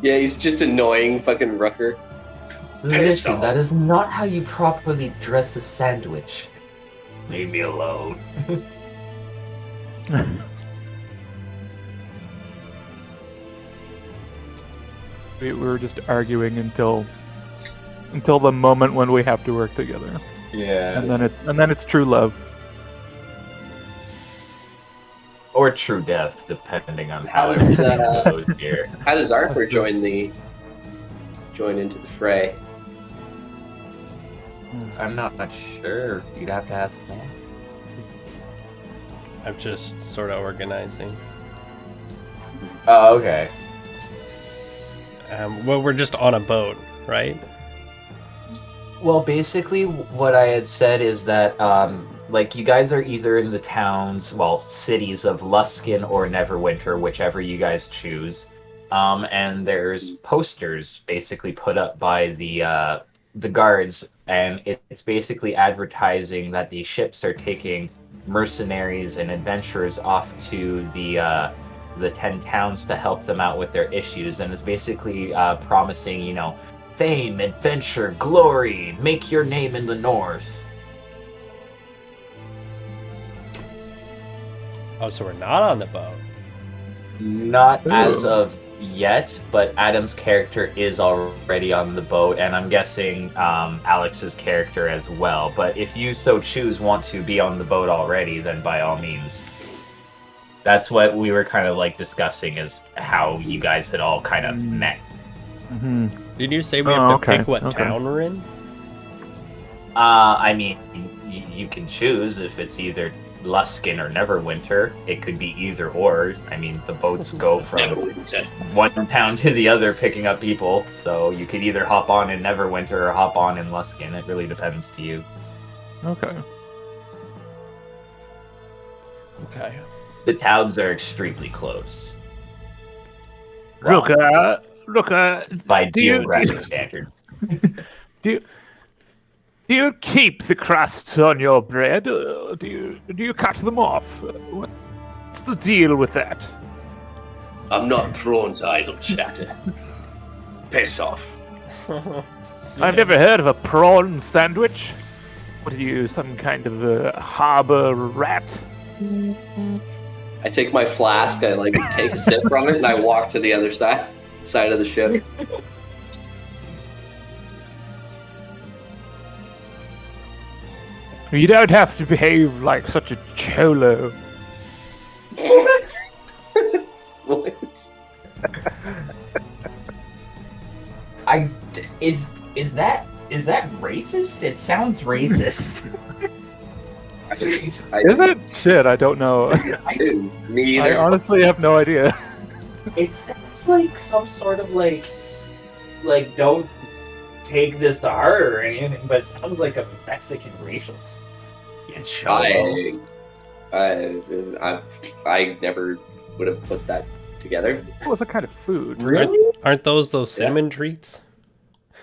Yeah, he's just annoying fucking Rucker. Piss Listen, off. that is not how you properly dress a sandwich. Leave me alone. We were just arguing until the moment when we have to work together, Yeah. and then it's true love. Or true death, depending on How how does, everything goes here. How does Arthur That's true. join into the fray? I'm not sure. You'd have to ask them. I'm just sort of organizing. Oh, okay. Well, we're just on a boat, right? Well, basically, what I had said is that, like, you guys are either in the towns, well, cities of Luskin or Neverwinter, whichever you guys choose. And there's posters basically put up by the guards, and it's basically advertising that these ships are taking mercenaries and adventurers off to the 10 towns to help them out with their issues, and it's basically promising, fame, adventure, glory, make your name in the north. Oh, so we're not on the boat. Not as Ooh. of yet, but Adam's character is already on the boat, and I'm guessing Alex's character as well. But if you so choose want to be on the boat already, then by all means. That's what we were kind of like discussing, is how you guys had all kind of met. Mm-hmm. Did you say we have to okay, pick what okay. town we're in? I mean, you can choose if it's either Luskin or Neverwinter. It could be either or. I mean, the boats go from one town to the other picking up people, so you could either hop on in Neverwinter or hop on in Luskin. It really depends to you. Okay. Okay. The towns are extremely close. Look, By do you- geographic standards. do you keep the crusts on your bread? Or do you cut them off? What's the deal with that? I'm not prone to idle chatter. Piss off. I've never heard of a prawn sandwich. What are you, some kind of a harbor rat? I take my flask, I take a sip from it, and I walk to the other side of the ship. You don't have to behave like such a cholo. What? Is that racist? It sounds racist. Is it? Shit, I don't know. Dude, me I either. honestly have no idea. It sounds like some sort of like don't take this to heart or anything, but it sounds like a Mexican racial. Yeah, cholo. I never would have put that together. What was a kind of food? Really? Aren't those cinnamon treats?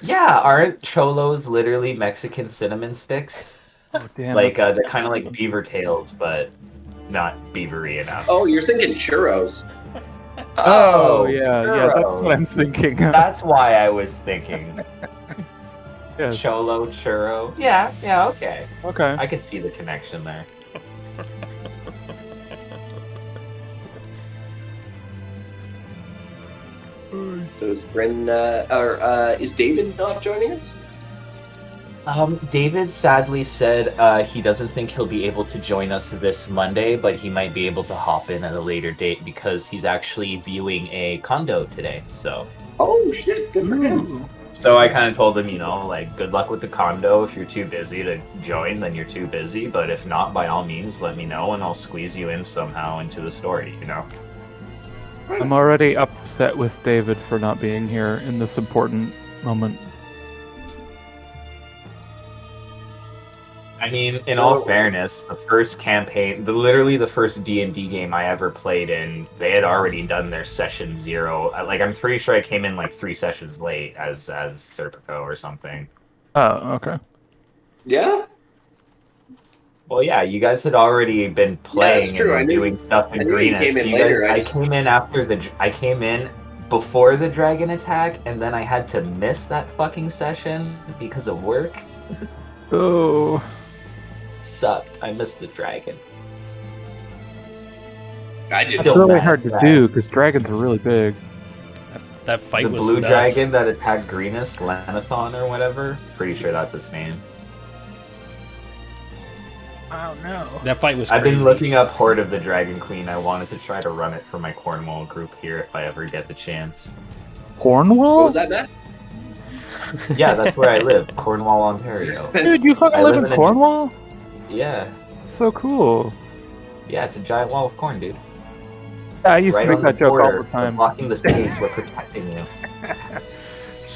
Yeah, aren't cholos literally Mexican cinnamon sticks? Oh, damn. Like they're kind of like beaver tails, but not beavery enough. Oh, you're thinking churros. Oh, yeah, that's churros. what I'm thinking. That's why I was thinking Yes. cholo churro. Yeah, okay. Okay. I could see the connection there. So is Bryn, is David not joining us? David sadly said he doesn't think he'll be able to join us this Monday, but he might be able to hop in at a later date because he's actually viewing a condo today. So Oh shit, good for him. So I kind of told him, good luck with the condo. If you're too busy to join, then you're too busy. But if not, by all means, let me know and I'll squeeze you in somehow into the story, I'm already upset with David for not being here in this important moment. I mean, in all fairness, the first campaign, literally the first D&D game I ever played in, they had already done their session 0. I'm pretty sure I came in 3 sessions late as Serpico or something. Oh, okay. Yeah? Well, yeah, you guys had already been playing true. and doing stuff in I knew you Greenest. came in later, I came in before the dragon attack, and then I had to miss that fucking session because of work. Oh, Sucked. I missed the dragon. I did. that's Still really mad hard to that do because dragons are really big. That fight The was blue nuts. dragon that attacked Greenus, Lanathon or whatever. Pretty sure that's his name. Oh no. That fight was I've crazy. been looking up Horde of the Dragon Queen. I wanted to try to run it for my Cornwall group here if I ever get the chance. Cornwall? What was that, Matt? Yeah, that's where I live, Cornwall, Ontario. Dude, you fucking I live live in in a- Cornwall? Yeah, It's so cool. yeah, it's a giant wall of corn, dude. Yeah, I used Right to make on the that joke all border, the we're time. blocking the states, we're protecting you.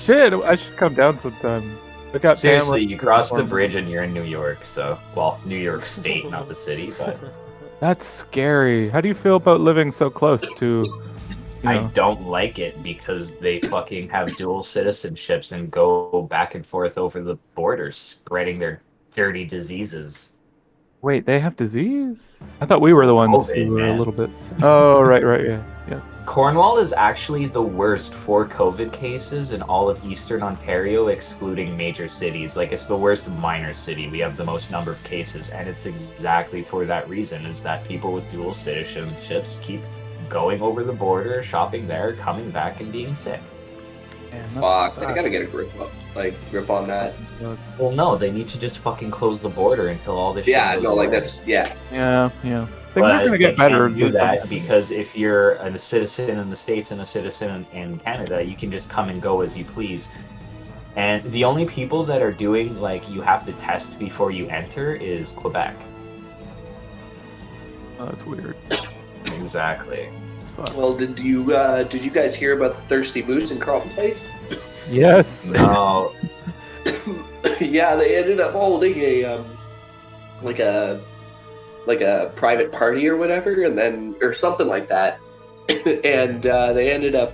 Shit, I should come down sometime. I got Seriously, family you cross the Cornwall. bridge and you're in New York, so, well, New York State, not the city, but That's scary. How do you feel about living so close to, you I know? don't like it because they fucking have dual citizenships and go back and forth over the borders, spreading their dirty diseases. Wait, they have disease? I thought we were the ones COVID, who were a man. little bit. Oh, right, yeah. Cornwall is actually the worst for COVID cases in all of Eastern Ontario, excluding major cities. Like, it's the worst minor city. We have the most number of cases, and it's exactly for that reason, is that people with dual citizenships keep going over the border, shopping there, coming back, and being sick. Man, that Fuck, they sucks. gotta get a grip on that. Well, no, they need to just fucking close the border until all this Yeah, shit goes no, like away. that's yeah. Yeah. Things But are gonna they get better. can't do this that summer. because if you're a citizen in the States and a citizen in Canada, you can just come and go as you please. And the only people that are doing, like, you have to test before you enter is Quebec. Oh, that's weird. Exactly. It's fucked. Well, did you guys hear about the Thirsty Moose in Carlton Place? Yes. No, Yeah, they ended up holding a like a private party or whatever, and then or something like that, and they ended up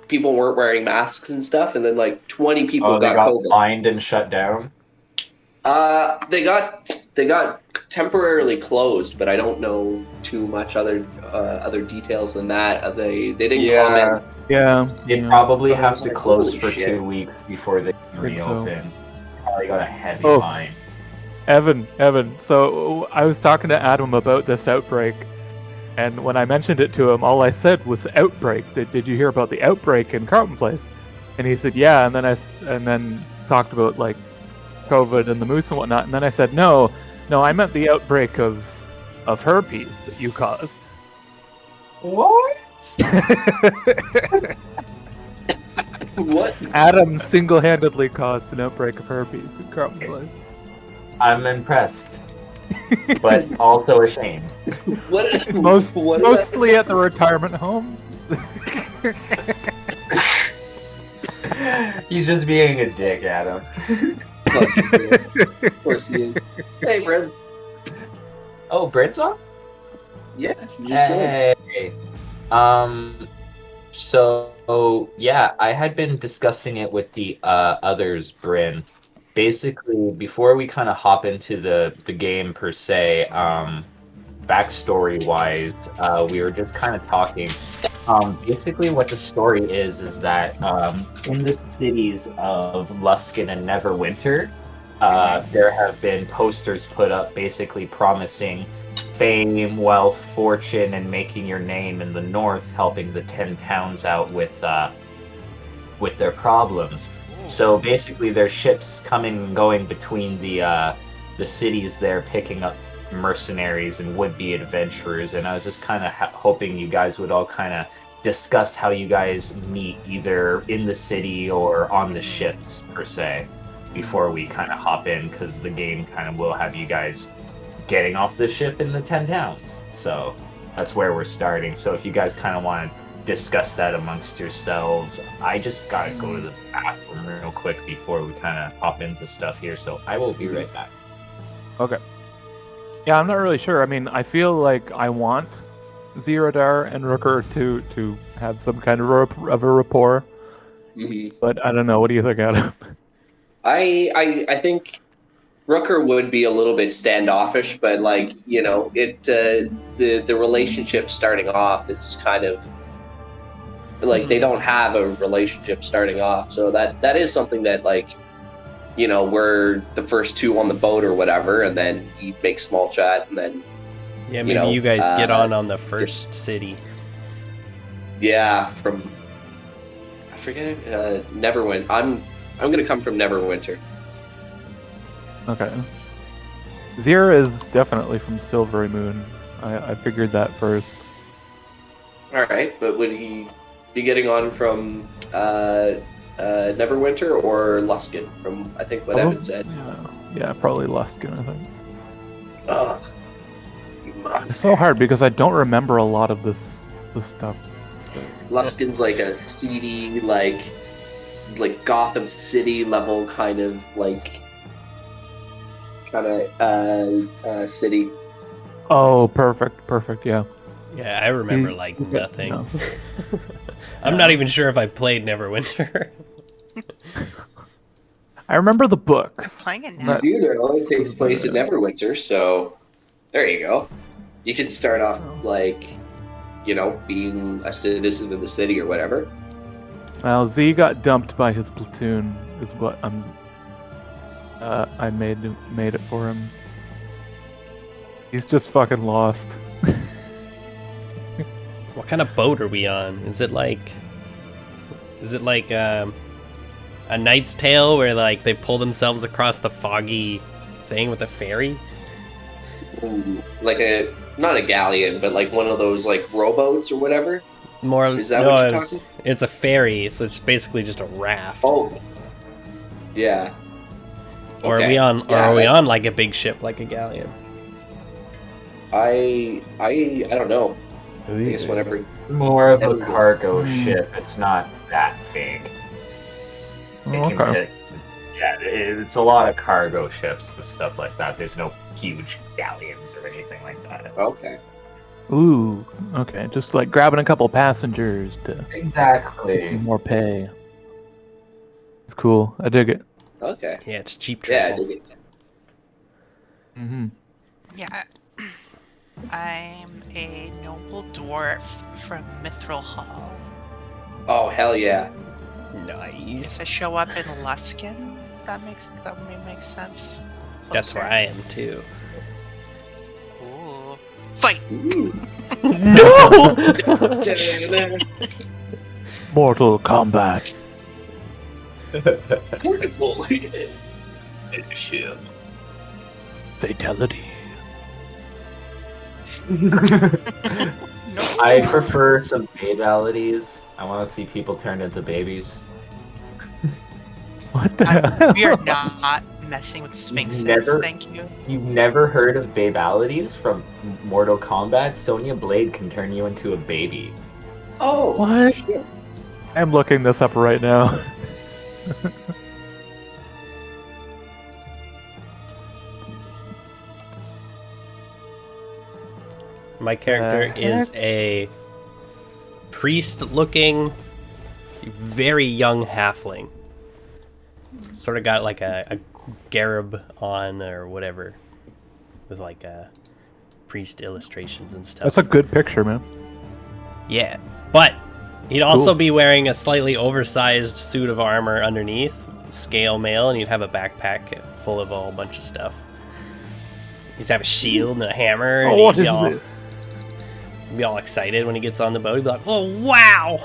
people weren't wearing masks and stuff, and then like 20 people they got got COVID. fined and shut down. They got temporarily closed, but I don't know too much other details than that. They didn't comment. Yeah. They yeah. probably But I have was to like, close holy for shit. 2 weeks before they can Think so. reopen. Probably got a heavy Oh. fine. Evan. So I was talking to Adam about this outbreak, and when I mentioned it to him, all I said was outbreak. Did you hear about the outbreak in Carlton Place? And he said, yeah. And then talked about like COVID and the moose and whatnot. And then I said, no, I meant the outbreak of herpes that you caused. What? What? Adam single-handedly caused an outbreak of herpes in Carlton Place. I'm impressed, but also ashamed. What? Mostly at the retirement homes. He's just being a dick, Adam. Of course he is. Hey, Brent. Oh, Brent's on? Yeah, you just joined. Hey. So yeah, I had been discussing it with the others, Bryn. Basically, before we kind of hop into the game per se, backstory wise, we were just kind of talking. Basically, what the story is that in the cities of Luskin and Neverwinter, there have been posters put up basically promising fame, wealth, fortune, and making your name in the north, helping the 10 towns out with their problems. So basically, there's ships coming and going between the cities there, picking up mercenaries and would-be adventurers. And I was just kind of hoping you guys would all kind of discuss how you guys meet, either in the city or on the ships per se, before we kind of hop in, because the game kind of will have you guys getting off the ship in the 10 towns. So that's where we're starting. So if you guys kind of want to discuss that amongst yourselves, I just gotta go to the bathroom real quick before we kind of hop into stuff here. So I will be right back. Okay. Yeah, I'm not really sure. I mean, I feel like I want Zerodar and Rooker to have some kind of a rapport, Mhm. but I don't know. What do you think, Adam? I think Rooker would be a little bit standoffish, but like the relationship starting off is kind of like they don't have a relationship starting off. So that is something that like, you know, we're the first two on the boat or whatever, and then you make small chat, and then Yeah, maybe you guys get on the first city. Yeah, from I forget it. Neverwinter. I'm gonna come from Neverwinter. Okay. Zira is definitely from Silvery Moon. I figured that first. All right, but would he be getting on from Neverwinter or Luskin? From I think what Evan said. Yeah, probably Luskin, I think. Ugh. You monster. It's so hard because I don't remember a lot of this stuff. Luskin's like a seedy, like Gotham City level kind of city. Oh, perfect, yeah. Yeah, I remember like nothing. No. I'm not even sure if I played Neverwinter. I remember the books. I'm playing it now. You do know it takes place in Neverwinter, so there you go. You can start off like, you know, being a citizen of the city or whatever. Well, Z got dumped by his platoon, is what I made it for him. He's just fucking lost. What kind of boat are we on? Is it like a Knight's Tale where like they pull themselves across the foggy thing with a ferry? Like not a galleon, but like one of those like rowboats or whatever. More is that what you're talking? It's a ferry, so it's basically just a raft. Oh, yeah. Or okay. are we on like a big ship, like a galleon? I don't know. I guess whatever. More of a cargo ship. It's not that big. It's a lot of cargo ships and stuff like that. There's no huge galleons or anything like that. Okay. Ooh, okay. Just like grabbing a couple passengers to get Exactly. some more pay. It's cool. I dig it. Okay. Yeah, it's cheap Yeah, I travel. dig it. Mm-hmm. Yeah, I'm a noble dwarf from Mithril Hall. Oh hell yeah. Nice. If I show up in Luskin, that would make sense. That's Closer. where I am too. Ooh. Fight! Ooh. No! Mortal Kombat. Portable. Ship. Fatality. No. I prefer some babalities. I want to see people turned into babies. What the hell? We are not messing with sphinxes, Never- thank you. You've never heard of babalities from Mortal Kombat? Sonya Blade can turn you into a baby. Oh. What? Shit. I'm looking this up right now. My character is a priest-looking, very young halfling. Sort of got like a garb on or whatever, with like priest illustrations and stuff. That's a good picture, man. Yeah, but he'd also be wearing a slightly oversized suit of armor underneath, scale mail, and he'd have a backpack full of a whole bunch of stuff. He'd have a shield and a hammer. Oh, and what he'd is be all, this? he'd be all excited when he gets on the boat. He'd be like, "Oh wow,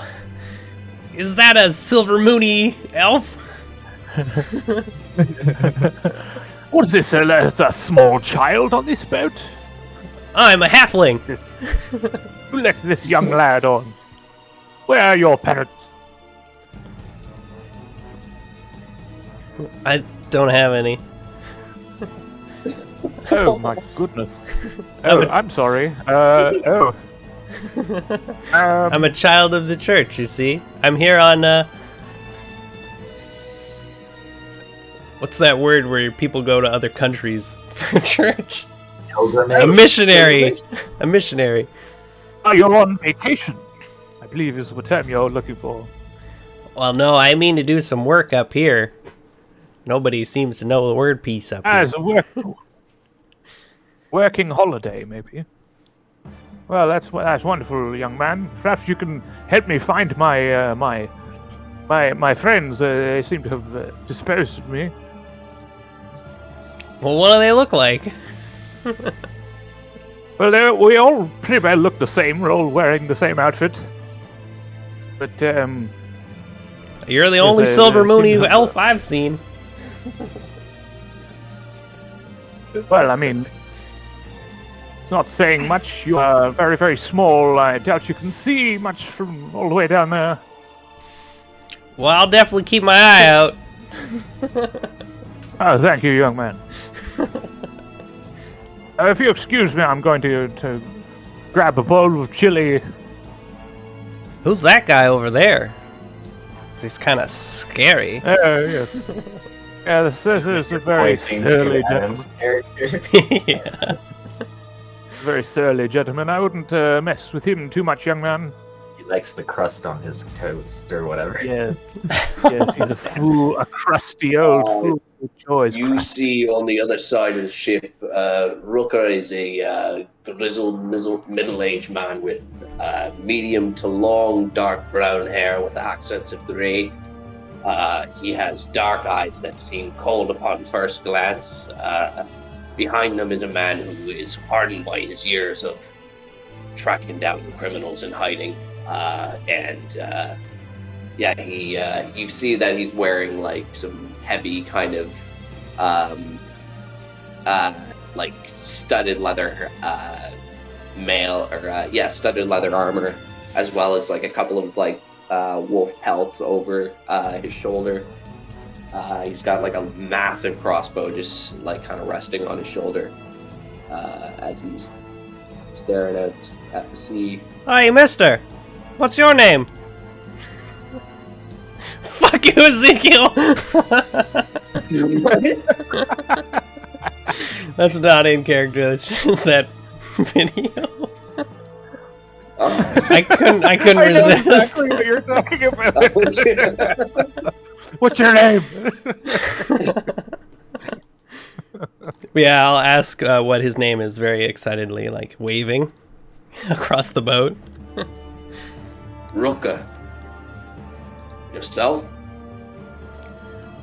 is that a silver moony elf?" What is this? A small child on this boat? I'm a halfling. Who lets this young lad on? Where are your parents? I don't have any. Oh my goodness. Oh, I'm sorry. Oh. I'm a child of the church, you see. I'm here on, what's that word where people go to other countries for church? Pilgrimage? A missionary! A missionary. Oh, you're on vacation, I believe is the term you're looking for. Well, no, I mean to do some work up here. Nobody seems to know the word peace up here. As a working holiday, maybe. Well, that's wonderful, young man. Perhaps you can help me find my friends. They seem to have disposed of me. Well, what do they look like? Well, we all pretty well look the same. We're all wearing the same outfit. But You're the only they Silver seem Moony to have elf I've seen. well, I mean, it's not saying much. You are very, very small. I doubt you can see much from all the way down there. Well, I'll definitely keep my eye out. Oh, thank you, young man. If you excuse me, I'm going to grab a bowl of chili. Who's that guy over there? He's kind of scary. Yes. Yeah, this is a very Pointing surly to Adam's gentleman. character. Yeah. Very surly gentleman. I wouldn't mess with him too much, young man. He likes the crust on his toast or whatever. Yes, yes, he's a fool, a crusty old fool who enjoys You crust. see on the other side of the ship, Rooker is a grizzled, middle-aged man with medium to long, dark brown hair with accents of grey. He has dark eyes that seem cold upon first glance. Behind them is a man who is hardened by his years of tracking down criminals in hiding. You see that he's wearing like some heavy kind of like studded leather studded leather armor, as well as like a couple of like wolf pelts over his shoulder. He's got like a massive crossbow just like kind of resting on his shoulder as he's staring out at the sea. Hey, mister! What's your name? Fuck you, Ezekiel! That's not in character, that's just that video. I couldn't I know resist. exactly what you're talking about. What's your name? Yeah, I'll ask what his name is very excitedly, like waving across the boat. Rooker. Yourself?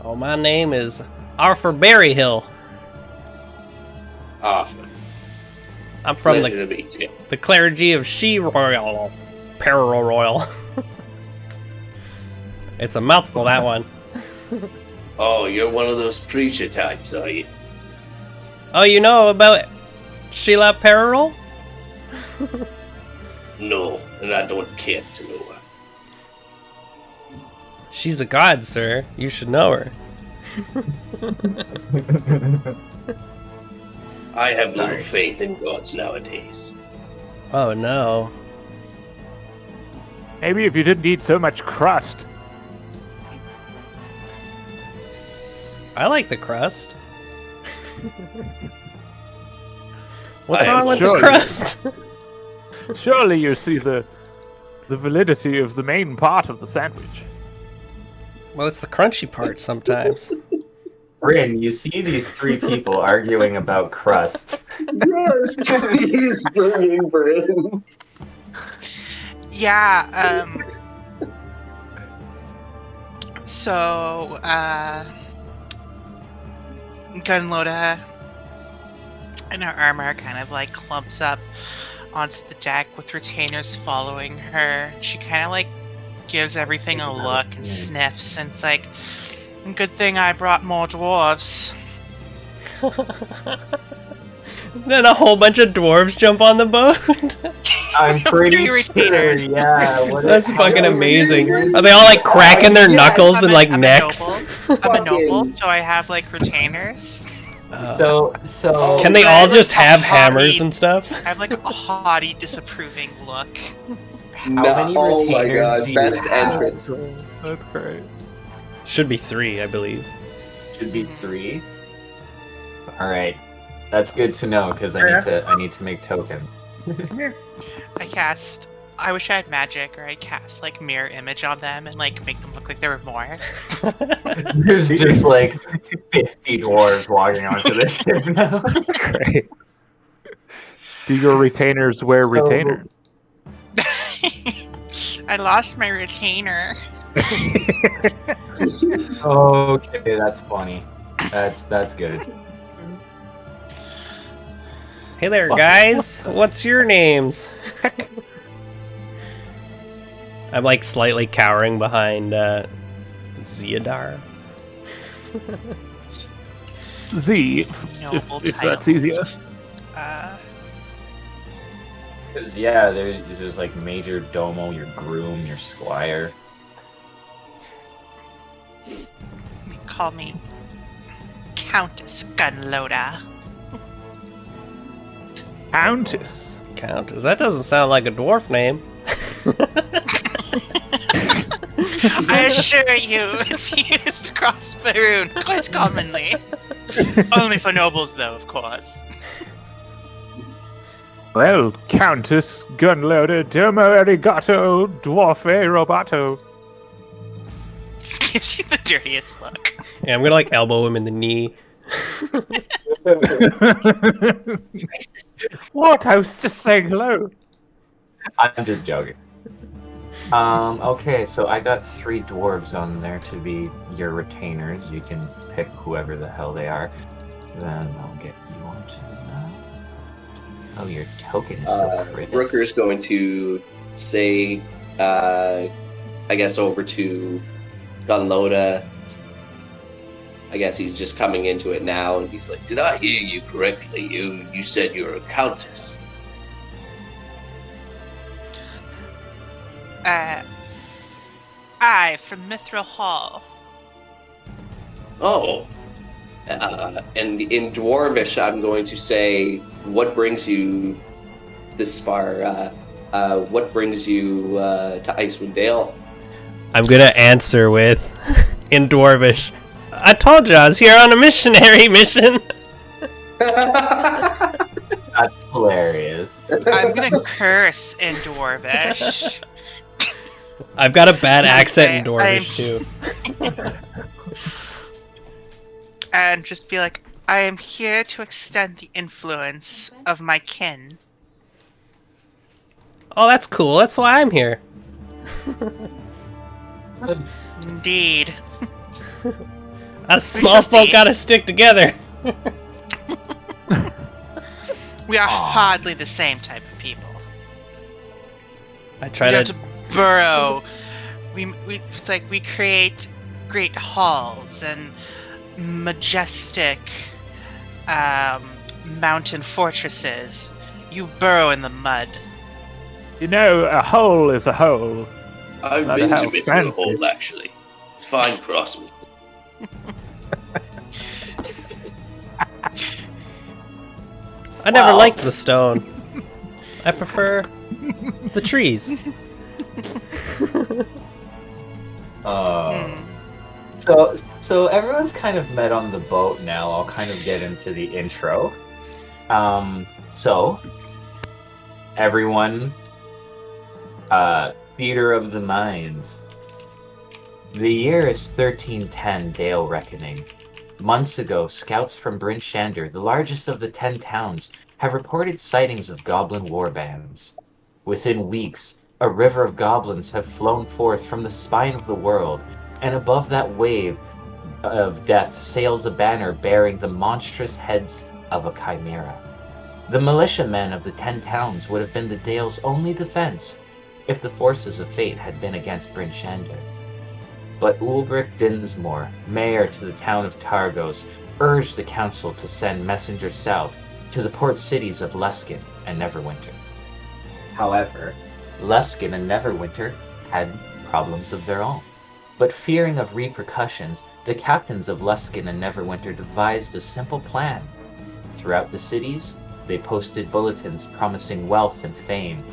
Oh, my name is Arthur Berryhill. Arthur. I'm from Pleasure to meet you. the clergy of She-Royal. Pararoyal. It's a mouthful, that one. Oh, you're one of those preacher types, are you? Oh, you know about Sheila Pararol? No, and I don't care to know her. She's a god, sir. You should know her. I have little faith in gods nowadays. Oh, no. Maybe if you didn't eat so much crust. I like the crust. What's I am wrong with the sure. crust? Surely you see the validity of the main part of the sandwich. Well, it's the crunchy part sometimes. Bryn, you see these three people arguing about crust. Yes, he's bringing Bryn. Yeah, so, Gunloda in her armor kind of like clumps up onto the deck with retainers following her. She kind of like gives everything a look and sniffs, and it's like, good thing I brought more dwarves. Then a whole bunch of dwarves jump on the boat. I'm pretty Three sure, retainers. yeah. That's fucking Are you amazing. serious? Are they all like cracking their Yes, knuckles and like I'm necks? A noble. I'm a noble, so I have like retainers. So Can they I all have, just like, a have hammers haughty- and stuff? I have like a haughty, disapproving look. many oh my retainers god, do you best have? entrance. That's great. Should be 3, I believe. should be 3. All right, that's good to know because I need to make tokens. I wish I had magic, or I'd cast like mirror image on them and like make them look like there were more. There's just like 50 dwarves walking onto this ship now. Great. Do your retainers wear retainers? I lost my retainer. Okay, that's funny. That's good. Hey there, What- guys. What's your names? I'm like slightly cowering behind Zeodar. Z, Noble if that's easier. titles. Because yeah, there's like Major Domo, your groom, your squire. Call me Countess Gunloader. Countess. Countess. That doesn't sound like a dwarf name. I assure you, it's used across Faerun quite commonly. Only for nobles, though, of course. Well, Countess Gunloader Domo Arigato Dwarfe Robato. Just gives you the dirtiest look. Yeah, I'm gonna like elbow him in the knee. What? I was just saying hello. I'm just joking. Okay, so I got 3 dwarves on there to be your retainers. You can pick whoever the hell they are. Then I'll get you onto that. Oh, your token is so crisp. Rooker is going to say, I guess, over to Gunloda. I guess he's just coming into it now, and he's like, "Did I hear you correctly? You said you're a countess." I from Mithril Hall. Oh. And in Dwarvish, I'm going to say, what brings you this far? What brings you to Icewind Dale? I'm gonna answer with, in Dwarvish, I told you I was here on a missionary mission. That's hilarious. I'm gonna curse in Dwarvish. I've got a bad accent in I'm- Dwarvish too. And just be like, I am here to extend the influence of my kin. Oh, that's cool. That's why I'm here. Indeed. Us small shall folk see. gotta stick together. We are Aw. hardly the same type of people. I try We have to. to burrow. It's like we create great halls and majestic mountain fortresses. You burrow in the mud. You know, a hole is a hole. I've Not been a to house, Mithril fancy. Hole, actually. Fine craftsman. I never Wow. liked the stone. I prefer the trees. Hmm. So everyone's kind of met on the boat now. I'll kind of get into the intro. So everyone, theater of the mind. The year is 1310 Dale Reckoning. Months ago, scouts from Bryn Shander, the largest of the 10 towns, have reported sightings of goblin warbands. Within weeks, a river of goblins have flown forth from the spine of the world, and above that wave of death sails a banner bearing the monstrous heads of a chimera. The militiamen of the 10 towns would have been the Dale's only defense if the forces of fate had been against Bryn Shander. But Ulbrich Dinsmore, mayor to the town of Targos, urged the council to send messengers south to the port cities of Luskin and Neverwinter. However, Luskin and Neverwinter had problems of their own. But fearing of repercussions, the captains of Luskin and Neverwinter devised a simple plan. Throughout the cities, they posted bulletins promising wealth and fame,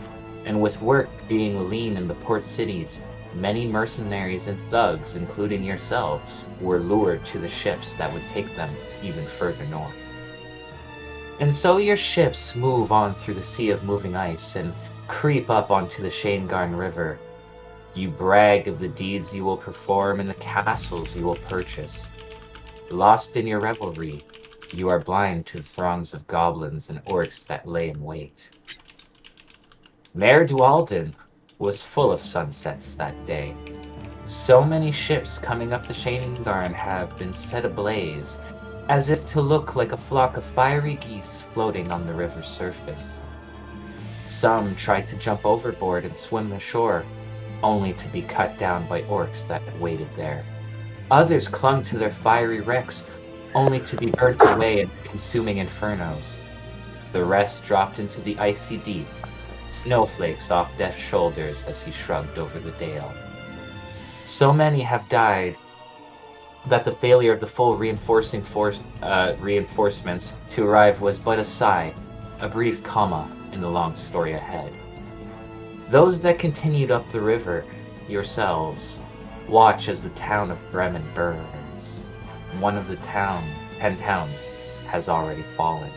and with work being lean in the port cities, many mercenaries and thugs, including yourselves, were lured to the ships that would take them even further north. And so your ships move on through the sea of moving ice and creep up onto the Shanegarn River. You brag of the deeds you will perform and the castles you will purchase. Lost in your revelry, you are blind to the throngs of goblins and orcs that lay in wait. Mayor Dualden was full of sunsets that day. So many ships coming up the Shaningarn have been set ablaze, as if to look like a flock of fiery geese floating on the river's surface. Some tried to jump overboard and swim ashore, only to be cut down by orcs that waited there. Others clung to their fiery wrecks, only to be burnt away in consuming infernos. The rest dropped into the icy deep, snowflakes off Death's shoulders as he shrugged over the dale. So many have died that the failure of the full reinforcements to arrive was but a sigh, a brief comma in the long story ahead. Those that continued up the river, yourselves, watch as the town of Bremen burns. One of the 10 towns has already fallen.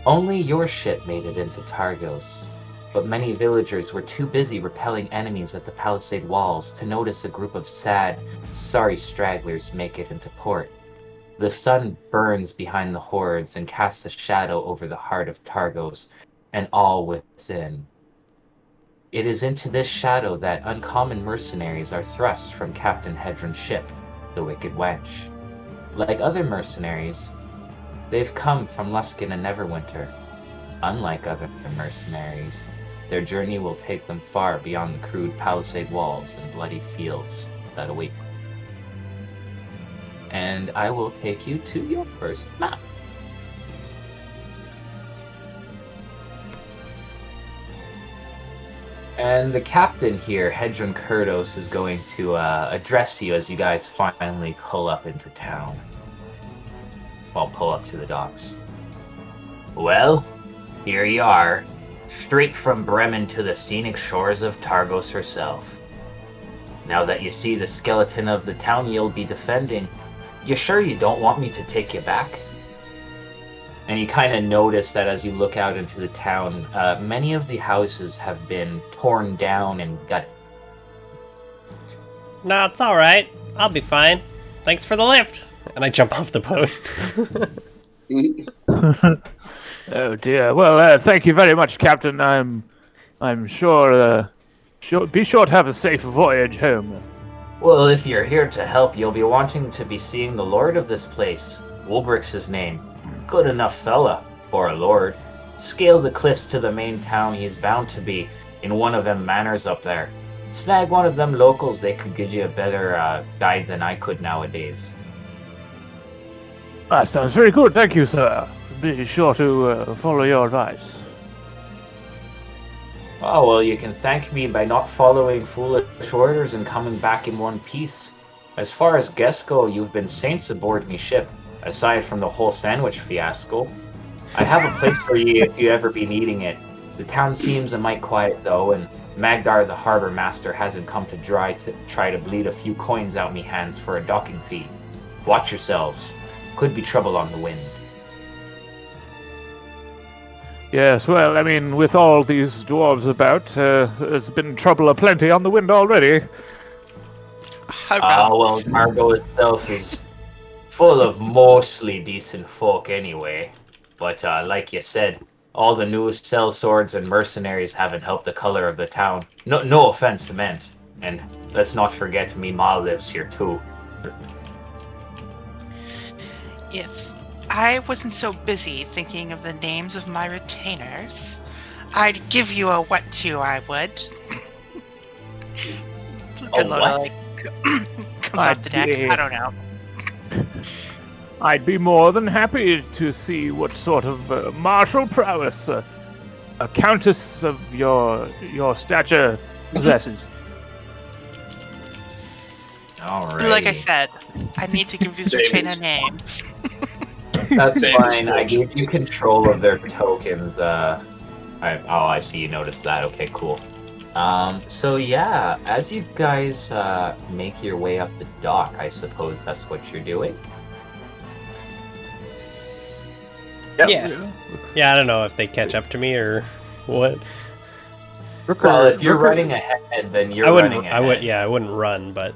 Only your ship made it into Targos, but many villagers were too busy repelling enemies at the palisade walls to notice a group of sad, sorry stragglers make it into port. The sun burns behind the hordes and casts a shadow over the heart of Targos and all within. It is into this shadow that uncommon mercenaries are thrust from Captain Hedron's ship, the Wicked Wench. Like other mercenaries, they've come from Luskan and Neverwinter. Unlike other mercenaries, their journey will take them far beyond the crude palisade walls and bloody fields that await. And I will take you to your first map. And the captain here, Hedron Kurdos, is going to address you as you guys finally pull up into town. Well, pull up to the docks. Well, here you are, straight from Bremen to the scenic shores of Targos herself. Now that you see the skeleton of the town you'll be defending, you sure you don't want me to take you back? And you kind of notice that as you look out into the town, many of the houses have been torn down and gutted. No, it's alright. I'll be fine. Thanks for the lift. And I jump off the boat. Oh dear. Well, thank you very much, Captain. I'm sure. Be sure to have a safe voyage home. Well, if you're here to help, you'll be wanting to be seeing the lord of this place. Wolbrick's his name. Good enough fella for a lord. Scale the cliffs to the main town, he's bound to be in one of them manors up there. Snag one of them locals, they could give you a better guide than I could nowadays. That sounds very good, thank you, sir. Be sure to follow your advice. Oh, well, you can thank me by not following foolish orders and coming back in one piece. As far as guests go, you've been saints aboard me ship, aside from the whole sandwich fiasco. I have a place for you if you ever be needing it. The town seems a mite quiet, though, and Magdar the harbour master hasn't come to try to bleed a few coins out me hands for a docking fee. Watch yourselves. Could be trouble on the wind. Yes, well, I mean, with all these dwarves about, there's been trouble aplenty on the wind already. Well, Targo itself is full of mostly decent folk anyway. But like you said, all the new sell swords and mercenaries haven't helped the color of the town. No offense meant. And let's not forget me ma lives here too. If I wasn't so busy thinking of the names of my retainers, I'd give you a what to, I would. A what? Like, comes off the deck. I don't know. I'd be more than happy to see what sort of martial prowess a countess of your stature possesses. Alright. Like I said, I need to give these retainer names. That's fine. I gave you control of their tokens. I see you noticed that. Okay, cool. So yeah, as you guys make your way up the dock, I suppose that's what you're doing. Yeah. Yeah, I don't know if they catch up to me or what. Well, if you're running ahead, then you're running ahead. I wouldn't run, but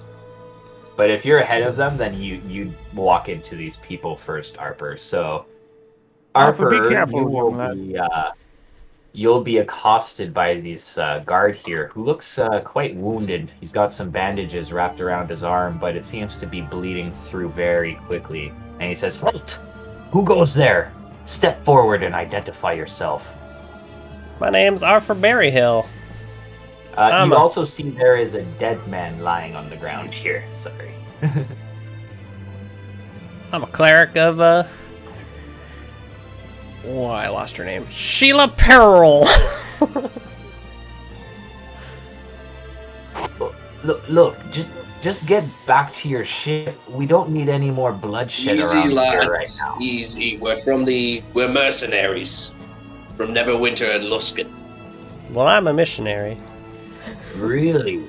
But if you're ahead of them, then you walk into these people first, Harper. So, Arthur, be Harper, careful, you will young lad. be you'll be accosted by this guard here, who looks quite wounded. He's got some bandages wrapped around his arm, but it seems to be bleeding through very quickly. And he says, "Halt! Who goes there? Step forward and identify yourself." My name's Arthur Berryhill. You also see there is a dead man lying on the ground here. Sorry. I'm a cleric of, oh, I lost her name. Sheila Peril. Look, just get back to your ship. We don't need any more bloodshed Easy, around here right lads. now. Easy. We're mercenaries from Neverwinter and Luskin. Well, I'm a missionary. Really?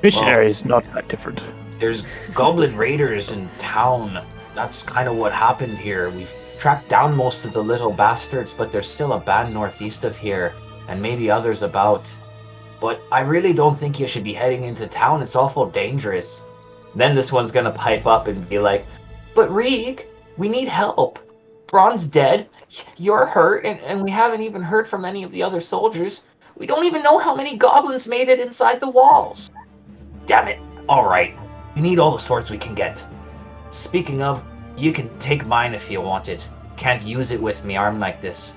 Missionary is not that different. There's goblin raiders in town. That's kind of what happened here. We've tracked down most of the little bastards, but there's still a band northeast of here, and maybe others about. But I really don't think you should be heading into town. It's awful dangerous. Then this one's gonna pipe up and be like, "But Reek, we need help. Braun's dead, you're hurt, and we haven't even heard from any of the other soldiers. We don't even know how many goblins made it inside the walls." Damn it. Alright, we need all the swords we can get. Speaking of, you can take mine if you want it. Can't use it with me armed like this.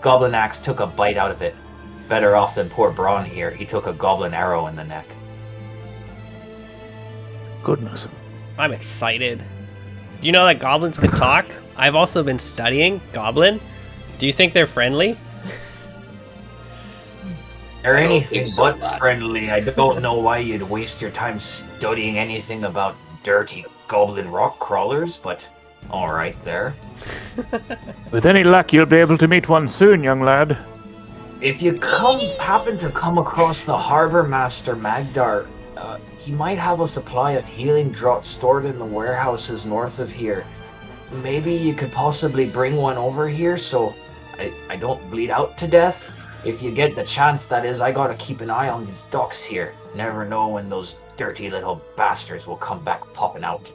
Goblin axe took a bite out of it. Better off than poor Braun here. He took a goblin arrow in the neck. Goodness. I'm excited. Do you know that goblins can talk? I've also been studying Goblin. Do you think they're friendly? They're I don't anything think so, but lad. friendly. I don't know why you'd waste your time studying anything about dirty goblin rock crawlers, but alright there. With any luck, you'll be able to meet one soon, young lad. If you happen to come across the harbor master Magdar, he might have a supply of healing draughts stored in the warehouses north of here. Maybe you could possibly bring one over here so I don't bleed out to death. If you get the chance, that is. I gotta keep an eye on these docks here. Never know when those dirty little bastards will come back popping out.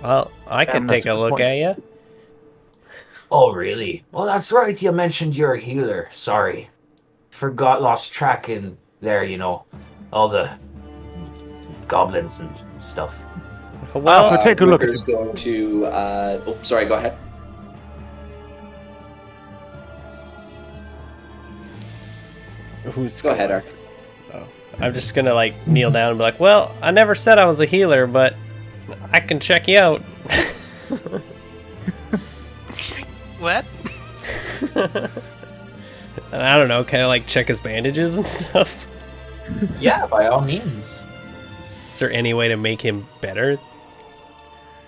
Well, I can that's take a a good look point. at you. Oh, really? Well, that's right. You mentioned you're a healer. Sorry. Lost track in there, all the goblins and stuff. Well, Arthur, take a look at Ripper's him. going to. Sorry. Go ahead. who's Go ahead, going? Arthur. I'm just gonna kneel down and be like, well, I never said I was a healer, but I can check you out. What? And I don't know, kind of check his bandages and stuff. Yeah, by all means. Is there any way to make him better?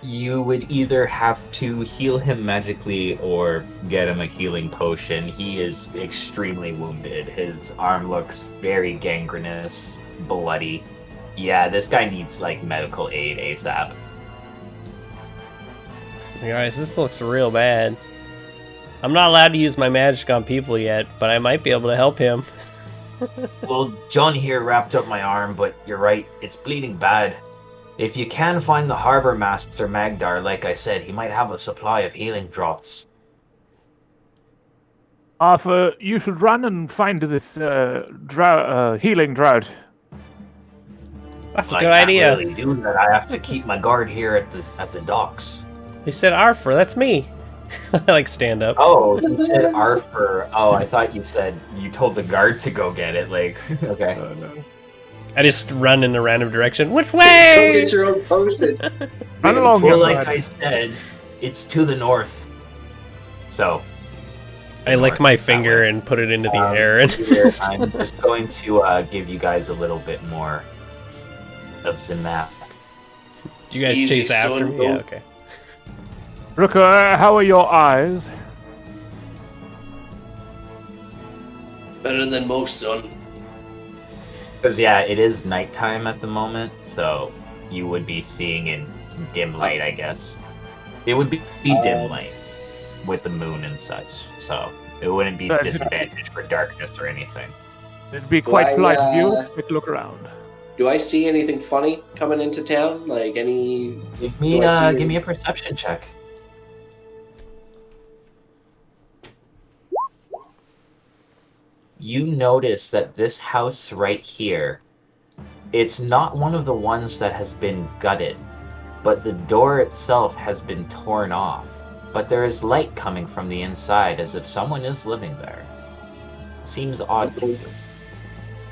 You would either have to heal him magically or get him a healing potion. He is extremely wounded. His arm looks very gangrenous, bloody. Yeah, this guy needs medical aid ASAP. Guys, this looks real bad. I'm not allowed to use my magic on people yet, but I might be able to help him. Well, John here wrapped up my arm, but you're right, it's bleeding bad. If you can find the harbor master Magdar, like I said, he might have a supply of healing draughts. Arthur, you should run and find this healing drought. That's a I good can't idea. really do that. I have to keep my guard here at the docks. You said Arthur, that's me. I stand up. Oh, you said Arthur. Oh, I thought you told the guard to go get it. Okay. No. I just run in a random direction. Which Go way? get your own potion. Run along, Well, young like lad. I said, it's to the north. So. I lick north my is that finger way. and put it into the air. And Here, I'm just going to give you guys a little bit more of the map. Do you guys Easy, chase after son, me? Yeah, go. okay. Rooker, how are your eyes? Better than most, son. Because, yeah, it is nighttime at the moment, so you would be seeing in dim light, I guess. It would be dim light with the moon and such, so it wouldn't be But- disadvantaged for darkness or anything. It'd be quite Why, polite of you. Take a look around. Do I see anything funny coming into town? Like any? Give Do me I see? give me a perception check. You notice that this house right here, it's not one of the ones that has been gutted, but the door itself has been torn off. But there is light coming from the inside as if someone is living there. Seems odd to you.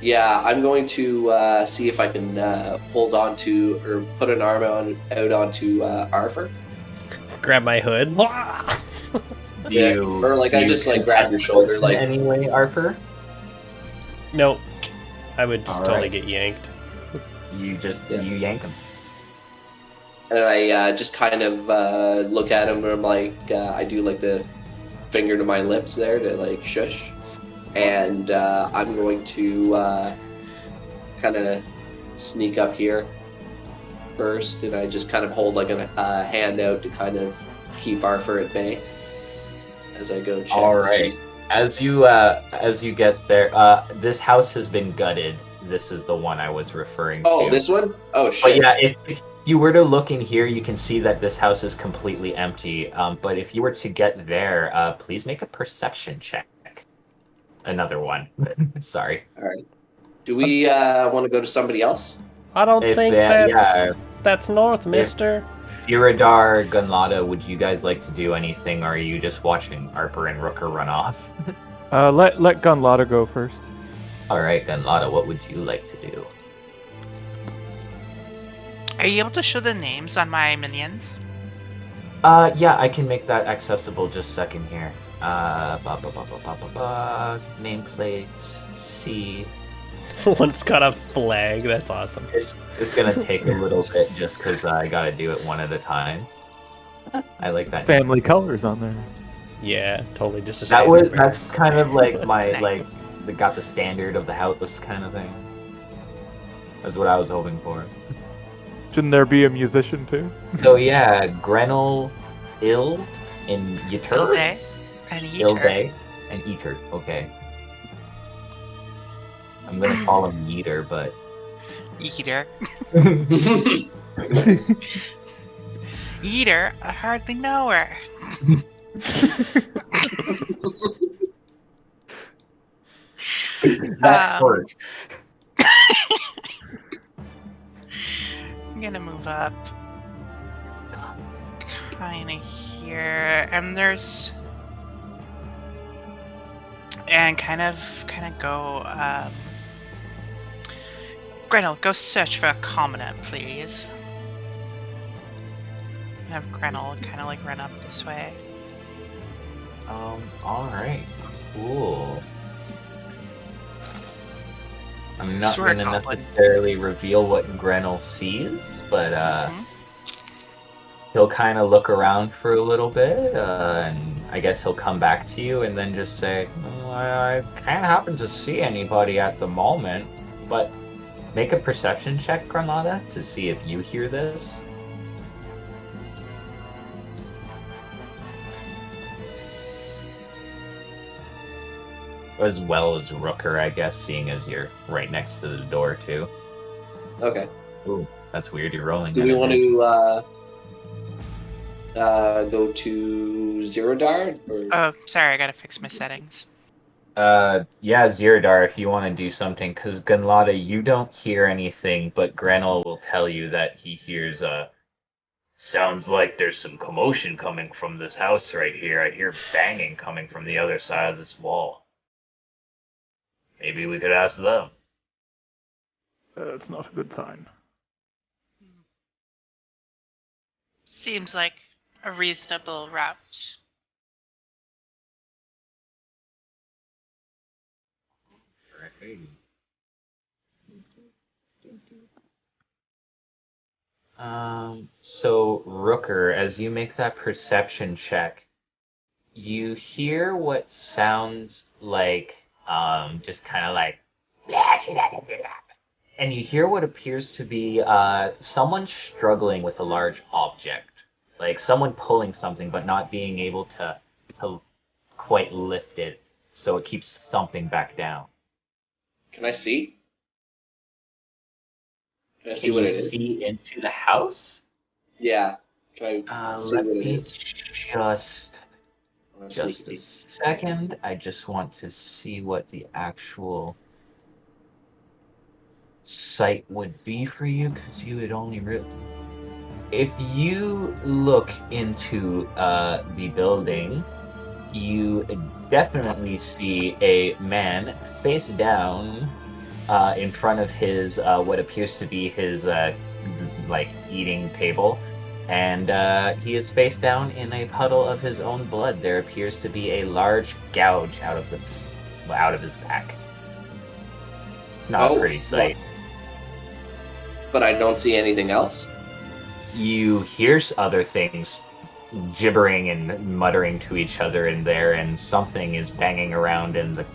Yeah, I'm going to see if I can hold on to or put an arm out onto Arthur. Grab my hood. Do Yeah, you, or like do I you just like grab contest your this shoulder, in like any way, Arthur? Nope. I would just All totally right. get yanked. You just Yeah. you yank him. and I just kind of look at him and I'm like, I do like the finger to my lips there to like shush, and I'm going to kind of sneak up here first, and I just kind of hold like a hand out to kind of keep Arthur at bay as I go check. All to right. see. As you get there, this house has been gutted. This is the one I was referring Oh, to. this one? Oh But shit! yeah, if you were to look in here, you can see that this house is completely empty. But if you were to get there, please make a perception check. Another one. Sorry. All right. Do we want to go to somebody else? I don't If think that's north, mister. Ziradar, Gunlada, would you guys like to do anything, or are you just watching Harper and Rooker run off? Let Gunlada go first. All right, Gunlada, what would you like to do? Are you able to show the names on my minions? Yeah, I can make that accessible. Just a second here. Nameplate. C. One's got a flag. That's awesome. It's gonna take a little bit just because I gotta do it one at a time. I like that. Family colors on there. Yeah, totally. Just a That's kind of like my Nice. got the standard of the house kind of thing. That's what I was hoping for. Shouldn't there be a musician too? So yeah, Grenell, Ild, and Yetur. Ilde and Eater. Ilde and Eater. Okay. I'm gonna call him Yeater, but Eater. Eater, I hardly know her. that hurt. I'm gonna move up. Kinda here. And there's. And kind of go, Grenell, go search for a commoner, please. Have Grenell kind of like run up this way. Alright. Cool. I'm not Sword gonna goblin. necessarily reveal what Grenell sees, but Mhm. he'll kind of look around for a little bit, and I guess he'll come back to you and then just say, "Well, I can't happen to see anybody at the moment, but make a perception check, Granada, to see if you hear this." As well as Rooker, I guess, seeing as you're right next to the door, too. Okay. Ooh, that's weird, you're rolling. Do at we want advantage. to go to Zirodar? Or... Oh, sorry, I gotta fix my settings. Yeah, Ziradar, if you want to do something, because Gunlada, you don't hear anything, but Grenell will tell you that he hears, sounds like there's some commotion coming from this house right here. I hear banging coming from the other side of this wall. Maybe we could ask them. It's not a good sign. Seems like a reasonable route. So Rooker, as you make that perception check, you hear what sounds like, just kind of like, and you hear what appears to be, someone struggling with a large object, like someone pulling something but not being able to quite lift it, so it keeps thumping back down. Can I see? Can I see Can what you it is? see into the house? Yeah. Try see Let what it me is. just I wanna sneak a peek. second. I just want to see what the actual site would be for you, because you would only if you look into the building, you definitely see a man face down in front of his what appears to be his like eating table, and he is face down in a puddle of his own blood. There appears to be a large gouge out of his back. It's not a Oh, pretty fuck. sight. But I don't see anything else. You hear other things gibbering and muttering to each other in there, and something is banging around in the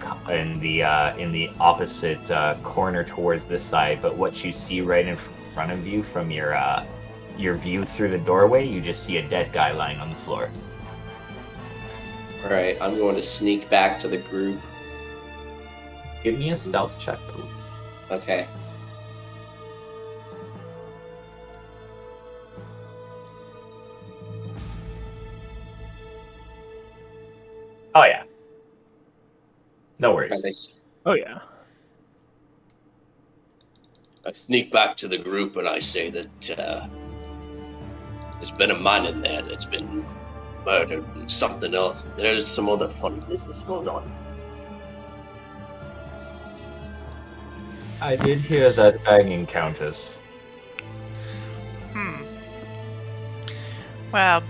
opposite corner towards this side. But what you see right in front of you from your view through the doorway, you just see a dead guy lying on the floor. All right, I'm going to sneak back to the group. Give me a stealth check, please. Okay. Oh yeah. No worries. And Oh yeah. I sneak back to the group and I say that there's been a man in there that's been murdered and something else. There's some other funny business going on. I did hear that banging, Countess. Well,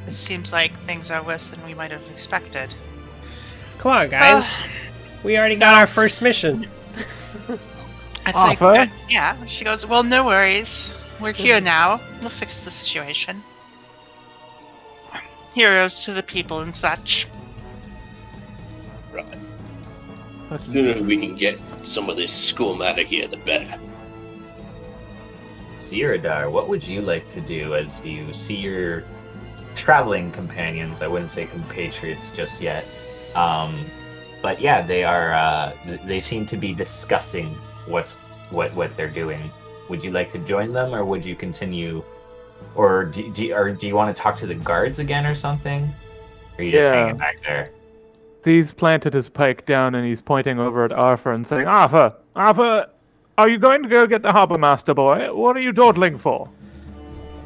it seems like things are worse than we might have expected. Come on, guys. We already got no. our first mission. It's Arthur? like, yeah. She goes, well, no worries. We're here now. We'll fix the situation. Heroes to the people and such. Right. The sooner we can get some of this scum out of here, the better. Cyrodiil, what would you like to do as you see your traveling companions? I wouldn't say compatriots just yet. But yeah, they are. They seem to be discussing what they're doing. Would you like to join them, or would you continue, or do you want to talk to the guards again or something? Or are you just hanging back there? He's planted his pike down and he's pointing over at Arthur and saying, Arthur, are you going to go get the harbor master boy? What are you dawdling for?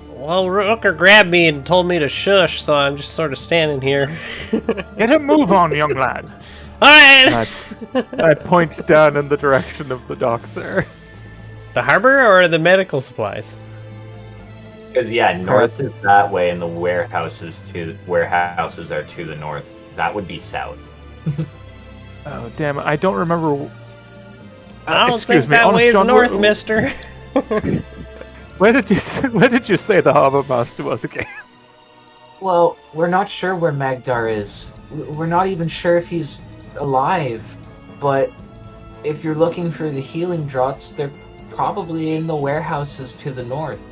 Well, Rooker grabbed me and told me to shush, so I'm just sort of standing here. Get a move on, young lad. Alright! I point down in the direction of the docks there. The harbor or the medical supplies? Because yeah, north is that way, and the warehouses are to the north. That would be south. Oh damn it! I don't remember. I don't excuse think me, that honest way's John, north, mister. Where did you say the harbor master was again? Well, we're not sure where Magdar is. We're not even sure if he's alive. But if you're looking for the healing draughts, they're probably in the warehouses to the north.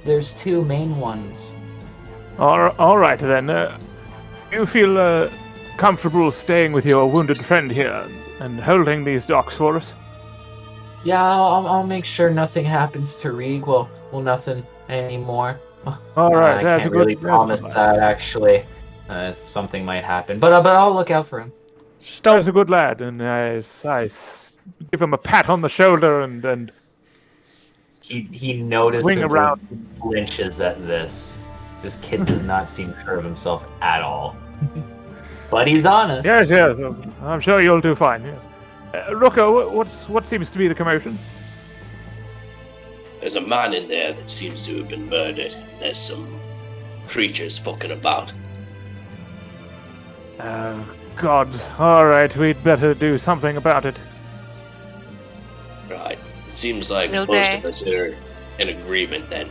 There's two main ones. All right then. You feel comfortable staying with your wounded friend here and holding these docks for us? Yeah, I'll make sure nothing happens to Reeg. Well, nothing anymore. All right, I that's can't a really good promise that, actually. Something might happen, but I'll look out for him. That's a good lad, and I give him a pat on the shoulder and He noticeably swing around. flinches at this. This kid does not seem sure of himself at all. But he's honest. Yes, I'm sure you'll do fine. Yes. Rocco, what seems to be the commotion? There's a man in there that seems to have been murdered. There's some creatures fucking about. Gods. All right, we'd better do something about it. Right. It seems like Will most they? of us are in agreement then.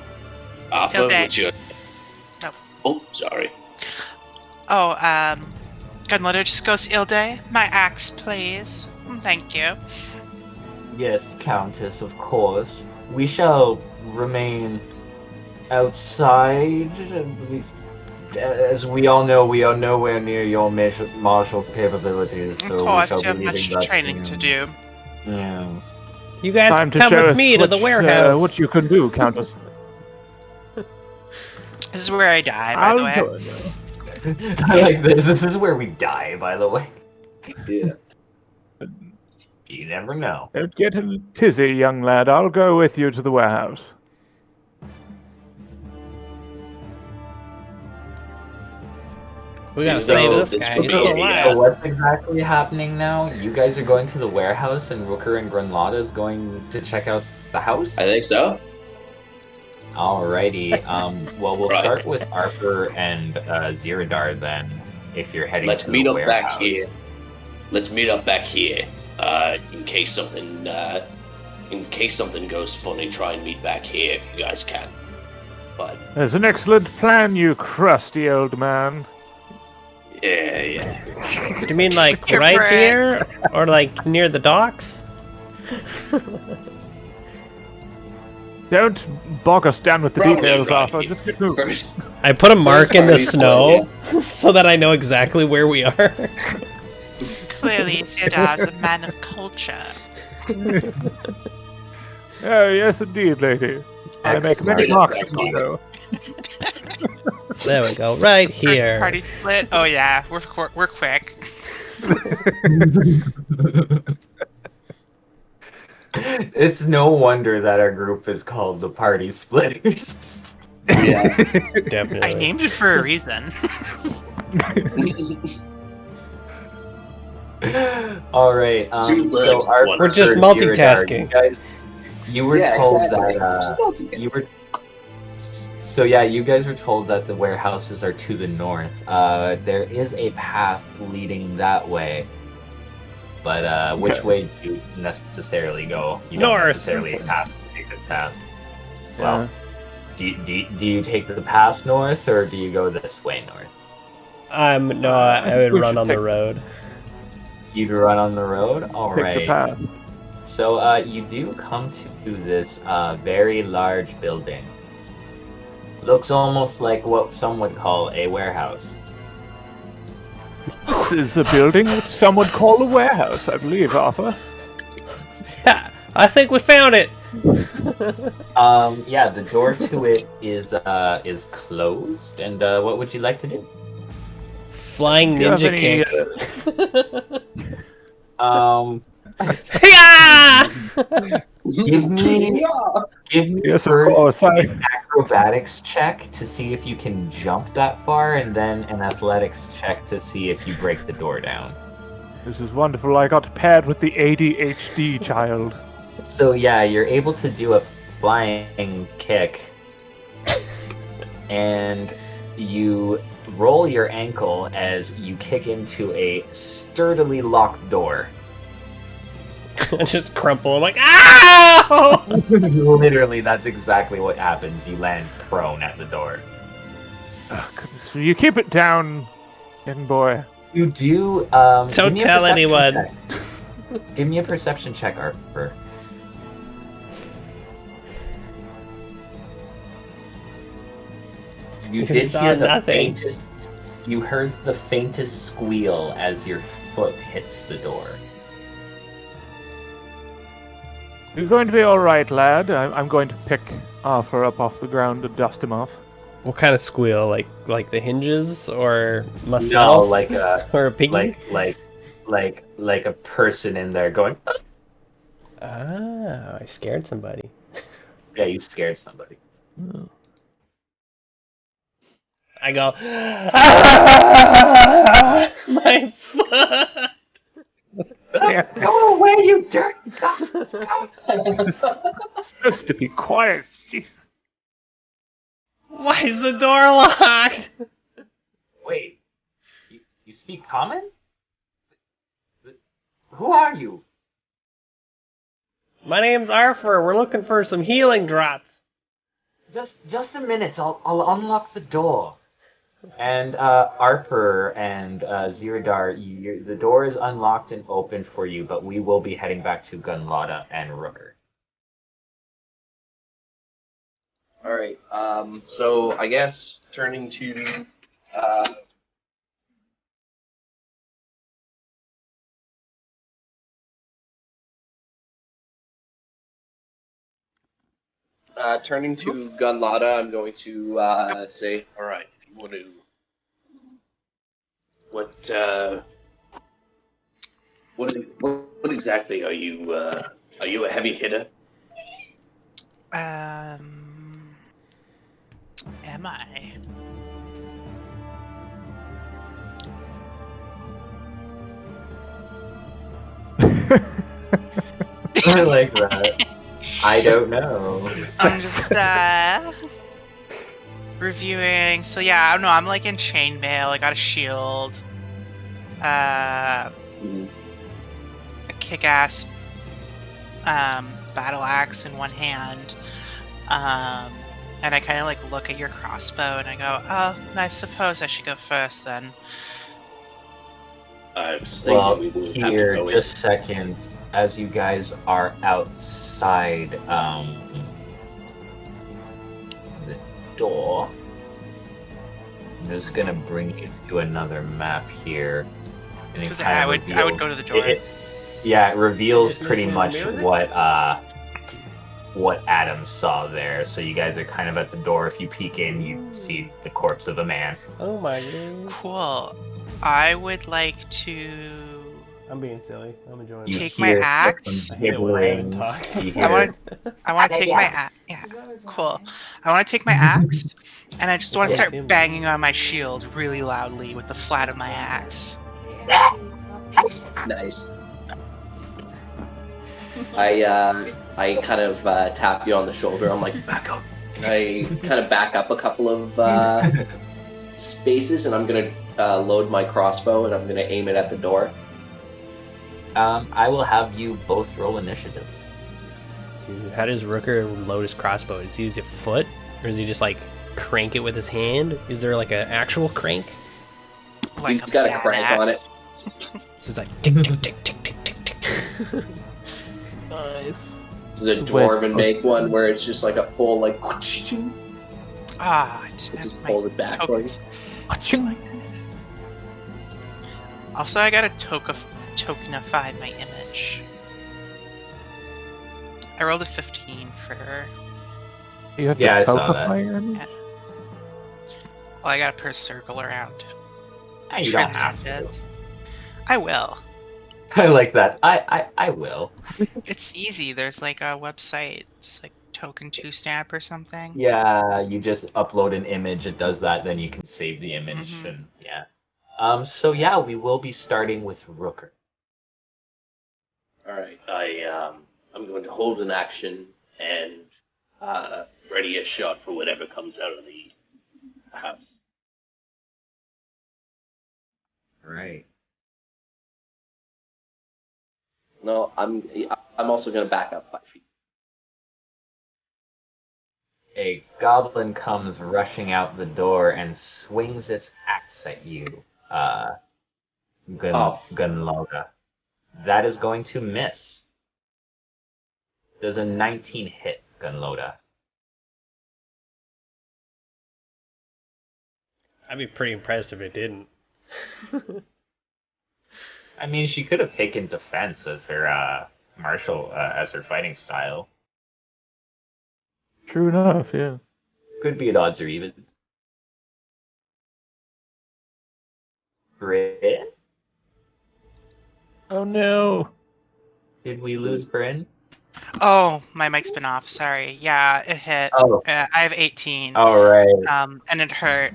Arthur, Will they? what's your... No. Oh, sorry. Oh, Gunloader just goes, Ilde, my axe, please. Thank you. Yes, Countess, of course. We shall remain outside. As we all know, we are nowhere near your martial capabilities. So Of course, we you shall have be much leaving that training to do. Yes. You guys Time to come show with us me to the warehouse. what you can do, Countess. This is where I die, by the way. join you. I like this. This is where we die, by the way. Yeah. You never know. Don't get a tizzy, young lad. I'll go with you to the warehouse. We gotta So, save this this guy. would He's be- still yeah. So alive. what's exactly happening now? You guys are going to the warehouse, and Rooker and Granlada is going to check out the house? I think so. Alrighty. Well, we'll Right. start with Arthur and Ziradar then, if you're heading Let's to meet the up warehouse. back here. Let's meet up back here. In case something goes funny, try and meet back here if you guys can. But There's an excellent plan, you crusty old man. yeah. Do you mean like You're right correct. here, or like near the docks? Don't bog us down with the Probably details, right Arthur. here. Just get moving. First, I put a mark in the party's snow so that I know exactly where we are. Clearly, Zidar's a man of culture. Oh, yes, indeed, lady. I make Excellent. many marks Back in the here. snow. There we go, right here. Party split. Oh yeah, we're quick. It's no wonder that our group is called the Party Splitters. yeah. I Definitely. named it for a reason. All right. Two birds So with our one We're just Ziradar, multitasking. You were Yeah, told exactly. that Just multitasking. you were. So yeah, you guys were told that the warehouses are to the north. There is a path leading that way, but which Okay. way do you necessarily go? You don't North. necessarily have to take the path. Yeah. Well, do you take the path north, or do you go this way north? No, I would we run should on the take- road. You'd run on the road? Take the Alright. path. So you do come to this very large building. Looks almost like what some would call a warehouse. This is a building which some would call a warehouse, I believe, Arthur. Yeah, I think we found it. Yeah, the door to it is closed. And what would you like to do? Flying Do you have ninja any, kick. Yeah! Yeah! Give me Yes, of first course. an acrobatics check to see if you can jump that far, and then an athletics check to see if you break the door down. This is wonderful. I got paired with the ADHD child. So yeah, you're able to do a flying kick, and you roll your ankle as you kick into a sturdily locked door. I just crumple. I'm like, ow! Literally, that's exactly what happens. You land prone at the door. Oh, goodness. So you keep it down, young boy. You do. Don't give me a tell perception anyone. check. Give me a perception check, Arthur. You You did saw hear the nothing. faintest. You heard the faintest squeal as your foot hits the door. You're going to be all right, lad. I'm going to pick Arthur up off the ground and dust him off. What kind of squeal? Like the hinges or No, myself? like a or a piggy? like a person in there going. Ah, I scared somebody. Yeah, you scared somebody. I go, ah, my foot. Go away, you dirty dog! Supposed to be quiet. Jeez. Why is the door locked? Wait, you speak common? Who are you? My name's Arthur. We're looking for some healing drops. Just a minute. I'll unlock the door. And Arthur and Ziradar, the door is unlocked and open for you, but we will be heading back to Gunlada and Rooker. All right. So I guess turning to Turning to Gunlada, I'm going to say, all right, if you want to, what exactly are you? Are you a heavy hitter? Am I? I like that. I don't know. I'm just reviewing. So yeah, I don't know. I'm like in chainmail. I got a shield, a kick-ass battle axe in one hand, and I kind of like look at your crossbow and I go, "Oh, I suppose I should go first then." I was Well, thinking we would have to here, go just a second, as you guys are outside the door, I'm just gonna bring you to another map here, and it Because kind I of would reveals. go to the door. Yeah, it reveals Just pretty making much music? what Adam saw there. So you guys are kind of at the door. If you peek in, you see the corpse of a man. Oh my god. Cool. I would like to I'm being silly. I'm enjoying You this. take my hear axe. some I hate it when Evan gibberings. talks. You I hear want to take my axe. Yeah, cool. I want to take my axe, and I just want to It's always start him. banging on my shield really loudly with the flat of my axe. Nice. I kind of tap you on the shoulder. I'm like, back up. I kind of back up a couple of spaces, and I'm gonna load my crossbow, and I'm gonna aim it at the door. I will have you both roll initiative. Dude, how does Rooker load his crossbow? Does he use a foot? Or does he just like crank it with his hand? Is there like an actual crank? Like He's got a bad crank axe. on it. So it's like tick tick tick tick tick tick tick. Nice. Does a dwarven make one where it's just like a full like? Ah, I It didn't just have my pulls it back for you. tokens. Also, I got a tokenify my image. I rolled a 15 for. You have Yeah, I to saw that. tokenify your image? Well, I got to put a circle around. You trim don't the have to. edges. I will. I like that. I will. It's easy. There's like a website. It's like Token 2 Snap or something. Yeah, you just upload an image. It does that. Then you can save the image, Mhm. and yeah. So yeah, we will be starting with Rooker. All right. I'm going to hold an action and ready a shot for whatever comes out of the house. Right. No, I'm also going to back up 5 feet. A goblin comes rushing out the door and swings its axe at you, Gunloga. That is going to miss. Does a 19 hit, Gunloda? I'd be pretty impressed if it didn't. I mean, she could have taken defense as her as her fighting style. True enough, yeah. Could be at odds or evens. Bryn? Oh no! Did we lose Bryn? Oh, my mic's been off. Sorry. Yeah, it hit. Oh. I have 18. All right. And it hurt.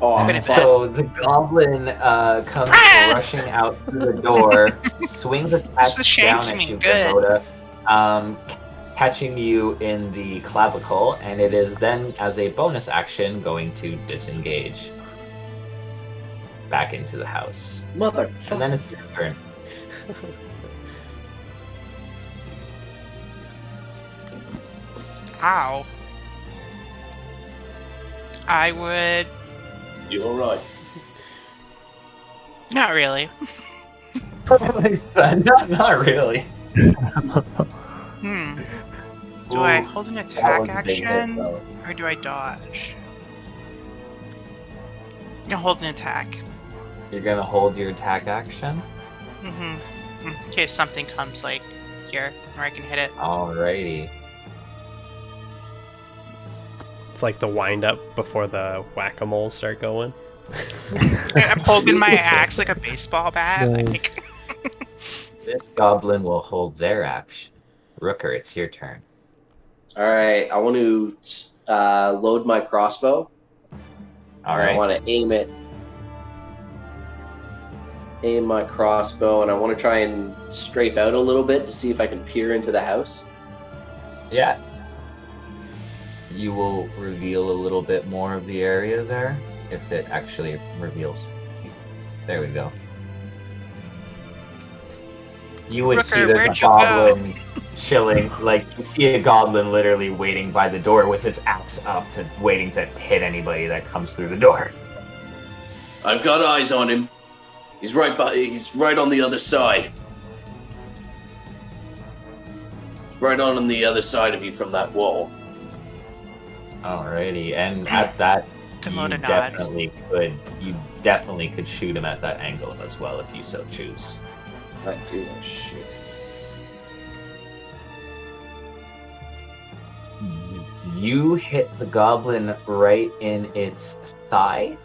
Oh, But it So the goblin comes Surprise! rushing out through the door, swings its axe This down shanked at me you, good. Gunloda, catching you in the clavicle, and it is then, as a bonus action, going to disengage back into the house. mother. And then it's your turn. Ow. I would. You're all right. Not really. Not really. Hmm. Do I Ooh, hold an that attack one's a big hit, action? though. Or do I dodge? I hold an attack. You're gonna hold your attack action? Mm-hmm. In case something comes like here, where I can hit it. Alrighty. It's like the wind up before the whack-a-mole start going. I'm holding my axe like a baseball bat. Nice. Like, This goblin will hold their action. Rooker, it's your turn. All right, I want to load my crossbow. All I right. want to aim my crossbow, and I want to try and strafe out a little bit to see if I can peer into the house. Yeah. You will reveal a little bit more of the area there, if it actually reveals. There we go. You would see Rooker, there's a where'd you goblin chilling, like you see a goblin literally waiting by the door with his axe up, waiting to hit anybody that comes through the door. I've got eyes on him. He's right on the other side. He's right on the other side of you from that wall. Alrighty, and at that, Can you load a nod. definitely could shoot him at that angle as well if you so choose. I do. Oh, shit. You hit the goblin right in its thigh,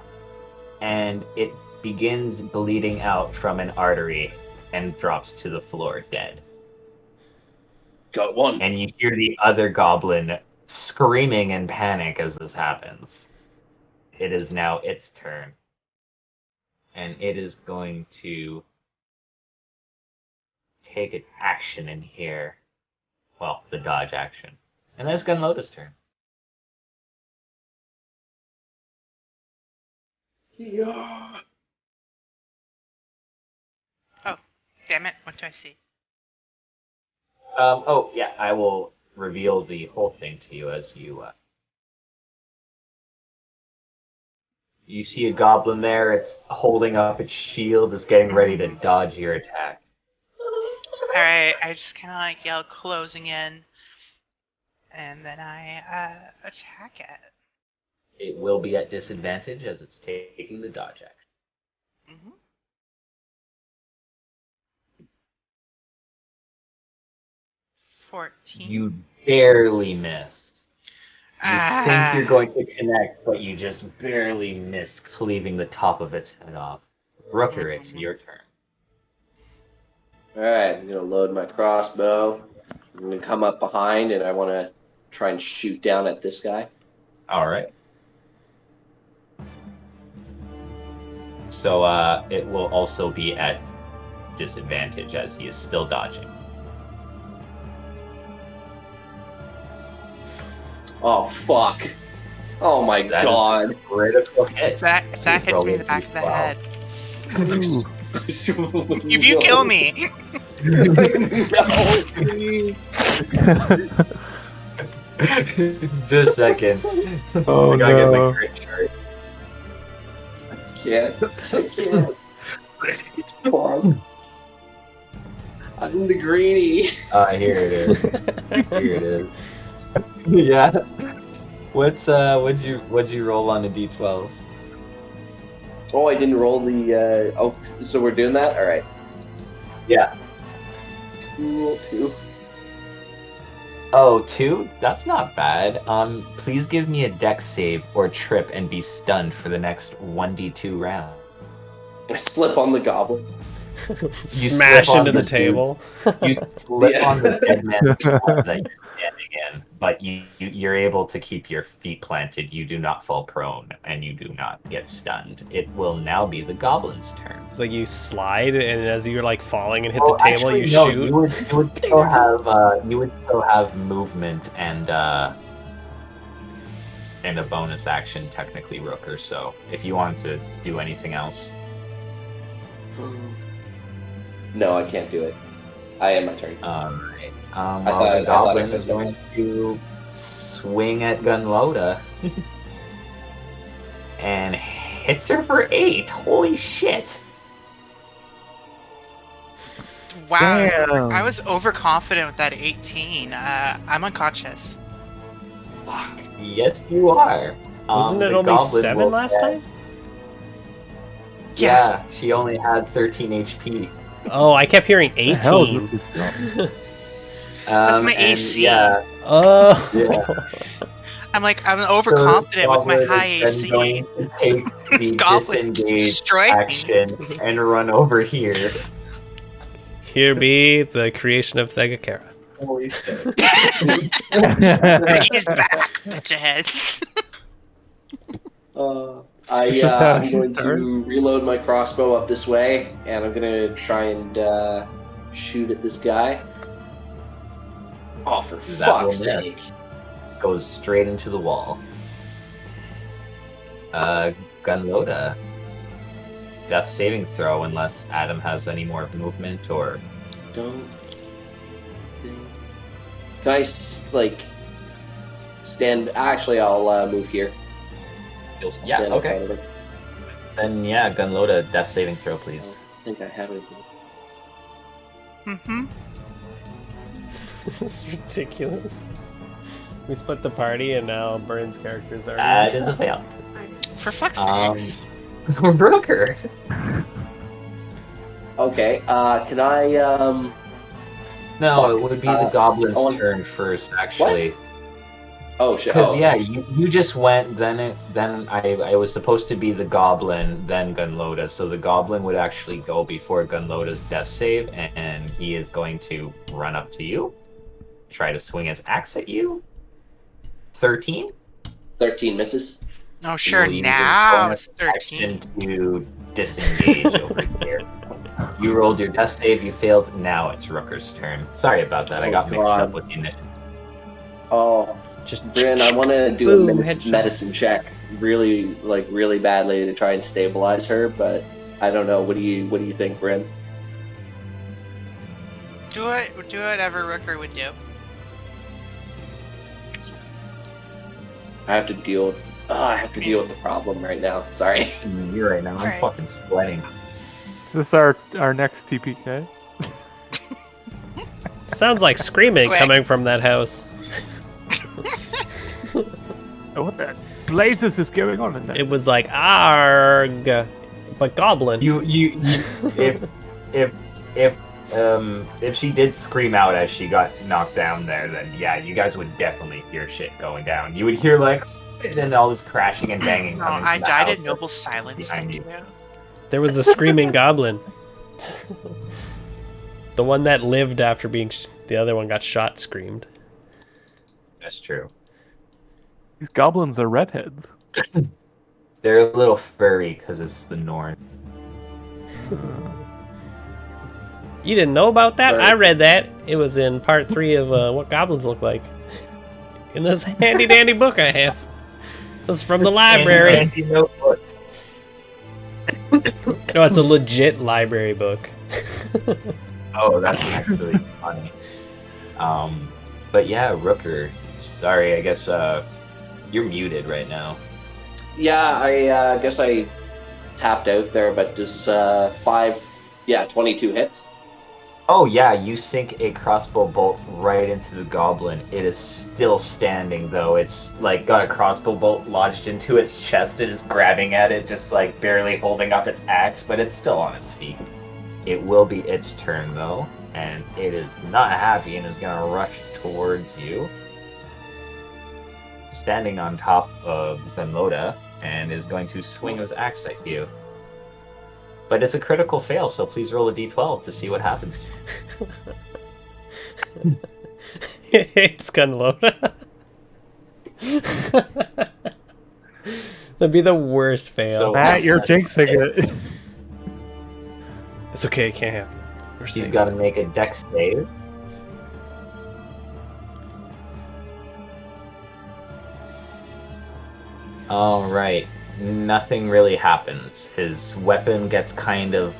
and it begins bleeding out from an artery and drops to the floor dead. Got one. And you hear the other goblin screaming in panic as this happens. It is now its turn. And it is going to take an action in here. Well, the dodge action. And then it's going to load its turn. Yeah. oh, damn it! What do I see? Oh, yeah, I will reveal the whole thing to you as you see a goblin there. It's holding up its shield. It's getting ready to dodge your attack. All right, I just kind of like yell, closing in, and then I attack it. It will be at disadvantage as it's taking the dodge action. Mm-hmm. 14. You barely missed. You think you're going to connect, but you just barely miss, cleaving the top of its head off. Rooker, it's your turn. Alright, I'm going to load my crossbow. I'm going to come up behind, and I want to try and shoot down at this guy. Alright. So, it will also be at disadvantage as he is still dodging. Oh, fuck. Oh my That god. is a critical hit. If that Please hits roll me in a the back of the D12. head, Ooh. if you kill me, No, please. Just a second. Oh I gotta get my no. crit chart. I can't. Fuck. I'm the greenie. Here it is. Here it is. Yeah. What'd you roll on the D12? Oh, I didn't roll the. Oh, so we're doing that? Alright. Yeah. Cool, 2. Oh, 2? That's not bad. Please give me a dex save or trip and be stunned for the next 1d2 round. I slip on the goblin. Smash slip on into the the table. You slip Yeah. on the dead man's spot that you're standing in, but you're able to keep your feet planted. You do not fall prone, and you do not get stunned. It will now be the goblin's turn. It's like you slide, and as you're like falling and hit Well, the table, actually, you no, shoot. you would still have movement and a bonus action, technically, Rooker. So if you wanted to do anything else, No, I can't do it. I am my turn. alright. I Well, thought the I goblin could is go. going to swing at Gunloda and hits her for 8. Holy shit! wow, Damn. I was overconfident with that 18. I'm unconscious. Fuck. Yes, you are. Wasn't it the only goblin 7 will last get- time? Yeah, she only had 13 HP. Oh, I kept hearing The hell is 18. with this guy? That's my and AC. Yeah, Oh. yeah. I'm overconfident with my Goblin high is then AC. going to take This the goblin disengage destroyed me. action and run over here. Here be the creation of Thegakera. Holy shit. He's back, bitches. Is this how I'm she going started? to reload my crossbow up this way, and I'm gonna try and shoot at this guy. Oh, for That will fuck's miss. sake! Goes straight into the wall. Gunloda. Death saving throw unless Adam has any more movement or... Don't think. Can I stand? Actually, I'll move here. I'll Yeah, stand in okay. front of him. Then yeah, Gunloda, death saving throw, please. I think I have it. Mm-hmm. This is ridiculous. We split the party and now Burns' characters are. That is a fail. For fuck's Um, sakes. Brooker. Okay. Can I No, it would be the goblin's oh, turn first, actually. Oh shit! Because Oh, yeah, you just went. Then I was supposed to be the goblin, then Gunloda. So the goblin would actually go before Gunloda's death save, and he is going to run up to you, try to swing his axe at you. 13. 13 misses. Oh, sure, You will use now bonus it's 13. action to disengage over here. You rolled your death save, you failed. Now it's Rooker's turn. Sorry about that. I Oh, got mixed God. up with the initiative. Oh, Just Bryn, I want to do Boom, a headshot. medicine check really badly to try and stabilize her, but I don't know. What do you think, Bryn? Do whatever Rooker would do. I have to deal with the problem right now. Sorry. You're right now. I'm Alright. fucking sweating. Is this our next TPK? sounds like screaming Quick. coming from that house. Oh, what the blazes is going on in there? It was like arg, but goblin. If she did scream out as she got knocked down there, then yeah, you guys would definitely hear shit going down. You would hear like, and then all this crashing and banging. No, coming I from the died house in noble silence, behind thank you. you. There was a screaming goblin. The one that lived after being the other one got shot screamed. That's true. These goblins are redheads. They're a little furry because it's the Norn. You didn't know about that? Right. I read that. It was in part 3 of What Goblins Look Like. In this handy dandy book I have. This is from the library. Handy notebook. No, it's a legit library book. Oh, that's actually funny. But yeah, Rooker. Sorry, I guess you're muted right now. Yeah, I guess I tapped out there, but does 22 hits. Oh yeah, you sink a crossbow bolt right into the goblin. It is still standing though. It's like got a crossbow bolt lodged into its chest and is grabbing at it, just like barely holding up its axe, but it's still on its feet. It will be its turn though, and it is not happy and is gonna rush towards you. Standing on top of Gunloda, and is going to swing his axe at you. But it's a critical fail, so please roll a d12 to see what happens. It's Gunloda. That'd be the worst fail. So- Matt, you're That's jinxing six. it. It's okay, it can't happen. We're He's safe. got to make a dex save. Alright, nothing really happens. His weapon gets kind of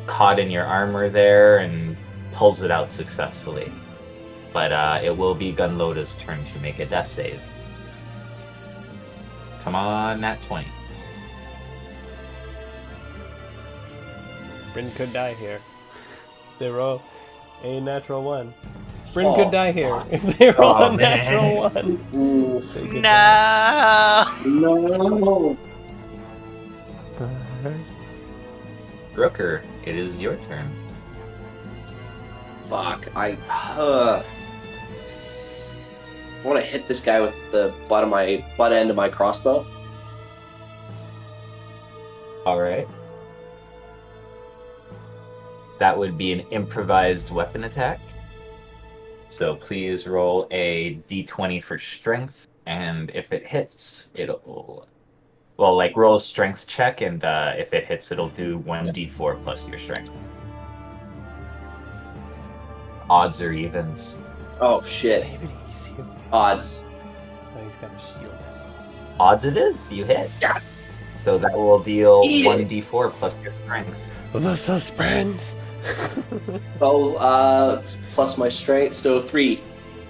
caught in your armor there and pulls it out successfully. But it will be Gunloda's turn to make a death save. Come on, nat 20. Bryn could die here. They roll a natural 1. Bryn Oh, could die here fuck. if they roll Oh, a natural man. 1. Ooh, They could die. No. no. The heck? Rooker, it is your turn. Fuck. want to hit this guy with the butt end of my crossbow. All right. That would be an improvised weapon attack. So please roll a d20 for strength, and if it hits, it'll roll a strength check, and if it hits, it'll do 1d4 plus your strength. Odds or evens? Oh shit! Odds. Oh, he's got a shield. Odds it is. You hit. Yes. So that will deal Eat it. 1d4 plus your strength. The suspense. Oh, plus my strength, so 3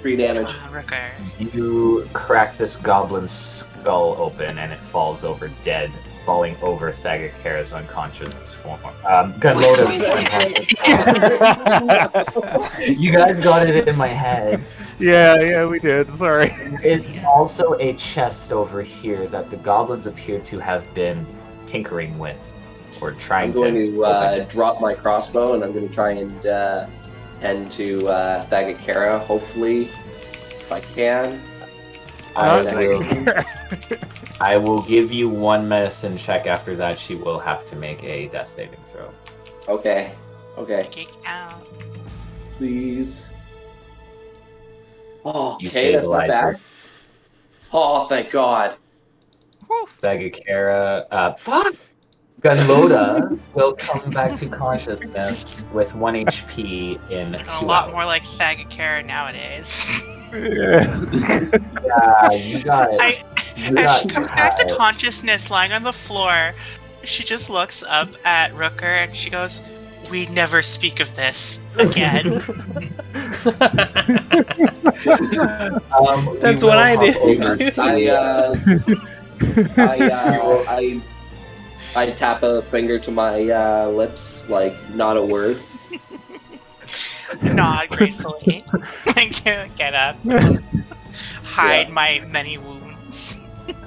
damage. Rooker. You crack this goblin's skull open, and it falls over dead, falling over Thagakara's unconscious form. Gunloda's unconscious. You guys got it in my head. Yeah, we did. Sorry. It's also a chest over here that the goblins appear to have been tinkering with, or trying I'm going to to drop my crossbow, and I'm going to try and tend to Thagakara, hopefully, if I can. I will give you one medicine check. After that, she will have to make a death saving throw. Okay. Kick out. Please. Oh, You okay, that's not stabilize her. bad. Oh, thank God. Thagakara, fuck! Gunloda will come back to consciousness with 1 HP in 2 A lot hours. more like Thagakara nowadays. Yeah, you got it. As she comes back to consciousness, lying on the floor, she just looks up at Rooker and she goes, "We never speak of this again." That's we what will I hop did. over. I tap a finger to my lips, like not a word. Nod gratefully. And get up. Hide my many wounds.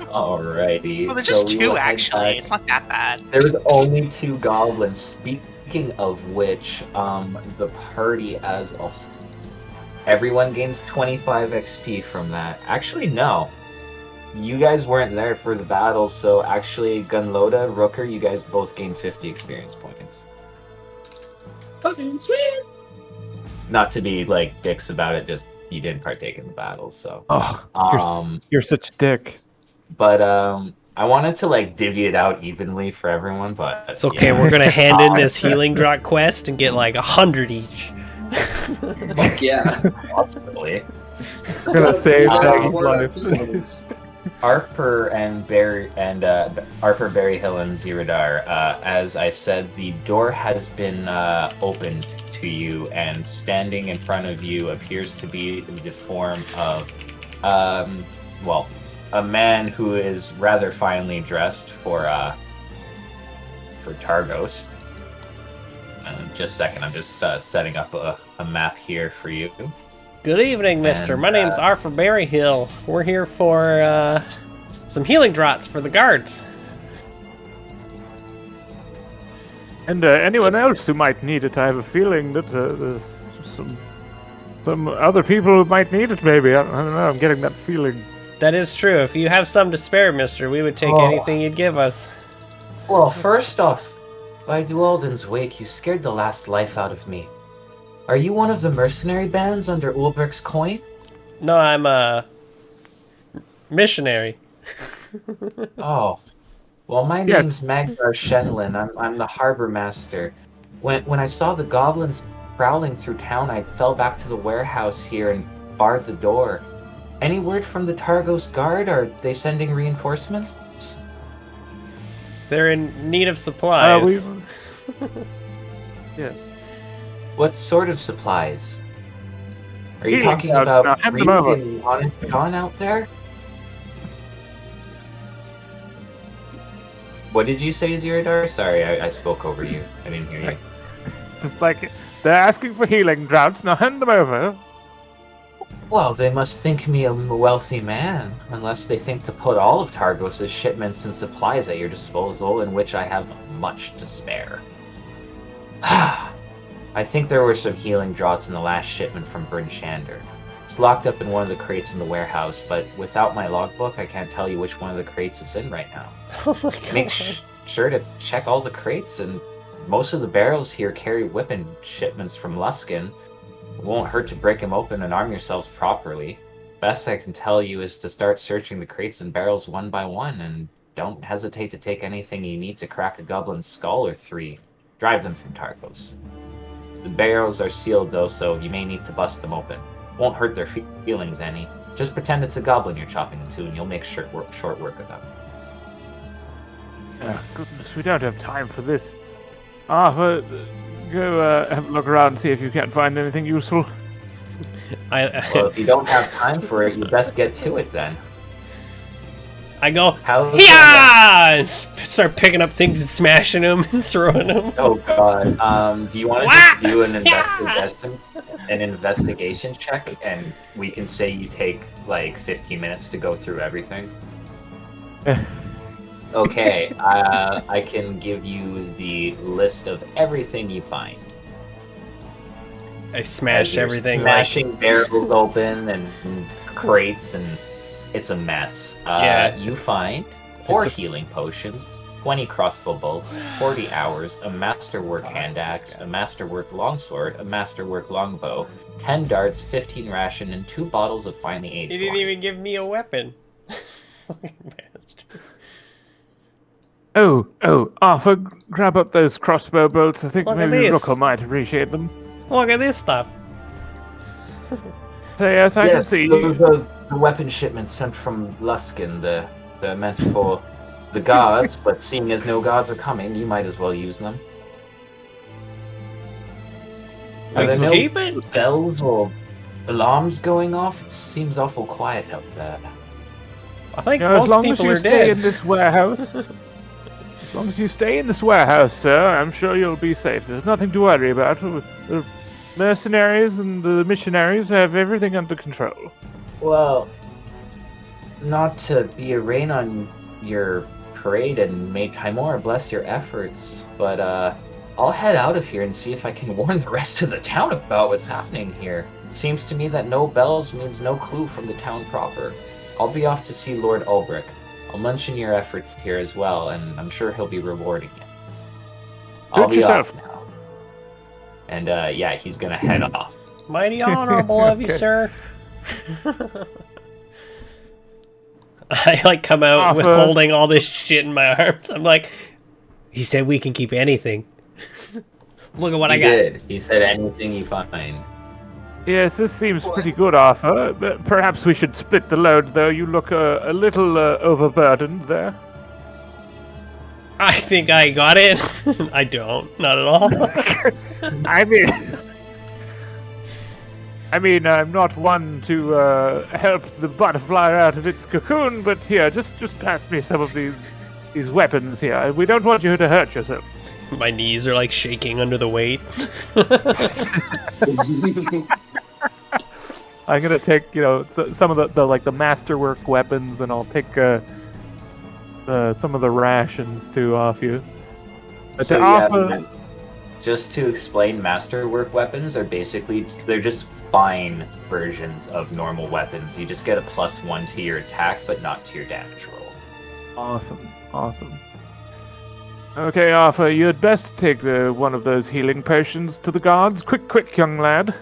Alrighty. Well, there's so just we will 2 head actually. back. It's not that bad. There's only 2 goblins. Speaking of which, the party as a whole, everyone gains 25 XP from that. Actually, no. You guys weren't there for the battle, so actually, Gunloda, Rooker, you guys both gain 50 experience points. Fucking sweet. Not to be like dicks about it, just you didn't partake in the battle, so. Oh, you're such a dick. But I wanted to like divvy it out evenly for everyone, but It's okay, yeah. we're gonna hand in this healing drop quest and get like 100 each. Fuck yeah. Possibly. I'm gonna save Daggy's Daggy's life. Harper Berry Hill, and Ziradar. As I said, the door has been opened to you, and standing in front of you appears to be the form of, a man who is rather finely dressed for Targos. Just a second, I'm just setting up a map here for you. Good evening, mister. And, My name's Arthur Berryhill. We're here for some healing draughts for the guards. And anyone else who might need it, I have a feeling that there's some other people who might need it, maybe. I don't know, I'm getting that feeling. That is true. If you have some to spare, mister, we would take anything you'd give us. Well, first off, by Dualden's wake, you scared the last life out of me. Are you one of the mercenary bands under Ulbrich's coin? No, I'm a missionary. Oh. Well, my name's Magdar Shenlin. I'm the harbor master. When I saw the goblins prowling through town, I fell back to the warehouse here and barred the door. Any word from the Targos guard? Are they sending reinforcements? They're in need of supplies. Yes. What sort of supplies? Are you Healing talking now, about hand Reed them over. and Honest John out there? What did you say, Ziradar? Sorry, I spoke over you. I didn't hear you. It's just like they're asking for healing draughts. Now hand them over. Well, they must think me a wealthy man, unless they think to put all of Targos' shipments and supplies at your disposal, in which I have much to spare. I think there were some healing draughts in the last shipment from Bryn Shander. It's locked up in one of the crates in the warehouse, but without my logbook, I can't tell you which one of the crates it's in right now. Oh my Make God. sure to check all the crates, and most of the barrels here carry weapon shipments from Luskin. It won't hurt to break them open and arm yourselves properly. Best I can tell you is to start searching the crates and barrels one by one, and don't hesitate to take anything you need to crack a goblin's skull or 3. Drive them from Tarkos. The barrels are sealed though, so you may need to bust them open. Won't hurt their feelings any. Just pretend it's a goblin you're chopping into, and you'll make short work of them. Oh, goodness, we don't have time for this. Arthur, go have a look around and see if you can't find anything useful. Well, if you don't have time for it, you best get to it then. I go, How's yeah! And start picking up things and smashing them and throwing them. Oh god. Do you want to Wah! just do an investigation check, and we can say you take like 15 minutes to go through everything? Okay. I can give you the list of everything you find. I smash As you're everything. smashing barrels open and crates, and it's a mess. Yeah. You find 4 healing potions, 20 crossbow bolts, 40 hours, a masterwork hand axe, a masterwork longsword, a masterwork longbow, 10 darts, 15 ration, and 2 bottles of finely aged He didn't wine. even give me a weapon. Oh, Arthur, grab up those crossbow bolts. I think Look at maybe this. Rookle might appreciate them. Look at this stuff. So yes, I can see. The weapon shipments sent from Luskin, they're meant for the gods, but seeing as no gods are coming, you might as well use them. Are there no Keep it? bells or alarms going off? It seems awful quiet out there. I think You know, as most long as people you are stay in dead. this warehouse, as long as you stay in this warehouse, sir, I'm sure you'll be safe. There's nothing to worry about. The mercenaries and the missionaries have everything under control. Well, not to be a rain on your parade, and may Timor bless your efforts, but I'll head out of here and see if I can warn the rest of the town about what's happening here. It seems to me that no bells means no clue from the town proper. I'll be off to see Lord Ulbrich. I'll mention your efforts here as well, and I'm sure he'll be rewarding you. I'll Suit be yourself. off now. And yeah, he's gonna head off. Mighty honorable of you, Okay. sir. I like come out with Arthur. holding all this shit in my arms. I'm like, he said we can keep anything. Look at what I He got. did. He said anything you find. Yes, this seems pretty good, Arthur. But perhaps we should split the load, though. You look a little overburdened there. I think I got it. I don't. Not at all. I mean, I'm not one to help the butterfly out of its cocoon, but here, just pass me some of these weapons here. We don't want you to hurt yourself. My knees are like shaking under the weight. I'm gonna take, some of the masterwork weapons, and I'll take some of the rations too off you. But So to yeah, offer, just to explain, masterwork weapons are basically, they're just fine versions of normal weapons. You just get a +1 to your attack, but not to your damage roll. awesome. Okay, Arthur, you'd best take one of those healing potions to the gods. Quick, young lad.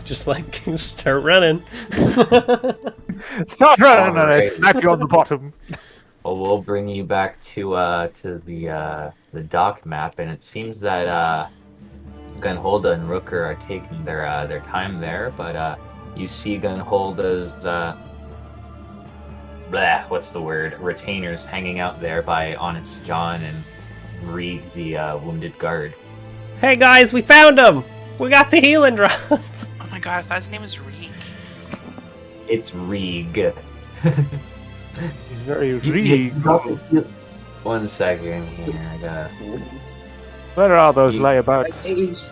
Just like start running. Start running on Alright. it. Smack you on the bottom. Well, we'll bring you back to the dock map, and it seems that Gunholda and Rooker are taking their time there, but you see Gunholda's what's the word? Retainers hanging out there by Honest John and Reed, the wounded guard. Hey guys, we found him. We got the healing drops. Oh my god, I thought his name was Reek. It's Reeg. He's very You regal. got the heal- One second here, I gotta... Where are those You- layabouts?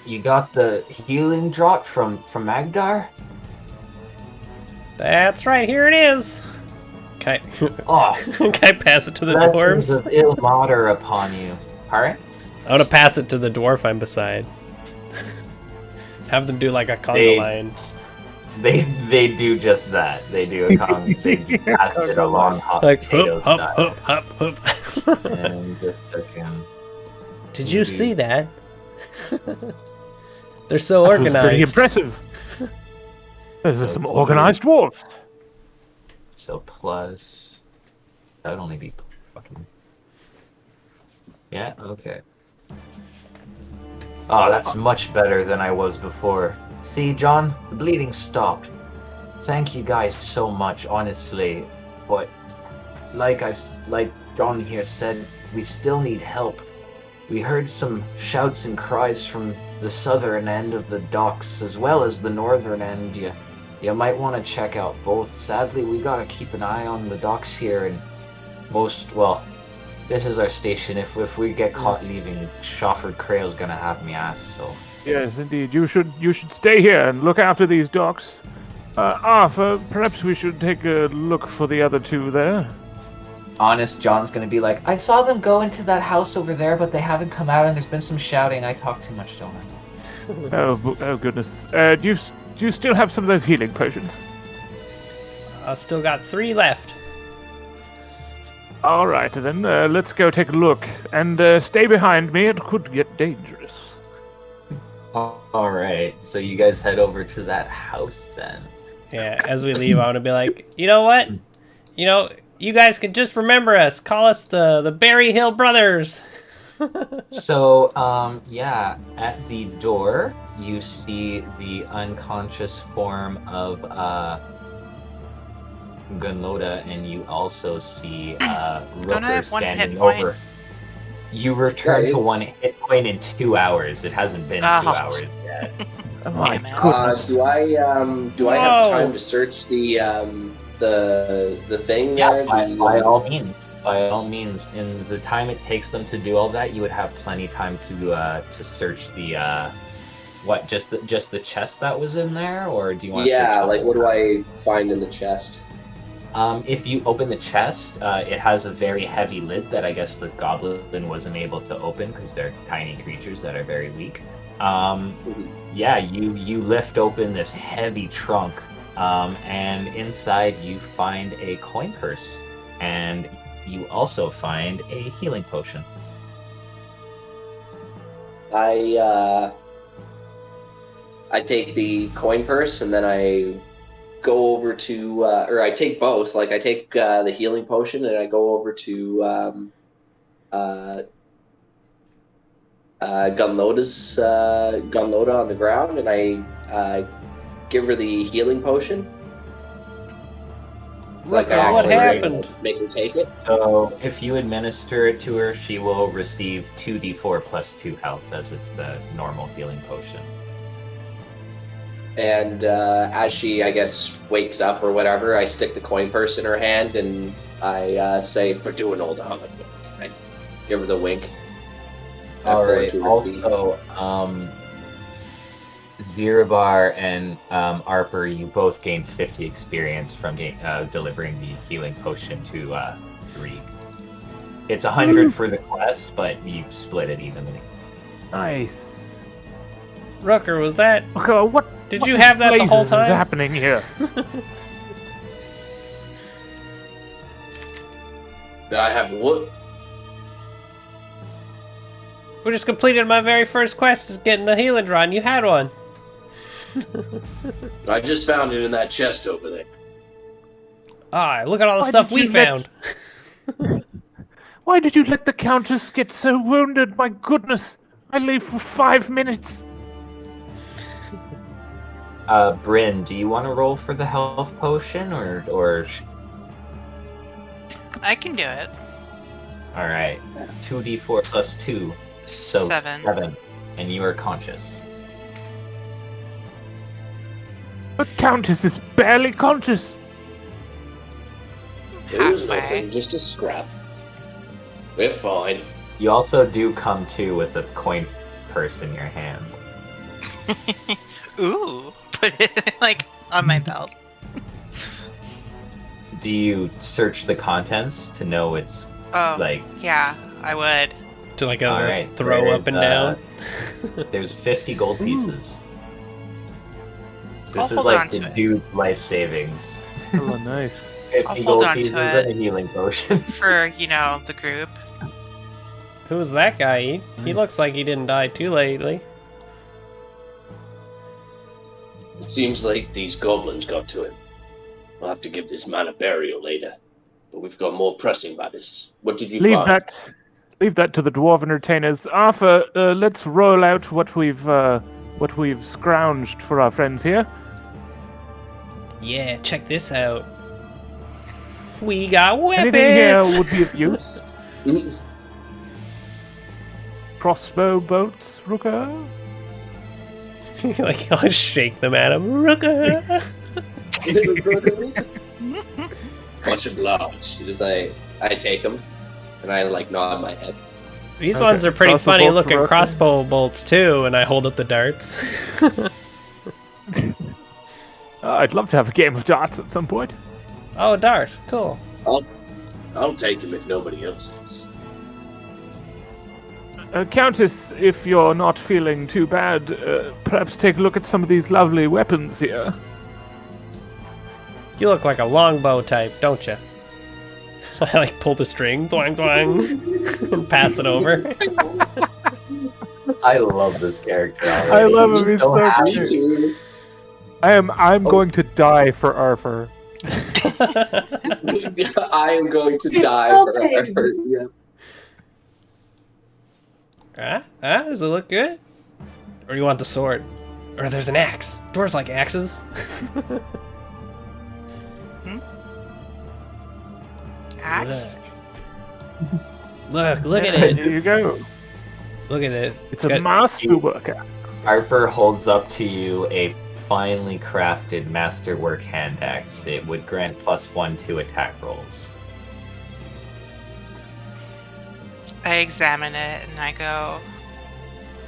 You got the healing drop from Magdar? That's right, here it is. Can Oh, I, can I pass it to the blessings dwarves? of Ilmater upon you. Alright? I want to pass it to the dwarf I'm beside. Have them do like a conga line. They do just that. They do a they pass it along hot Like potato hup, style. hup, hup, hup. And just fucking... Did you see that? They're so That was organized. pretty impressive. Those are So some cool. organized dwarves. So plus... That would only be fucking... Yeah, okay. Oh, that's much better than I was before. See, John, the bleeding stopped. Thank you guys so much, honestly. But like John here said, we still need help. We heard some shouts and cries from the southern end of the docks as well as the northern end. You might want to check out both. Sadly, we gotta keep an eye on the docks here, and this is our station. If we get caught leaving, Shofford Crail's gonna have me ass, so... Yes, indeed. You should stay here and look after these docks. Arthur, perhaps we should take a look for the other two there. Honest, John's gonna be like, I saw them go into that house over there, but they haven't come out, and there's been some shouting. I talk too much, don't I? Oh goodness. Do you still have some of those healing potions? I still got 3 left. All right, then let's go take a look. And stay behind me. It could get dangerous. Alright, so you guys head over to that house then. Yeah, as we leave, I want to be like, you know what? You guys can just remember us. Call us the Berry Hill Brothers. So, yeah, at the door, you see the unconscious form of Gunloda, and you also see Don't I Rooker have one standing hit point? over. You return Yeah, to 1 hit point in 2 hours. It hasn't been 2 hours yet. Oh my Damn it. goodness. Do I have Whoa. time to search the thing Yeah, there? by all means. By all means. In the time it takes them to do all that, you would have plenty of time to search the just the chest that was in there, or do you want to search Yeah, the like whole what do house? I find in the chest? If you open the chest, it has a very heavy lid that I guess the goblin wasn't able to open because they're tiny creatures that are very weak. Yeah, you lift open this heavy trunk, and inside you find a coin purse, and you also find a healing potion. I take the coin purse and then I go over to, or I take both. Like I take the healing potion and I go over to Gunloda on the ground, and I give her the healing potion. Like I Rooker, what actually happened? make her take it. So if you administer it to her, she will receive 2d4 plus 2 health, as it's the normal healing potion. And as she, I guess, wakes up or whatever, I stick the coin purse in her hand and I say, "For doing all the humming." I give her the wink. I pull her Alright, to her feet. also, Zirabar and Arper, you both gained 50 experience from delivering the healing potion to Tariq. It's 100 for the quest, but you split it evenly. Nice. Rooker, was that? Okay, what? Did what you have that the whole blazes is time? happening here? That I have what? We just completed my very first quest, getting the healing rod, and you had one. I just found it in that chest over there. Ah, look at all the Why stuff did we you let- found. Why did you let the Countess get so wounded? My goodness! I lay for 5 minutes. Bryn, do you want to roll for the health potion, or... I can do it. Alright, 2d4 plus 2, so 7, and you are conscious. The Countess is barely conscious. It was Halfway. nothing, just a scrap. We're fine. You also do come to with a coin purse in your hand. Ooh, put it like on my belt. Do you search the contents to know it's Oh, like... yeah, I would. To like a Alright, throw there's, up and down. There's 50 gold pieces. This is hold like on the to it. dude's life savings. Oh, nice. 50 hold gold on to pieces it. and a healing potion. For, the group. Who's that guy? He Nice. looks like he didn't die too lately. It seems like these goblins got to him. We'll have to give this man a burial later. But we've got more pressing matters. What did you Leave find? that to the dwarven retainers. Arthur, let's roll out what we've scrounged for our friends here. Yeah, check this out. We got weapons! Anything here would be of use. Mm. Crossbow bolts, Ruka. Like, I'll shake them at him. Rooka! Much obliged. As I take them, and I nod my head. These Okay, ones are pretty crossbow funny bolts, looking Rooka. crossbow bolts too, and I hold up the darts. I'd love to have a game of darts at some point. Oh, dart. Cool. I'll take him if nobody else does. Countess, if you're not feeling too bad, perhaps take a look at some of these lovely weapons here. You look like a longbow type, don't you? I pull the string, boing boing, and pass it over. I love this character already. I love him. He's so happy. Me too. I'm going to die for Arthur. I am going to die forever. Yeah. Does it look good? Or you want the sword? Or there's an axe. Dwarves like axes. Axe? Look at it. Here you go. Look at it. It's a got- masterwork axe. Arthur holds up to you a finely crafted masterwork hand axe. It would grant +1 to attack rolls. I examine it and I go,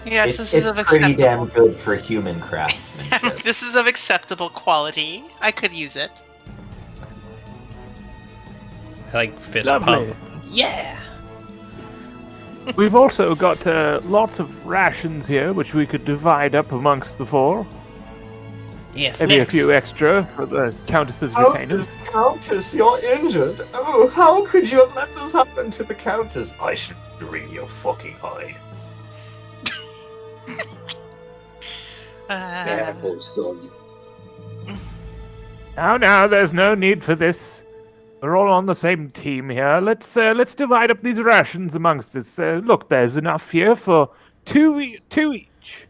yes, It's this is of pretty damn acceptable. good for human craftsmanship. This is of acceptable quality. I could use it. I fist Lovely. pump. Yeah. We've also got lots of rations here, which we could divide up amongst the four. Yeah, Maybe a snacks. few extra for the Countess's retainers. Countess, you're injured. Oh, how could you have let this happen to the Countess? I should wring your fucking hide. Terrible son. Now, there's no need for this. We're all on the same team here. Let's divide up these rations amongst us. Look, there's enough here for two each.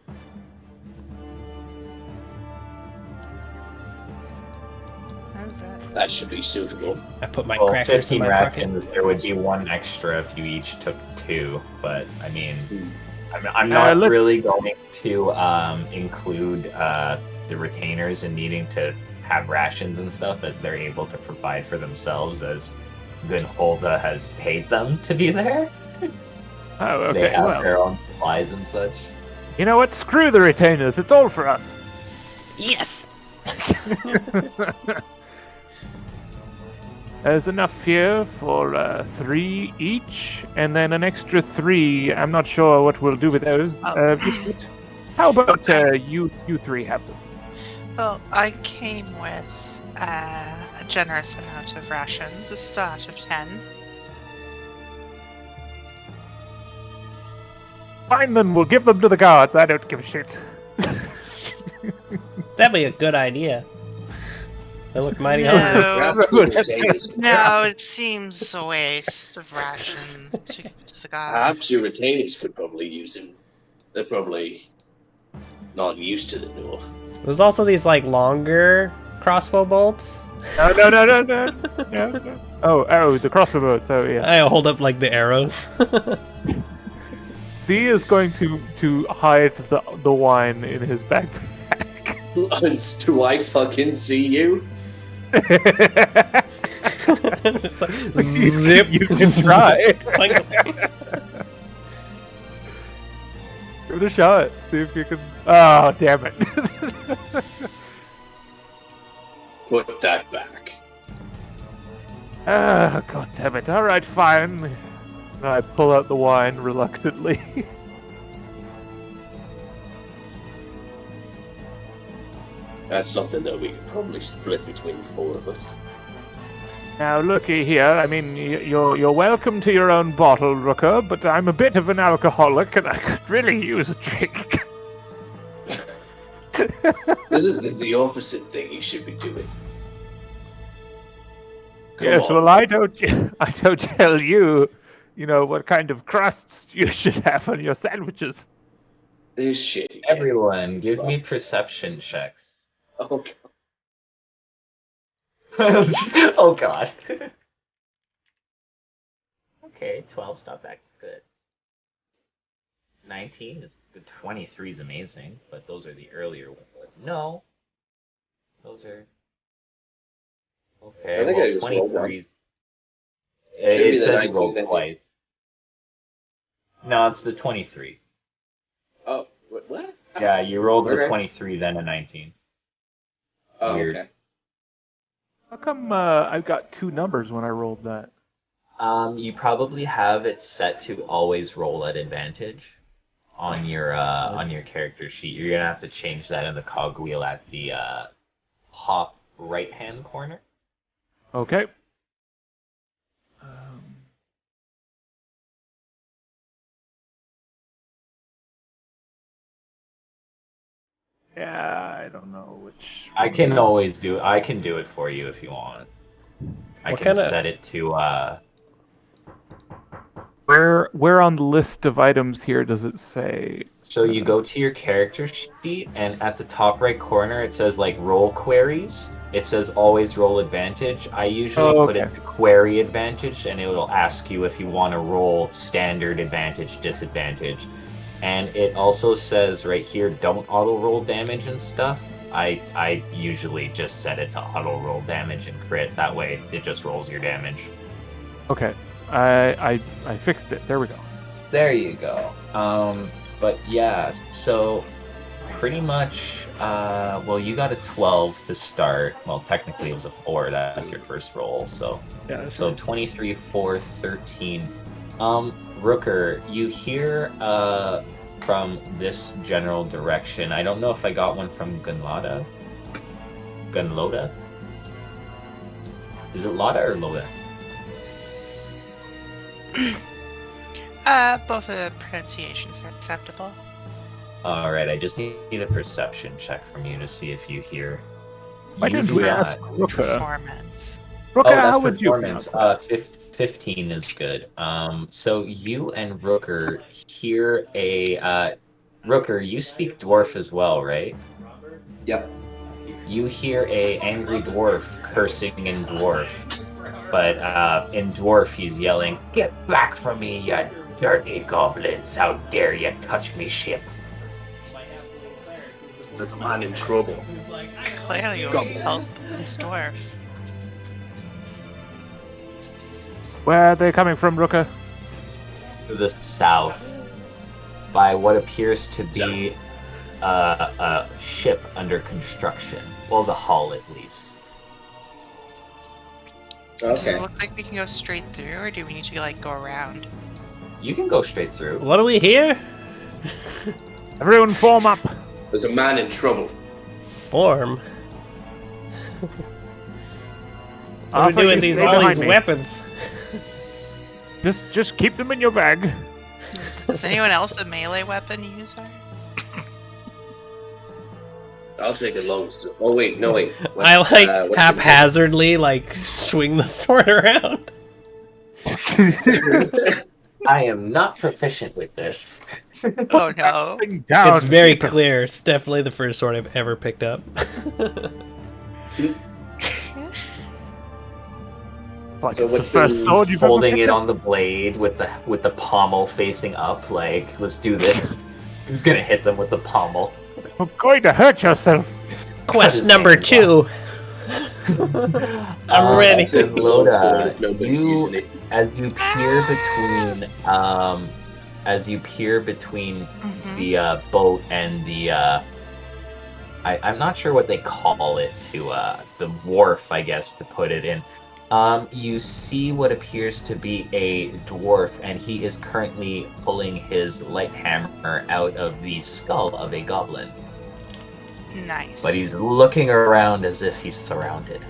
How's that? That should be suitable. I put my Well, crackers in 15 my pocket. rations, there would be one extra if you each took 2, but I mean, Hmm. I'm not let's- really going to include the retainers in needing to have rations and stuff, as they're able to provide for themselves, as Gunholda has paid them to be there. Oh, They okay. have Well, their own supplies and such. you know what? Screw the retainers. It's all for us. Yes. There's enough here for 3 each, and then an extra 3. I'm not sure what we'll do with those. Oh. How about you 3 have them? Well, I came with a generous amount of rations, a start of 10. Fine, then we'll give them to the guards. I don't give a shit. That'd be a good idea. They look mighty No. hungry. Perhaps the retainers, No, it seems a waste of rations to give to the gods. perhaps your retainers could probably use them. They're probably not used to the north. There's also these longer crossbow bolts. No. No. Oh, the crossbow bolts. Oh, yeah. I hold up the arrows. Z is going to hide the wine in his backpack. Do I fucking see you? Just zip. You can try. Clink, clink. Give it a shot. See if you can. Oh, damn it. Put that back. Ah, god damn it. Alright, fine. I pull out the wine reluctantly. That's something that we could probably split between the 4 of us. Now, looky here. I mean, you're welcome to your own bottle, Rooker, but I'm a bit of an alcoholic, and I could really use a drink. This is the opposite thing you should be doing. Yes, on. well, I don't tell you, what kind of crusts you should have on your sandwiches. This shit. Again. Everyone, give me perception checks. Oh, Oh god. Okay, 12's not that good. 19 is good. 23 is amazing, but those are the earlier ones. No. Those are... Okay, I think well, I just rolled 23... Should It be the says you 19 rolled then. twice. No, it's the 23. Oh, what? Yeah, you rolled Okay. the 23, then a 19. Oh, Weird. okay. How come I got 2 numbers when I rolled that? You probably have it set to always roll at advantage on your character sheet. You're gonna have to change that in the cogwheel at the top right-hand corner. Okay. Yeah, I don't know which. I can do it for you if you want. I What can kinda- set it to Where on the list of items here does it say? so you go to your character sheet, and at the top right corner it says like roll queries. It says always roll advantage. I usually put it to query advantage, and it will ask you if you want to roll standard advantage, disadvantage. And it also says right here, don't auto roll damage and stuff. I usually just set it to auto roll damage and crit. That way it just rolls your damage. Okay, I fixed it. There we go. There you go. But yeah, so pretty much, well, you got a 12 to start. Well, technically it was a 4. That's your first roll. So, Yeah. so 23, 4, 13. Rooker, you hear from this general direction. I don't know if I got one from Gunloda. Gunloda? Is it Loda or Loda? Both the pronunciations are acceptable. Alright, I just need a perception check from you to see if you hear. Why You didn't do we not. ask Rooker? Performance. Rooker, Oh, that's how would you performance. pronounce that? 15 is good. So you and Rooker hear a Rooker, you speak dwarf as well, right? Yep. You hear a angry dwarf cursing in dwarf, but in dwarf he's yelling, "Get back from me, you dirty goblins! How dare you touch me ship!" There's a man in trouble. Clearly, it was help this dwarf. Where are they coming from, Rooker? To the south, by what appears to be a ship under construction. Well, the hull at least. Does it Okay. look like we can go straight through, or do we need to go around? You can go straight through. What do we hear? Everyone form up. There's a man in trouble. Form. What are Arthur, we doing you these stay all behind these me. weapons? Just keep them in your bag. Is anyone else a melee weapon user? I'll take a long sword. Oh wait, no wait. I like what's the- haphazardly like swing the sword around. I am not proficient with this. Oh no. Thing down. It's very Keep it. clear. It's definitely the first sword I've ever picked up. Like So it's the what's first been sword you've ever Holding picked it up. on the blade with the pommel facing up, like, let's do this. He's gonna hit them with the pommel. You're going to hurt yourself. Quest his number hand 2. I'm ready. I'll take the long sword if Loda, nobody's using it. as you peer between Mhm. the boat and the I'm not sure what they call it, to the wharf, I guess, to put it in. You see what appears to be a dwarf, and he is currently pulling his light hammer out of the skull of a goblin. Nice. But he's looking around as if he's surrounded.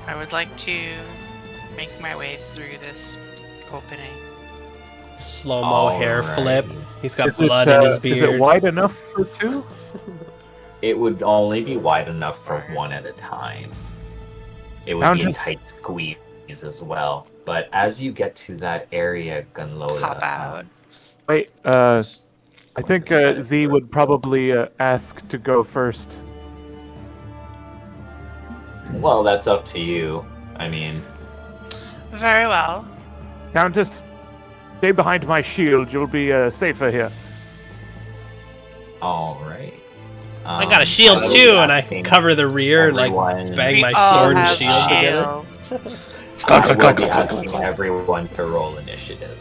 I would like to make my way through this opening. Slow-mo hair flip. Alrighty. He's got blood in his beard. Is it wide enough for two? It would only be wide enough for Alright. one at a time. It would I'm be a just- tight squeeze as well. But as you get to that area, Gunloda... Pop out. Wait, I think Z would probably ask to go first. Well, that's up to you. I mean, Very well. Countess, stay behind my shield. You'll be safer here. alright. I got a shield too, and I cover the rear and like bang We my all sword and have shield together. shields. I will be asking everyone to roll initiative.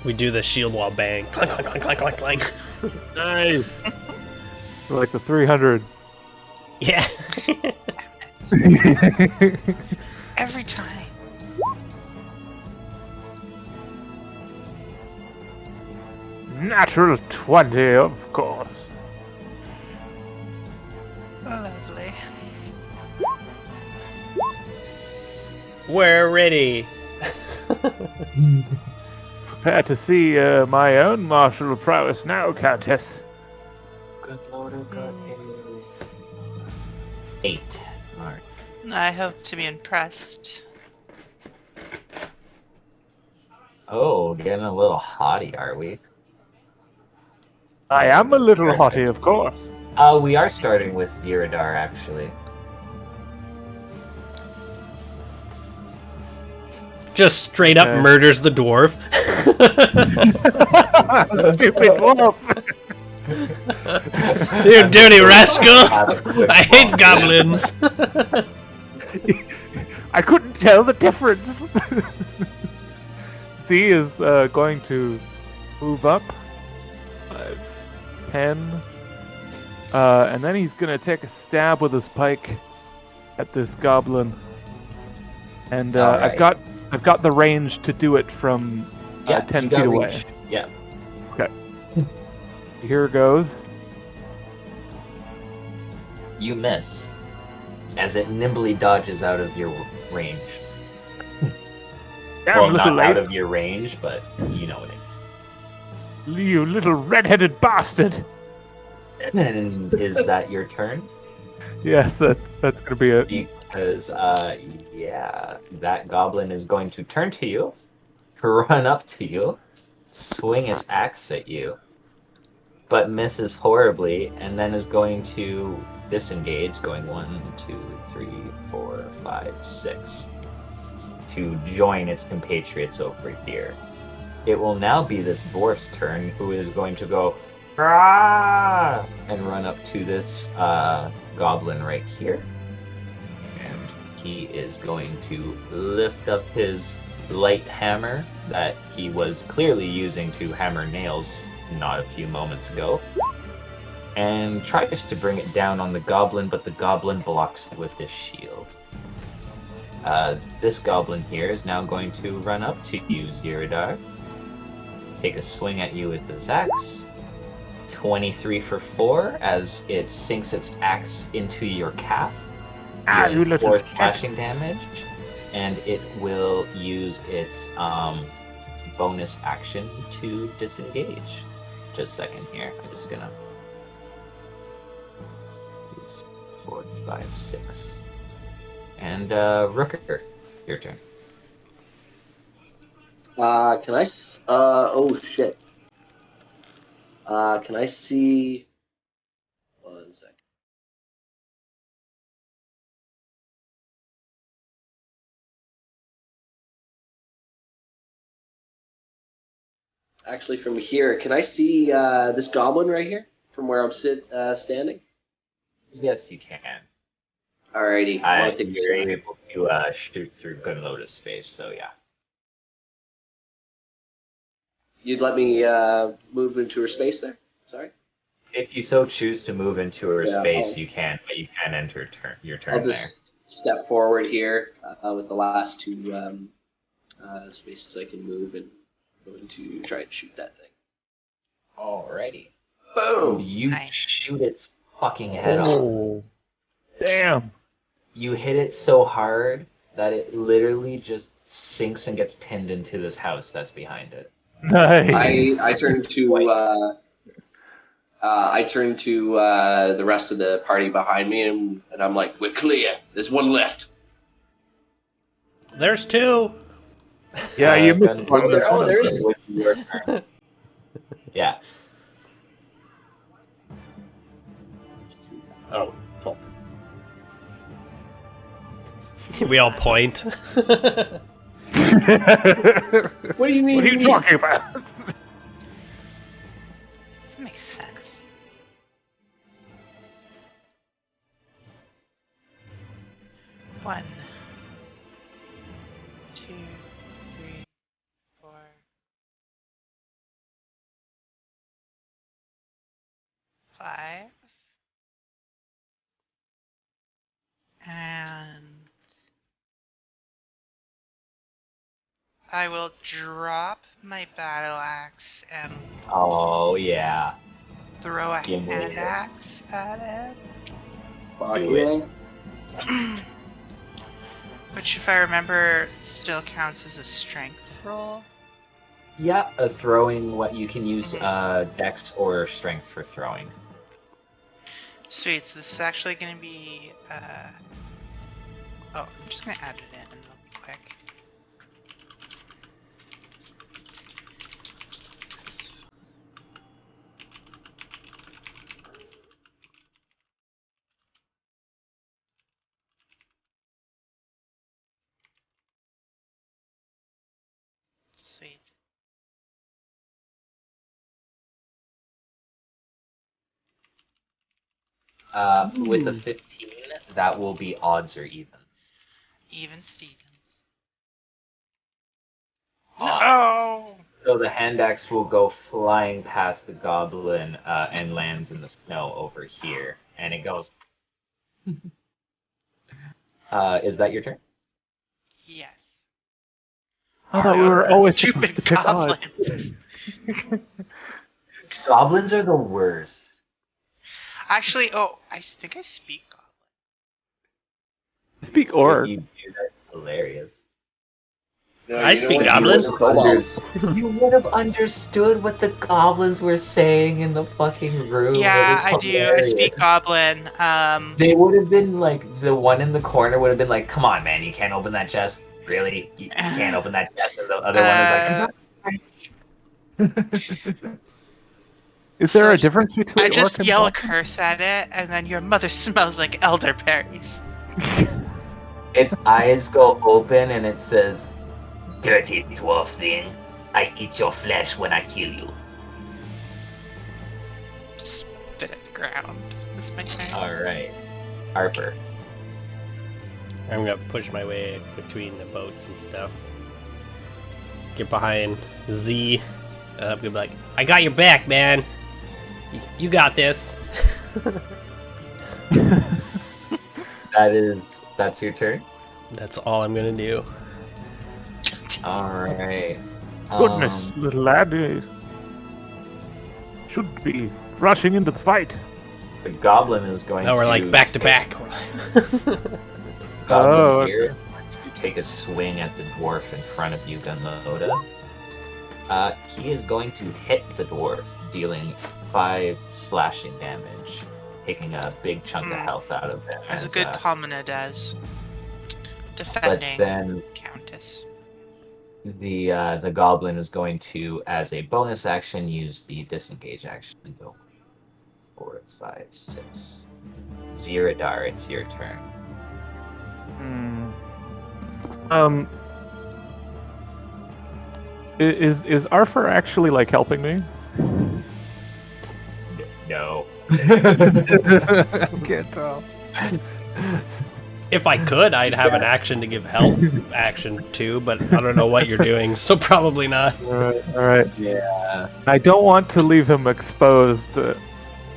We do the shield wall bang. Clank, clank, clank, clank, clank, clank. Nice. Like the 300. Yeah. Every time. Natural 20, of course. Lovely. We're ready. Prepare to see my own martial prowess now, Countess. Gunloda got a 8. Alright. I hope to be impressed. Oh, getting a little haughty, are we? I am a little haughty, of course. We are starting with Ziradar, actually. Just straight up Okay. murders the dwarf. Stupid wolf. You dirty rascal! Have a quick I hate walk. goblins. I couldn't tell the difference. Z is going to move up. 5, 10. And then he's going to take a stab with his pike at this goblin. And Alright. I've got the range to do it from 10 you feet got away. reach. Yeah. Here goes. You miss as it nimbly dodges out of your range. Damn, Well, little not out lady. of your range, but you know what I You little red-headed bastard. mean. And is that your turn? Yes, that's gonna be it. Because, yeah, that goblin is going to turn to you, run up to you, swing its axe at you, but misses horribly, and then is going to disengage, going 1, 2, 3, 4, 5, 6, to join its compatriots over here. It will now be this dwarf's turn, who is going to go, "Rah!" and run up to this goblin right here. And he is going to lift up his light hammer that he was clearly using to hammer nails not a few moments ago, and tries to bring it down on the goblin, but the goblin blocks it with his shield. This goblin here is now going to run up to you, Ziradar, take a swing at you with his axe. 23 for 4 as it sinks its axe into your calf, You dealing little 4 shit. slashing damage, and it will use its bonus action to disengage. Just a second here. I'm just gonna. 4, 5, 6. And Rooker, your turn. Can I? Oh shit. Can I see? 1 second. Actually, from here, can I see this goblin right here from where I'm standing? Yes, you can. Alrighty, I want to take a You're swing. able to shoot through Gunloda's space, so yeah. You'd let me move into her space there? Sorry? If you so choose to move into her Yeah, space, I'll- you can, but you can enter your turn I'll just step forward here with the last two spaces I can move and going to try and shoot that thing. Alrighty. Boom. You Nice. shoot its fucking head off. Oh, damn. You hit it so hard that it literally just sinks and gets pinned into this house that's behind it. Nice. I turn to the rest of the party behind me, and I'm like, "We're clear. There's one left." There's two. Yeah, you missed Gun- one. Oh, there's- with your turn. Yeah. Oh, fuck. We all point. What What do you mean? are you talking about? That makes sense. One, two, three, four, five, and I will drop my battle axe and Oh yeah. throw a Give me hand it. axe at Fuck Do it. yeah. it. Which, if I remember, still counts as a strength roll. Yeah, throwing what you can use dex or strength for throwing. Sweet, so this is actually going to be, oh, I'm just going to add it in real quick. Sweet. With a 15, that will be odds or evens. Even Stevens. No. So the hand axe will go flying past the goblin and lands in the snow over here, and it goes. Is that your turn? Yes. I thought we were always supposed stupid to pick odds. goblins. Goblins are the worst. Actually, oh, I think I speak goblin. Speak If orc. you do, that's hilarious. No, I you know speak what? goblin. You would have understood what the goblins were saying in the fucking room. Yeah, It was I do. I hilarious. speak goblin. They would have been like, the one in the corner would have been like, come on, man, you can't open that chest. Really? You can't open that chest. And the other one is like, I'm not. Is So there I a just- difference between I just orc and yell a goblin? curse at it, and then your mother smells like elderberries. Its eyes go open and it says, dirty dwarf thing. I eat your flesh when I kill you. Spit at the ground. This is my turn. Alright. Harper. I'm gonna push my way between the boats and stuff. Get behind Z, and I'm gonna be like, I got your back, man. You got this. That's your turn? That's all I'm gonna do. Alright. Goodness, little lad. Should be rushing into the fight. The goblin is going Now to... we're like back to back. Goblin Oh, here is going to take a swing at the dwarf in front of you, Gunloda. He is going to hit the dwarf, dealing 5 slashing damage, taking a big chunk of health out of him. As a good commoner does. But Defending then Countess. the goblin is going to, as a bonus action, use the disengage action and go 4, 5, 6. Ziradar, it's your turn. Is Arthur actually like helping me? No. I can't tell. If I could, I'd have an action to give help action to, but I don't know what you're doing, so probably not. All right. Yeah. I don't want to leave him exposed, so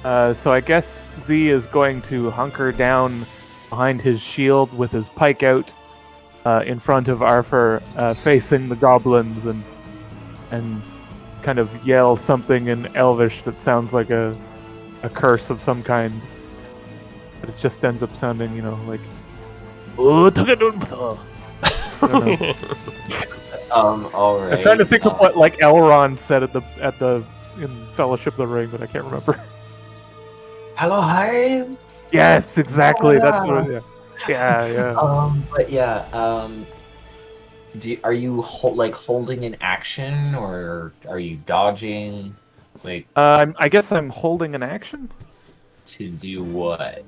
I guess Z is going to hunker down behind his shield with his pike out in front of Arthur, facing the goblins, and kind of yell something in Elvish that sounds like a curse of some kind. But it just ends up sounding, like... Oh, All right. I'm trying to think of what like Elrond said in Fellowship of the Ring, but I can't remember. Hello, Yes, exactly. Oh, That's yeah. what. Yeah. But yeah. Are you holding an action, or are you dodging? Like, I guess I'm holding an action. to do what?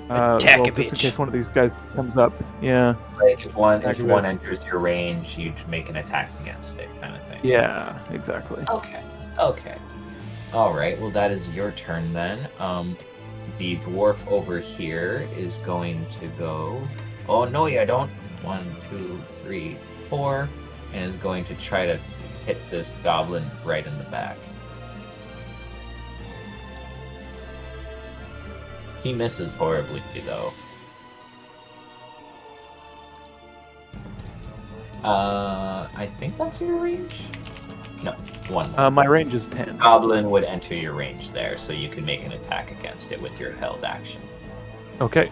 Attack Well, a just in bitch. case one of these guys comes up. Yeah. Like if one Activate. enters your range, you make an attack against it, kind of thing. Yeah. Exactly. Okay. Okay. All right. Well, that is your turn then. The dwarf over here is going to go. Oh no, you don't. 1, 2, 3, 4, and is going to try to hit this goblin right in the back. He misses horribly, though. I think that's your range? No, one more. My range is 10. Goblin would enter your range there, so you can make an attack against it with your held action. Okay.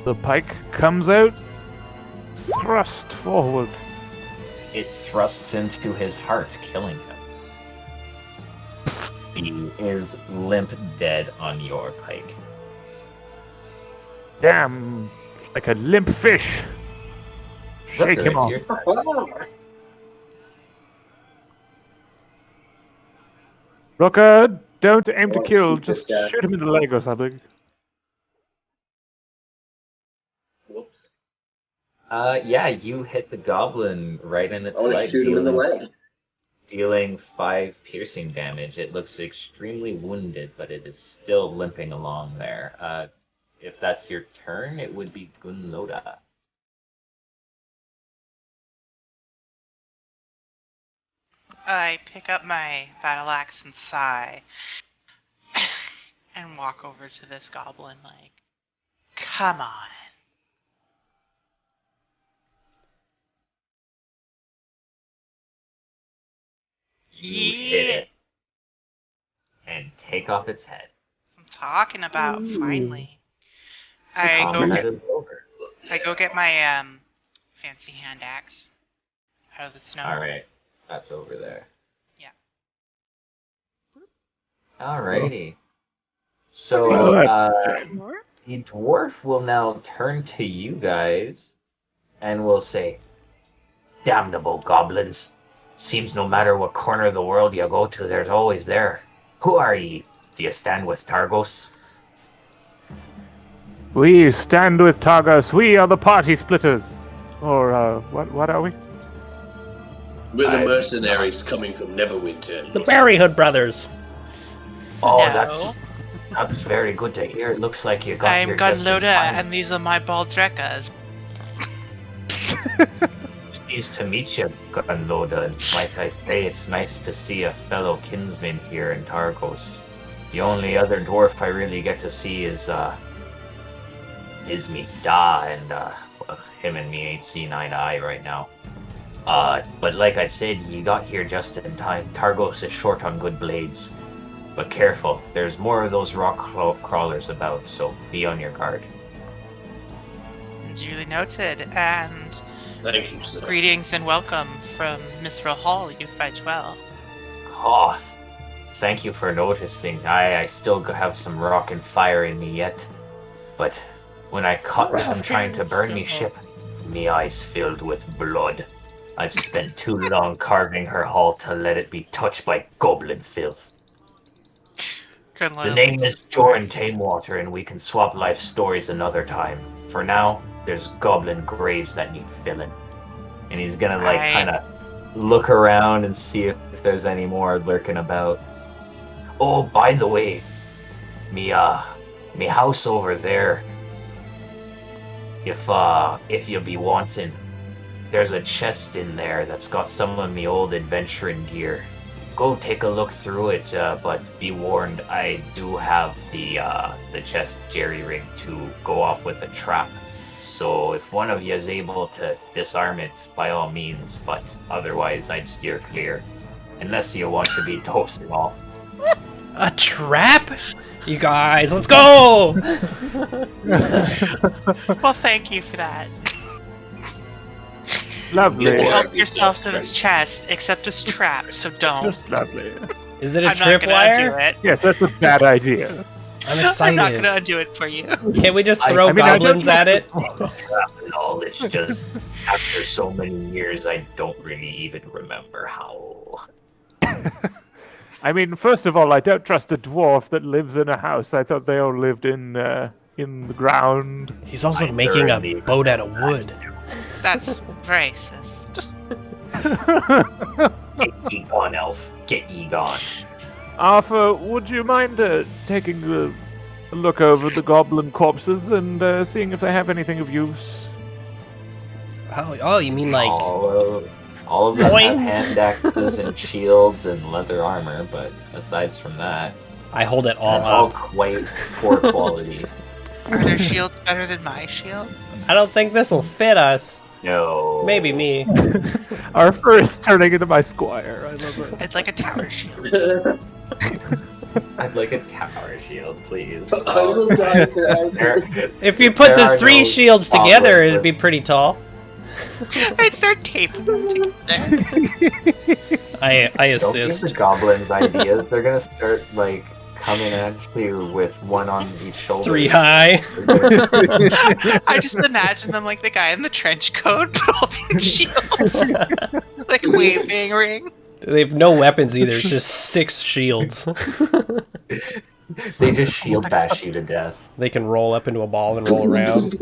The pike comes out. Thrust forward. It thrusts into his heart, killing him. He is limp dead on your pike. Damn. Like a limp fish. Shake Rooker, him it's off. your turn. Rooker, don't aim to I'll kill. shoot this Just guy. shoot him in the leg or something. Whoops. Yeah, you hit the goblin right in its I want to leg, shoot him in the leg. dealing 5 piercing damage. It looks extremely wounded, but it is still limping along there. If that's your turn, it would be Gunloda. I pick up my battle axe and sigh and walk over to this goblin like, come on. You hit it and take off its head. I'm talking about, finally. I Combat is over. go get my fancy hand axe out of the snow. Alright, that's over there. Yeah. Alrighty. So, the dwarf will now turn to you guys and will say, "Damnable goblins. Seems no matter what corner of the world you go to, there's always there. Who are ye? Do you stand with Targos?" We stand with Targos. We are the party splitters. Or, what are we? We're the mercenaries coming from Neverwinter. The Berryhood Brothers. Oh, No. that's very good to hear. It looks like you got I'm here just in Gunloda, time. and these are my baldreckas. Pleased to meet you, Gunloda. And might I say, it's nice to see a fellow kinsman here in Targos. The only other dwarf I really get to see is me, Da, and well, him and me ain't seen eye to eye right now. But like I said, you got here just in time. Targos is short on good blades. But careful, there's more of those rock crawlers about, so be on your guard. Duly noted, and Thank you, sir. greetings and welcome from Mithril Hall. You fight well. Oh, thank you for noticing. I still have some rock and fire in me yet. But when I caught them trying to burn me ship, me eyes filled with blood. I've spent too long carving her hull to let it be touched by goblin filth. Gunloda The name licks is his forehead. Joran Tamewater, and we can swap life stories another time. For now, there's goblin graves that need filling. And he's gonna kind of look around and see if there's any more lurking about. Oh, by the way, me house over there. If you be wanting, there's a chest in there that's got some of me old adventuring gear. Go take a look through it, but be warned, I do have the chest jerry-rigged to go off with a trap. So if one of you is able to disarm it, by all means, but otherwise I'd steer clear. Unless you want to be toasted off. A trap? You guys, let's go! Well, thank you for that. Lovely. Yeah. Help yourself to this chest, except it's trapped, so don't. Just lovely. Is it a I'm not gonna undo tripwire? it. Yes, that's a bad idea. I'm I'm excited. not gonna undo it for you. Can't we just I throw mean, I don't goblins at it? Trap and all. It's just after so many years, I don't really even remember how. I mean, first of all, I don't trust a dwarf that lives in a house. I thought they all lived in the ground. He's also I making a thoroughly boat out of wood. That's racist. Get ye gone, elf. Get ye gone. Arthur, would you mind taking a look over the goblin corpses and seeing if they have anything of use? Oh, you mean like All of them have Coins? hand axes and shields and leather armor, but aside from that, I hold it all it's all up? quite poor quality. Are their shields better than my shield? I don't think this'll fit us. No. Maybe me. Arthur is turning into my squire. I love it. It's like a tower shield. I'd like a tower shield, please. I will die for There- If you put There the are three no shields together, goblins it'd be with- pretty tall. I'd start taping them together. I Don't give assist. the goblins ideas. They're gonna start like coming at you with one on each shoulder. 3 high. I just imagine them like the guy in the trench coat holding shields, like waving ring. They have no weapons either. It's just 6 shields. They just shield bash you to death. They can roll up into a ball and roll around.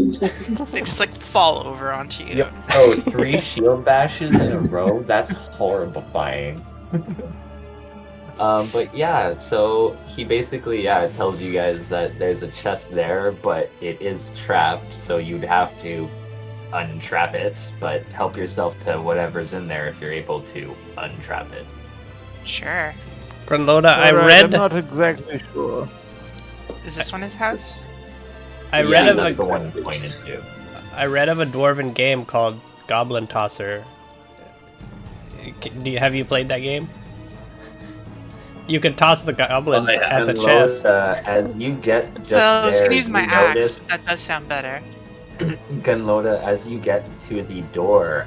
They just like fall over onto you. Yep. Oh, 3 shield bashes in a row? That's horrifying. But yeah, so he basically, tells you guys that there's a chest there, but it is trapped, so you'd have to untrap it, but help yourself to whatever's in there if you're able to untrap it. Sure. Granloda, I Alright, read I'm not exactly sure. Is this one his house? I Yeah, read of that's a the one you pointed to. I read of a dwarven game called Goblin Tosser. Have you played that game? You can toss the goblins I at the And chest. as you get just I was there, gonna use my you axe, notice, but that does sound better. Gunloda, as you get to the door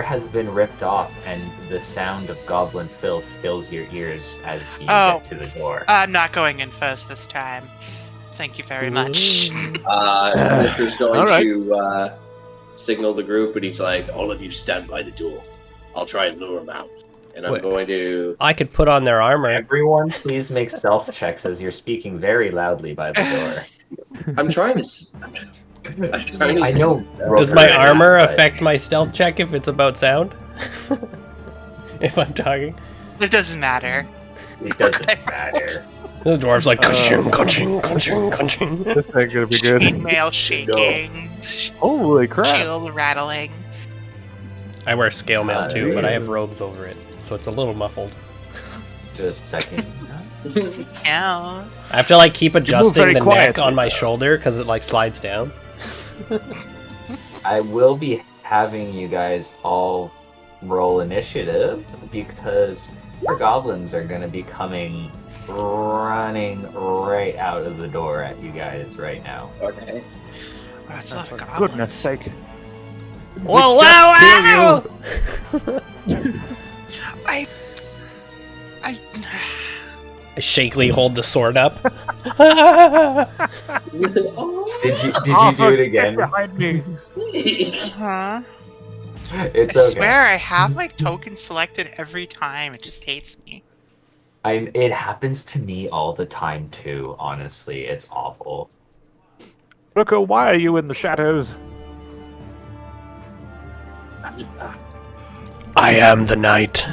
has been ripped off, and the sound of goblin filth fills your ears as you Oh. get to the door. I'm not going in first this time. Thank you very much. Ricker's going Alright. to signal the group, and he's like, "All of you stand by the door. I'll try and lure him out." And I'm Wait. going to. I could put on their armor. Everyone, please make stealth checks as you're speaking very loudly by the door. I'm trying to. I'm trying to I know. Does Roker my is, armor but- affect my stealth check if it's about sound? If I'm talking? It doesn't matter. It doesn't matter. The dwarf's like, ka-ching, ka-ching, ka-ching, ka-ching. This ain't gonna be good. Chainmail shaking, Holy crap! shield rattling. I wear scale mail too, but I have robes over it, so it's a little muffled. Just a second. Yeah. I have to like keep adjusting very the neck quietly, on my though. shoulder because it like slides down. I will be having you guys all roll initiative because our goblins are going to be coming running right out of the door at you guys right now. Okay. Oh, that's a lot of For goblins. goodness sake. Whoa, We wow, just wow! I. I shakily hold the sword up. Oh, Did you Arthur, do it get again? behind me. Huh? It's I okay. swear I have my token selected every time. It just hates me. It happens to me all the time too, honestly. It's awful. Rooker, why are you in the shadows? I am the knight.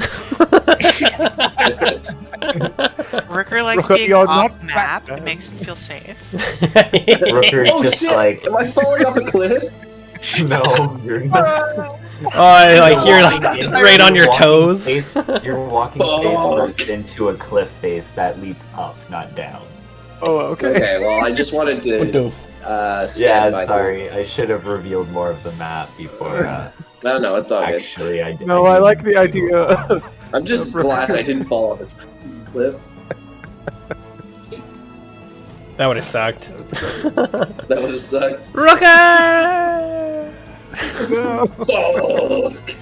Ricker likes Rooker, being you're off not map. Batman. It makes him feel safe. Rooker's Oh just shit! like, Am I falling off a cliff? no, you're not. Oh, like you're like right on your toes. You're walking Oh. face first into a cliff face that leads up, not down. Oh, okay. Okay, well, I just wanted What to the stand by. Yeah, sorry. I should have revealed more of the map before. No, it's all good. Actually, I did. No, I like the idea of I'm just glad I didn't fall off a cliff. That would have sucked. That would have sucked. Rooker! Fuck!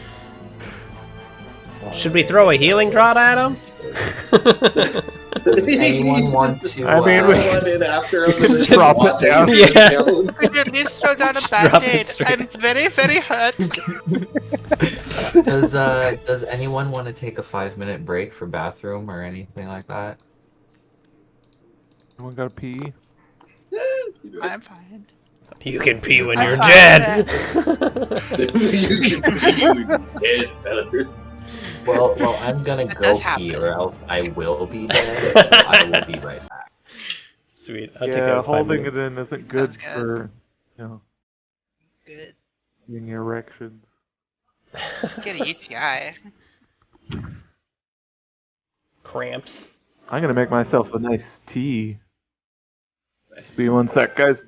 Should we throw a healing draught at him? Does anyone want to? I mean, we- run in after him and then Just drop it watch down. him Yeah. kill him. Could you at least throw down a Drop it band-aid? straight. I'm very, very hurt. Does anyone want to take a 5-minute break for bathroom or anything like that? Anyone got a pee? I'm fine. You can pee when I'm you're fine dead. You can be dead, fella. Well, I'm gonna That go does pee, happen. or else I will be dead. So I will be right back. Sweet. I'll take Yeah, a 5 holding minute. it in isn't good Sounds good. for, Good. getting erections. Get a UTI. Cramps. I'm gonna make myself a nice tea. Be 1 sec, guys.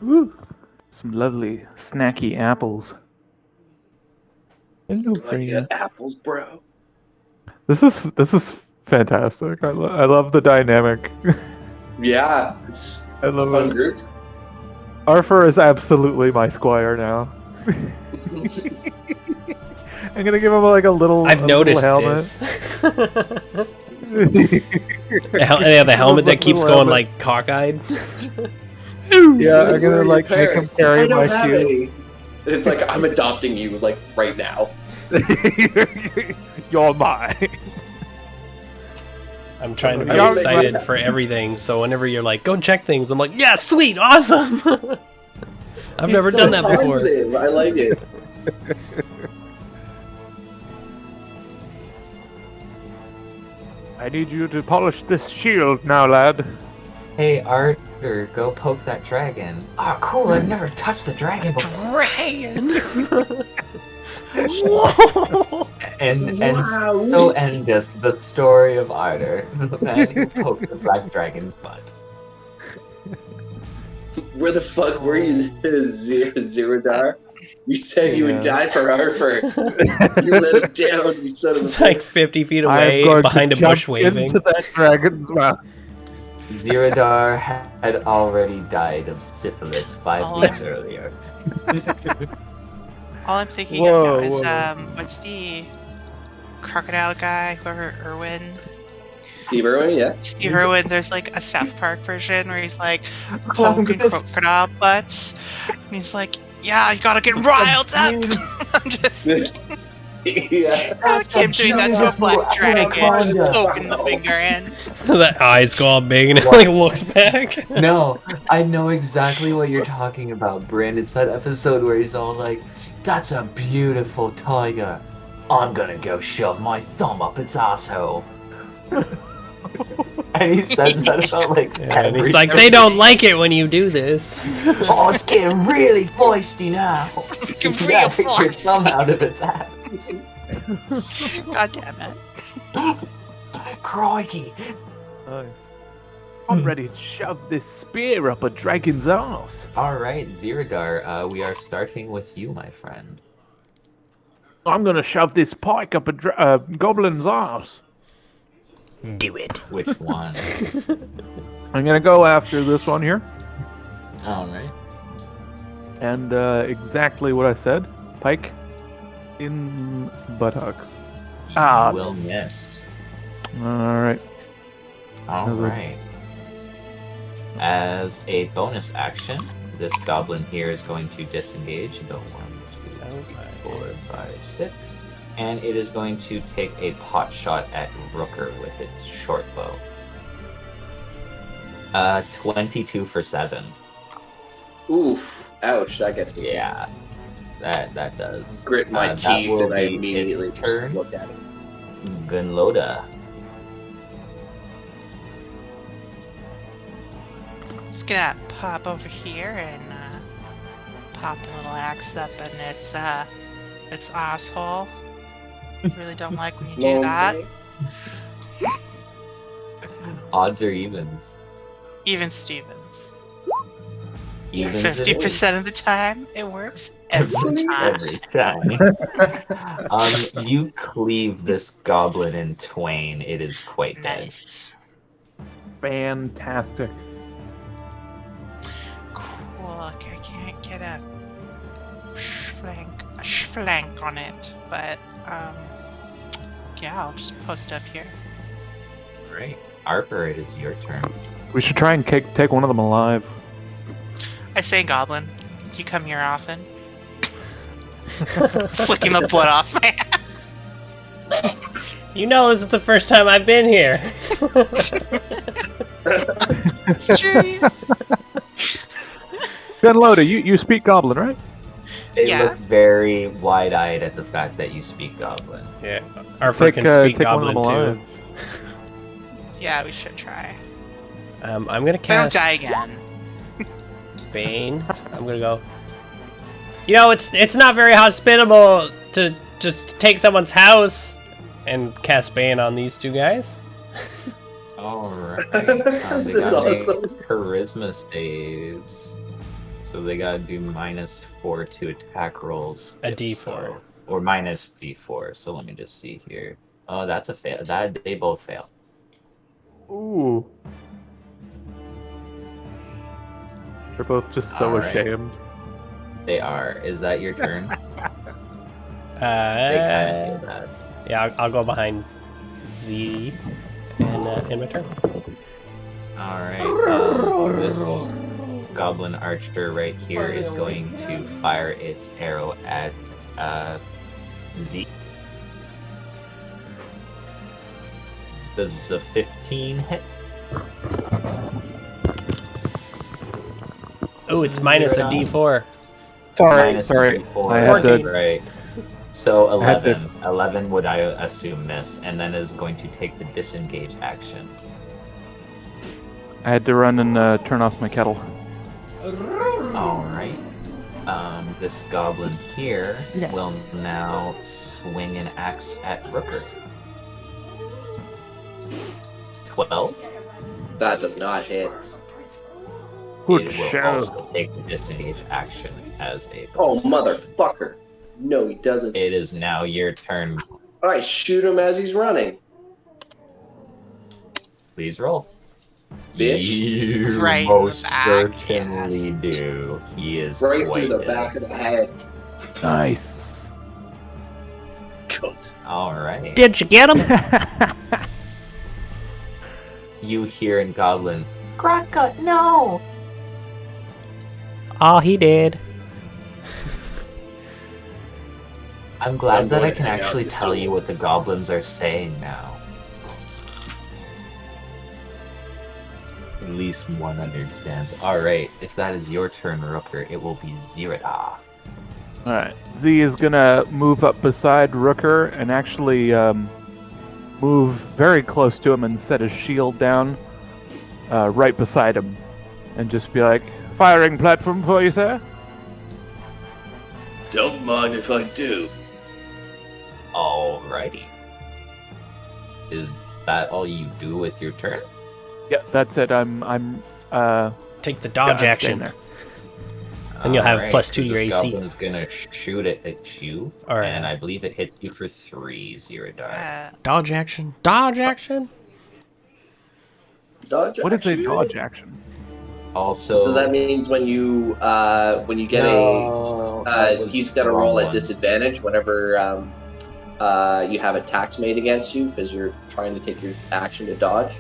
Woo. Some lovely snacky apples. Hello, Oh, you got apples, bro. This is fantastic. I love the dynamic. Yeah, it's I a love fun it. group. Arthur is absolutely my squire now. I'm gonna give him like a little. I've a noticed little helmet. this. Yeah, the helmet that keeps Little going helmet. like cockeyed. Yeah, I'm Where gonna are like your make him parents? carry I don't my have shield. any. It's like I'm adopting you, like right now. You're mine. I'm trying to be Yeah, excited right. for everything, so whenever you're like, go check things, I'm like, yeah, sweet, awesome! I've He's never so done that before. positive. I like it. I need you to polish this shield now, lad. Hey, Arthur, go poke that dragon. Oh, cool! I've never touched the dragon before. Dragon! And Wow. so endeth the story of Arthur, the man who poked the black dragon's butt. Where the fuck were you, Zerodar? You said you would Yeah. die for Arthur. You let him down, you son of a It's like 50 feet I am away, going behind to a bush jump waving. into that dragon's mouth. Ziradar had already died of syphilis 5 Oh, weeks earlier. All I'm thinking Whoa, of whoa. now is, what's the crocodile guy, whoever, Irwin? Steve Irwin, yeah. Steve Irwin, there's like a South Park version where he's like I'm poking gonna crocodile butts. And he's like, yeah, you gotta get riled up! I'm just... Yeah. I like him doing that to a black dragon, just anaconda. poking the finger in. That eyes go all big and it like looks back. No, I know exactly what you're talking about, Bryn. It's that episode where he's all like, "That's a beautiful tiger. I'm gonna go shove my thumb up its asshole." And he says that about like And every he's like, they don't like it when you do this. Oh, it's getting really feisty now. Fucking You real gotta take your feisty. thumb out of its ass. God damn it. Crikey. Nice. I'm ready to shove this spear up a dragon's ass. Alright, Ziradar, we are starting with you, my friend. I'm gonna shove this pike up a goblin's ass. Do it. Which one? I'm gonna go after this one here. Alright. And exactly what I said. Pike in buttocks. Ah. Will miss. Alright. Alright. As a bonus action, this goblin here is going to disengage and go 1, 2, 3, 4, 5, 6. And it is going to take a pot shot at Rooker with its short bow. 22 for 7. Oof! Ouch! That gets me. Yeah, that does. Grit my That teeth, will and I be immediately its just turn. look at it. Gunloda. Just gonna pop over here and pop a little axe up in its asshole. Really don't like when you do that. Odds or evens? Even Stevens. Evens it is. 50% of the time, it works. Every time. Every time. You cleave this goblin in twain. It is quite dead. Nice. Fantastic. Cool. Okay, I can't get a flank on it, but yeah, I'll just post up here. Great. Harper, it is your turn. We should try and take one of them alive. I say, Goblin, you come here often? Flicking the blood off my hand. You know, this is the first time I've been here. It's true. Gunloda, you speak Goblin, right? They Yeah. look very wide-eyed at the fact that you speak Goblin. Yeah, Arthur can speak take one of Goblin them alive. too. Yeah, we should try. I'm gonna If I don't cast die again. Bane. I'm gonna go. You know, it's not very hospitable to just take someone's house and cast Bane on these two guys. Alright. They That's got awesome. charisma saves. So they gotta do -4 to attack rolls. A if D4. so. Or minus D4. So let me just see here. Oh, that's a fail. They both fail. Ooh. They're both just so Alright. ashamed. They are. Is that your turn? They kind of feel bad. Yeah, I'll go behind Z in my turn. Alright, this goblin archer right here is going to fire its arrow at Z. Does a 15 hit? Oh, it's minus a D4. Minus a sorry. D4, I had that's to- right. So I had to- 11. 11 would I assume miss, and then is going to take the disengage action. I had to run and turn off my kettle. Alright. This goblin here will now swing an axe at Rooker. 12. That does not hit. Good It will show. also take the disengage action as a Oh, bonus. motherfucker. No, he doesn't. It is now your turn. I shoot him as he's running. Please roll. Bitch. You Right in most the back, certainly do. He is Right quite through the dead. back of the head. Nice. Cunt. Did Alright. you get him? You hear in Goblin, Grotgut, no! Oh, he did. I'm glad I'm that I going can to hang out actually the tell you door. what the goblins are saying now. At least one understands. Alright, if that is your turn, Rooker, it will be Zirada. Alright. Z is gonna move up beside Rooker and actually move very close to him and set his shield down right beside him. And just be like, firing platform for you, sir? Don't mind if I do. Alrighty. Is that all you do with your turn? Yeah, that's it. I'm Take the yeah, dodge I'm staying action. there. And you'll have Alright, +2 to this your AC. goblin's gonna shoot it at you, Alright. and I believe it hits you for 3, Ziradar. Dodge action. Dodge action. Dodge What is a action? dodge action? Also, So that means when you get No, that was he's got to the roll wrong at one. disadvantage whenever you have attacks made against you because you're trying to take your action to dodge.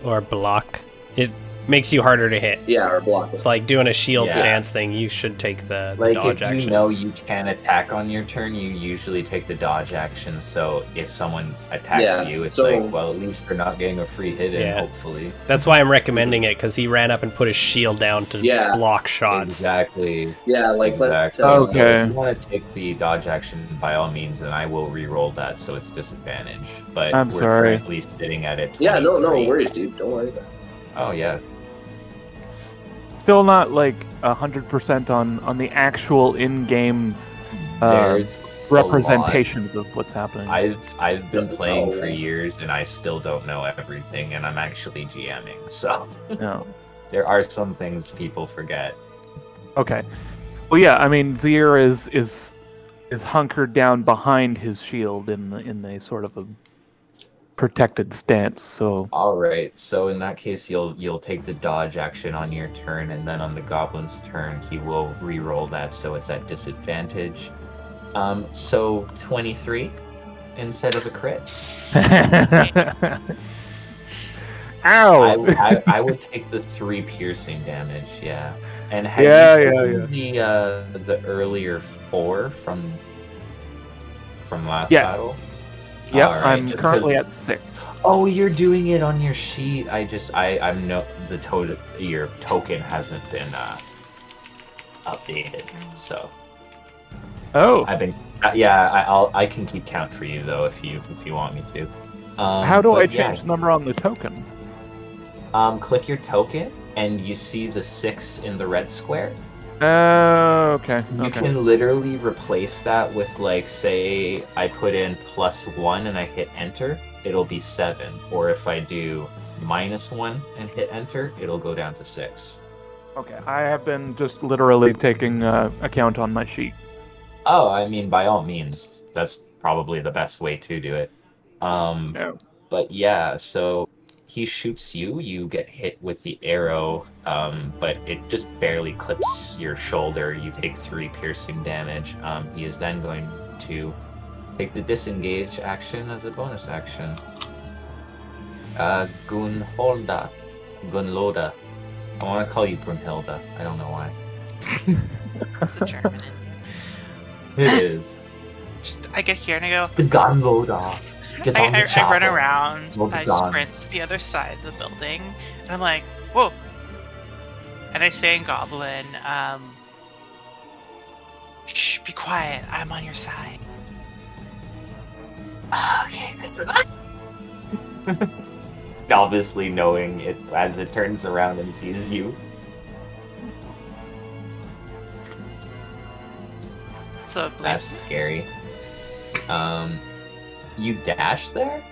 Or block. It makes you harder to hit. Yeah, or block it. It's like doing a shield Yeah. stance thing. You should take the Like, dodge if action. you know you can attack on your turn, you usually take the dodge action. So if someone attacks Yeah, you, it's so- like, well, at least they're not getting a free hit in, Yeah. hopefully. That's why I'm recommending it, because he ran up and put his shield down to Yeah. block shots. Exactly. Yeah, like Exactly. let Okay. So if you want to take the dodge action, by all means, and I will re-roll that, so it's disadvantage. But I'm we're sorry. currently sitting at it. Yeah, no worries, dude. Don't worry about it. Oh yeah. Still not like 100% on the actual in-game There's representations of what's happening. I've been That's playing all for right. years, and I still don't know everything, and I'm actually GMing, so No. there are some things people forget. Okay. Well, yeah. I mean, Zier is hunkered down behind his shield in a sort of a protected stance. So All right, so in that case, you'll take the dodge action on your turn, and then on the goblin's turn, he will re-roll that, so it's at disadvantage. So 23 instead of a crit. Ow! I would take the 3 piercing damage, yeah. And had Yeah, you taken the earlier 4 from last Yeah. battle? Yep, Alright, I'm just currently 'cause- at 6. Oh, you're doing it on your sheet. I'm no your token hasn't been updated, so Oh, I've been yeah. I can keep count for you though if you want me to. how do I but yeah, change the number on the token? click your token and you see the 6 in the red square. Okay. You Okay. can literally replace that with, like, say I put in +1 and I hit enter, it'll be 7. Or if I do -1 and hit enter, it'll go down to 6. Okay. I have been just literally taking account on my sheet. Oh, I mean, by all means, that's probably the best way to do it. No. But yeah, so he shoots you, you get hit with the arrow, but it just barely clips your shoulder. You take 3 piercing damage. He is then going to take the disengage action as a bonus action. Gunloda. I want to call you Brunhilda. I don't know why. It's a German. It is. I get here and I go. It's the Gunloda. Get on the I run chopper. around. Well I done. sprint to the other side of the building, and I'm like, "Whoa!" And I say in Goblin, "Shh, be quiet. I'm on your side." Okay, good for that. Obviously knowing it as it turns around and sees you. So That's scary. You dash there?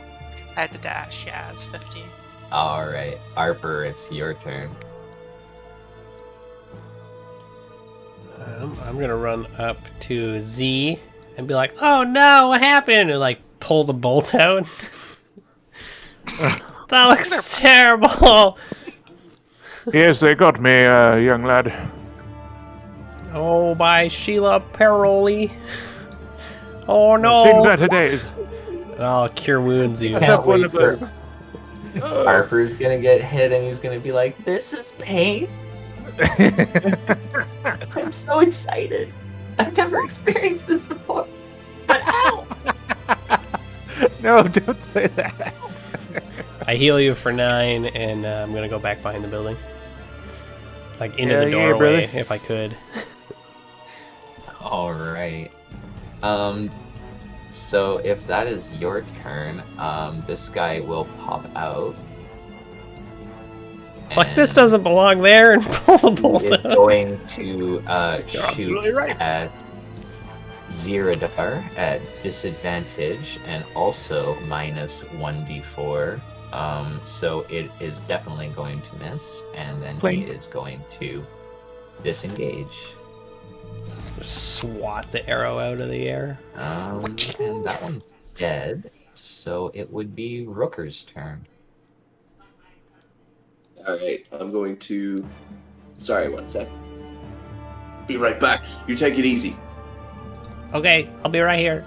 I had to dash. Yeah, it's 50. Alright. Harper, it's your turn. I'm gonna run up to Z and be like, "Oh no, what happened?" And like pull the bolt out. That looks terrible. Yes, they got me, young lad. Oh, by Sheila Paroli. Oh Seen no. better days. I'll cure wounds you. Is that one of for- those? Harper's gonna get hit and he's gonna be like, "This is pain." I'm so excited. I've never experienced this before. But ow! No, don't say that. I heal you for 9, and I'm gonna go back behind the building, like into the Yeah, doorway, brother. if I could. Alright. So if that is your turn, this guy will pop out. Like this and doesn't belong there, and pull the bolt he is out. going to absolutely shoot right. at Ziradar at disadvantage and also minus 1d4. So it is definitely going to miss, and then Clink. he is going to disengage. Swat the arrow out of the air. And that one's dead, so it would be Rooker's turn. Alright, I'm going to... Sorry, one sec. Be right back. You take it easy. Okay, I'll be right here.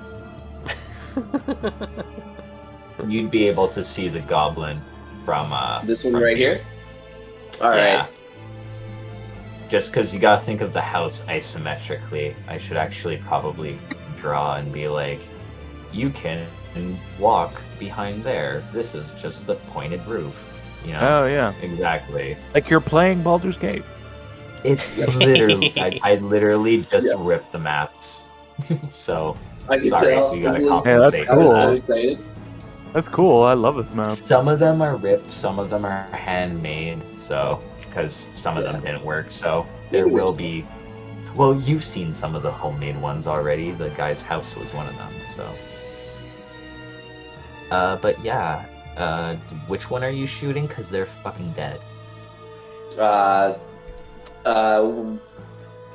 You'd be able to see the goblin from This one from right here. here? All Yeah. right. Just because you gotta think of the house isometrically. I should actually probably draw and be like, you can walk behind there. This is just the pointed roof. You know? Oh yeah, Exactly. like you're playing Baldur's Gate. It's Yep. literally, I literally just Yeah. ripped the maps. So, I can sorry, tell. we gotta Hey, that's compensate I for was so cool. that. excited. That's cool. I love this map. Some of them are ripped, some of them are handmade, so, because some of Yeah. them didn't work, so there will be. Well, you've seen some of the homemade ones already. The guy's house was one of them, so. But yeah, which one are you shooting? Because they're fucking dead. Uh,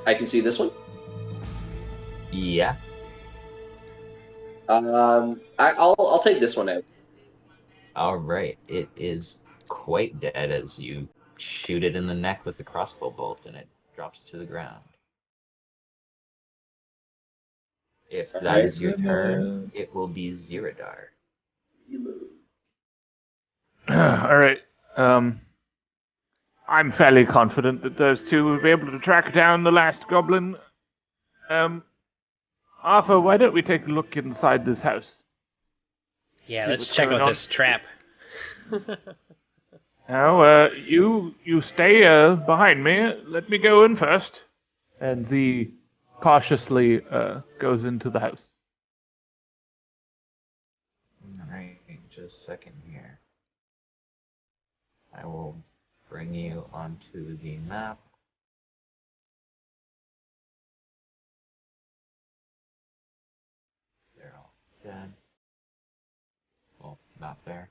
I can see this one. Yeah. I'll take this one out. All right. It is quite dead as you shoot it in the neck with a crossbow bolt, and it drops to the ground. If that Alright, is your turn, it will be Ziradar. All right. I'm fairly confident that those two will be able to track down the last goblin. Arthur, why don't we take a look inside this house? Yeah, See let's what's check going out on. this trap. Now, you stay behind me. Let me go in first. And Z cautiously goes into the house. All right, just a second here. I will bring you onto the map. They're all dead. Well, not there.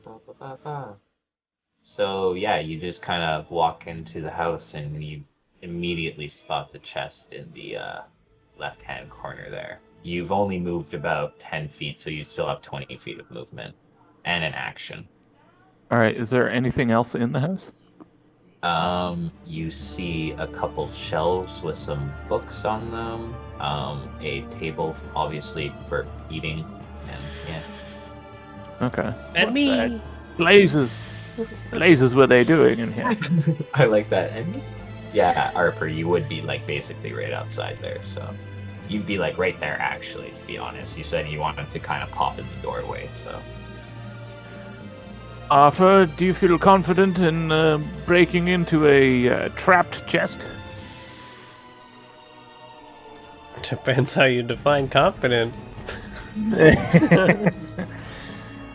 Ba, ba, ba, ba. So yeah, you just kind of walk into the house and you immediately spot the chest in the left-hand corner there. You've only moved about 10 feet, so you still have 20 feet of movement and an action. All right, is there anything else in the house? You see a couple shelves with some books on them, a table obviously for eating, and yeah. Okay. And What me. the blazes? Blazes were they doing in here? I like that. And yeah, Harper, you would be like basically right outside there, so you'd be like right there actually, to be honest. You said you wanted to kind of pop in the doorway, so. Arthur, do you feel confident in breaking into a trapped chest? Depends how you define confident.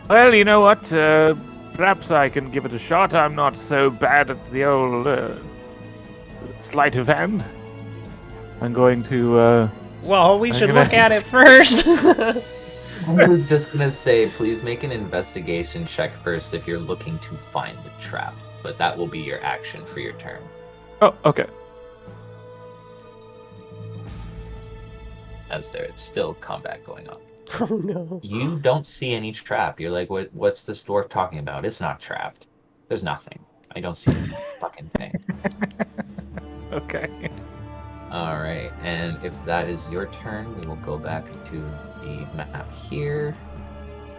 Well, you know what? Perhaps I can give it a shot. I'm not so bad at the old sleight of hand. I'm going to. Well, we should gonna- look at it first. I was just gonna say, please make an investigation check first if you're looking to find the trap, but that will be your action for your turn. Oh, okay. As there is still combat going on. Oh no. You don't see any trap. You're like, what's this dwarf talking about? It's not trapped. There's nothing. I don't see any fucking thing. Okay. Alright, and if that is your turn, we will go back to the map here.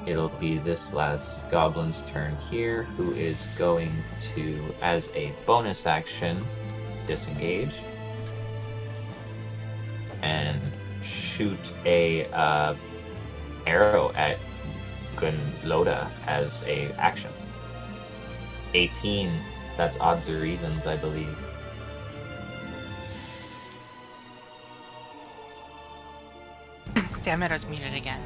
It'll be this last goblin's turn here, who is going to, as a bonus action, disengage. And shoot a arrow at Gunloda as a action. 18, that's odds or evens, I believe. Damn it, I was muted again.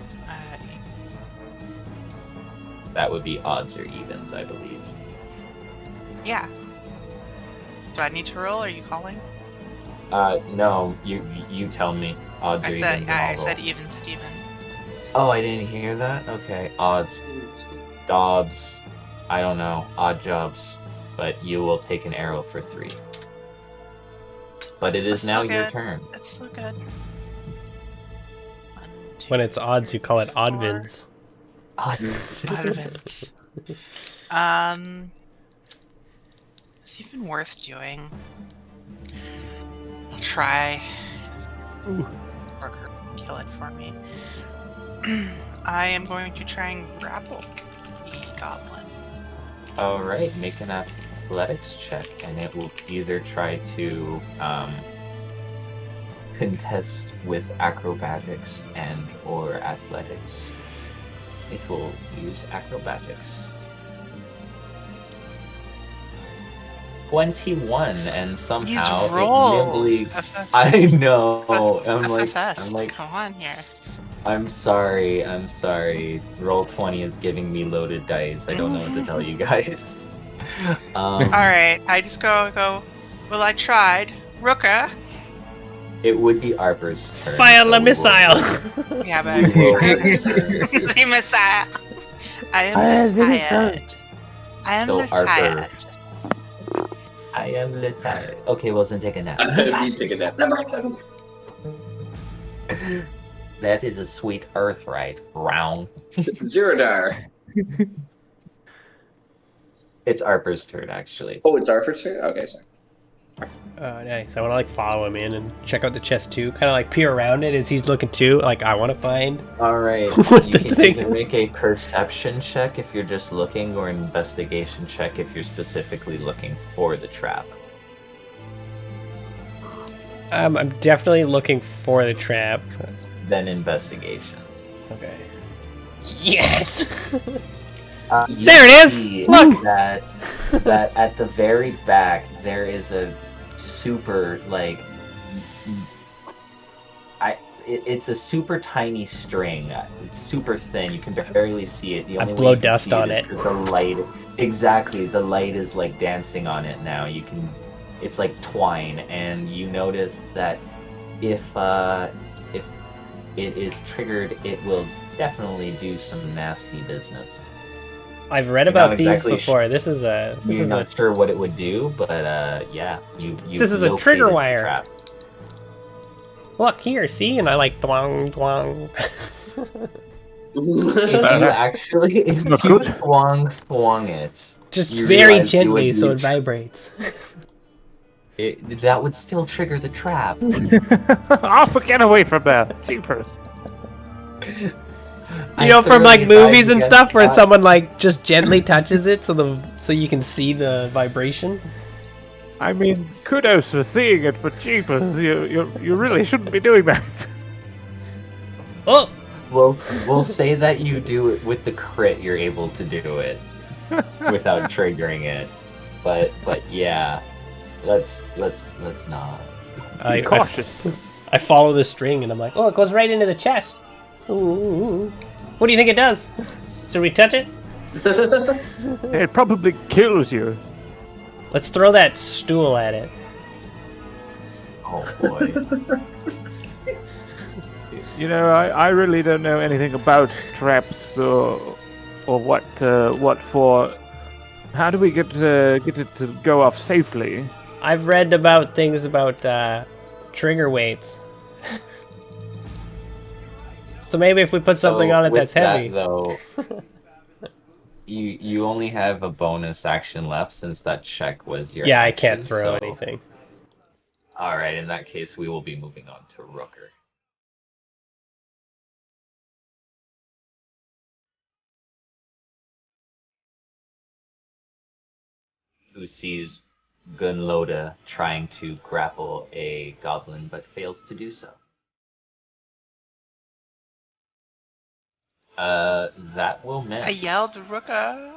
That would be odds or evens, I believe. Yeah. Do I need to roll? Or are you calling? No, you tell me. Odds or evens and I I'll roll. said even, Steven. Oh, I didn't hear that? Okay, odds, dobs, I don't know, odd jobs. But you will take an arrow for 3. But it is That's now so your good. turn. That's so good. 1, 2, When it's odds, you call it 4. oddvins. Oddvins. Is it even worth doing? I'll try. Brooker, kill it for me. I am going to try and grapple the goblin. Alright, make an athletics check, and it will either try to contest with acrobatics and or athletics. It will use acrobatics. 21, and somehow These rolls. it nimbly. I know. FFS. I'm like, Come on here. I'm sorry. Roll 20 is giving me loaded dice. I don't know what to tell you guys. All right, I just go. Well, I tried. Rooka. It would be Arper's turn. Fire so the we missile! Yeah, will- but we will make her- the missile. I am tired. I am So, tired. I am little tired. Okay, well, then take a nap. You take a nap. That is a sweet earth, right? Round. Zerodar. It's Arper's turn, actually. Oh, it's our first turn? Okay, sorry. Oh, nice. I want to like follow him in and check out the chest too. Kind of like peer around it as he's looking too. Like I want to find. All right. What You the can thing either is. make a perception check if you're just looking, or an investigation check if you're specifically looking for the trap. I'm definitely looking for the trap. Then investigation. Okay. Yes. You There it is! see Look! that at the very back there is a super it's a super tiny string. It's super thin. You can barely see it. The I only blow way you can dust see on it is it. 'cause the light. Exactly, the light is like dancing on it now. You can. It's like twine, and you notice that if it is triggered, it will definitely do some nasty business. I've read You're not about these exactly before. This is a You're not sure what it would do, but yeah, you. This is a trigger located the wire. trap. look here, see, and I like twang twang. If you actually, if It's not you good. twang it, Just you very realize you gently would so be it vibrates. that would still trigger the trap. Get away from that. Jeepers. I You know, from thoroughly like advise movies and against stuff where that. someone like just gently touches it so you can see the vibration. I mean, kudos for seeing it, but jeepers, you really shouldn't be doing that. Oh, We'll say that you do it with the crit. You're able to do it without triggering it, but yeah, let's not. Be cautious. I follow the string and I'm like, oh, it goes right into the chest. Ooh. What do you think it does? Should we touch it? It probably kills you. Let's throw that stool at it. Oh boy. You know, I really don't know anything about traps or what for. How do we get it to go off safely? I've read about things about trigger weights. So maybe if we put something on it with that's heavy. that, though, you only have a bonus action left since that check was your Yeah, I action, can't throw so- anything. All right, in that case, we will be moving on to Rooker. Who sees Gunloda trying to grapple a goblin but fails to do so. That will miss. I yelled, Rooka.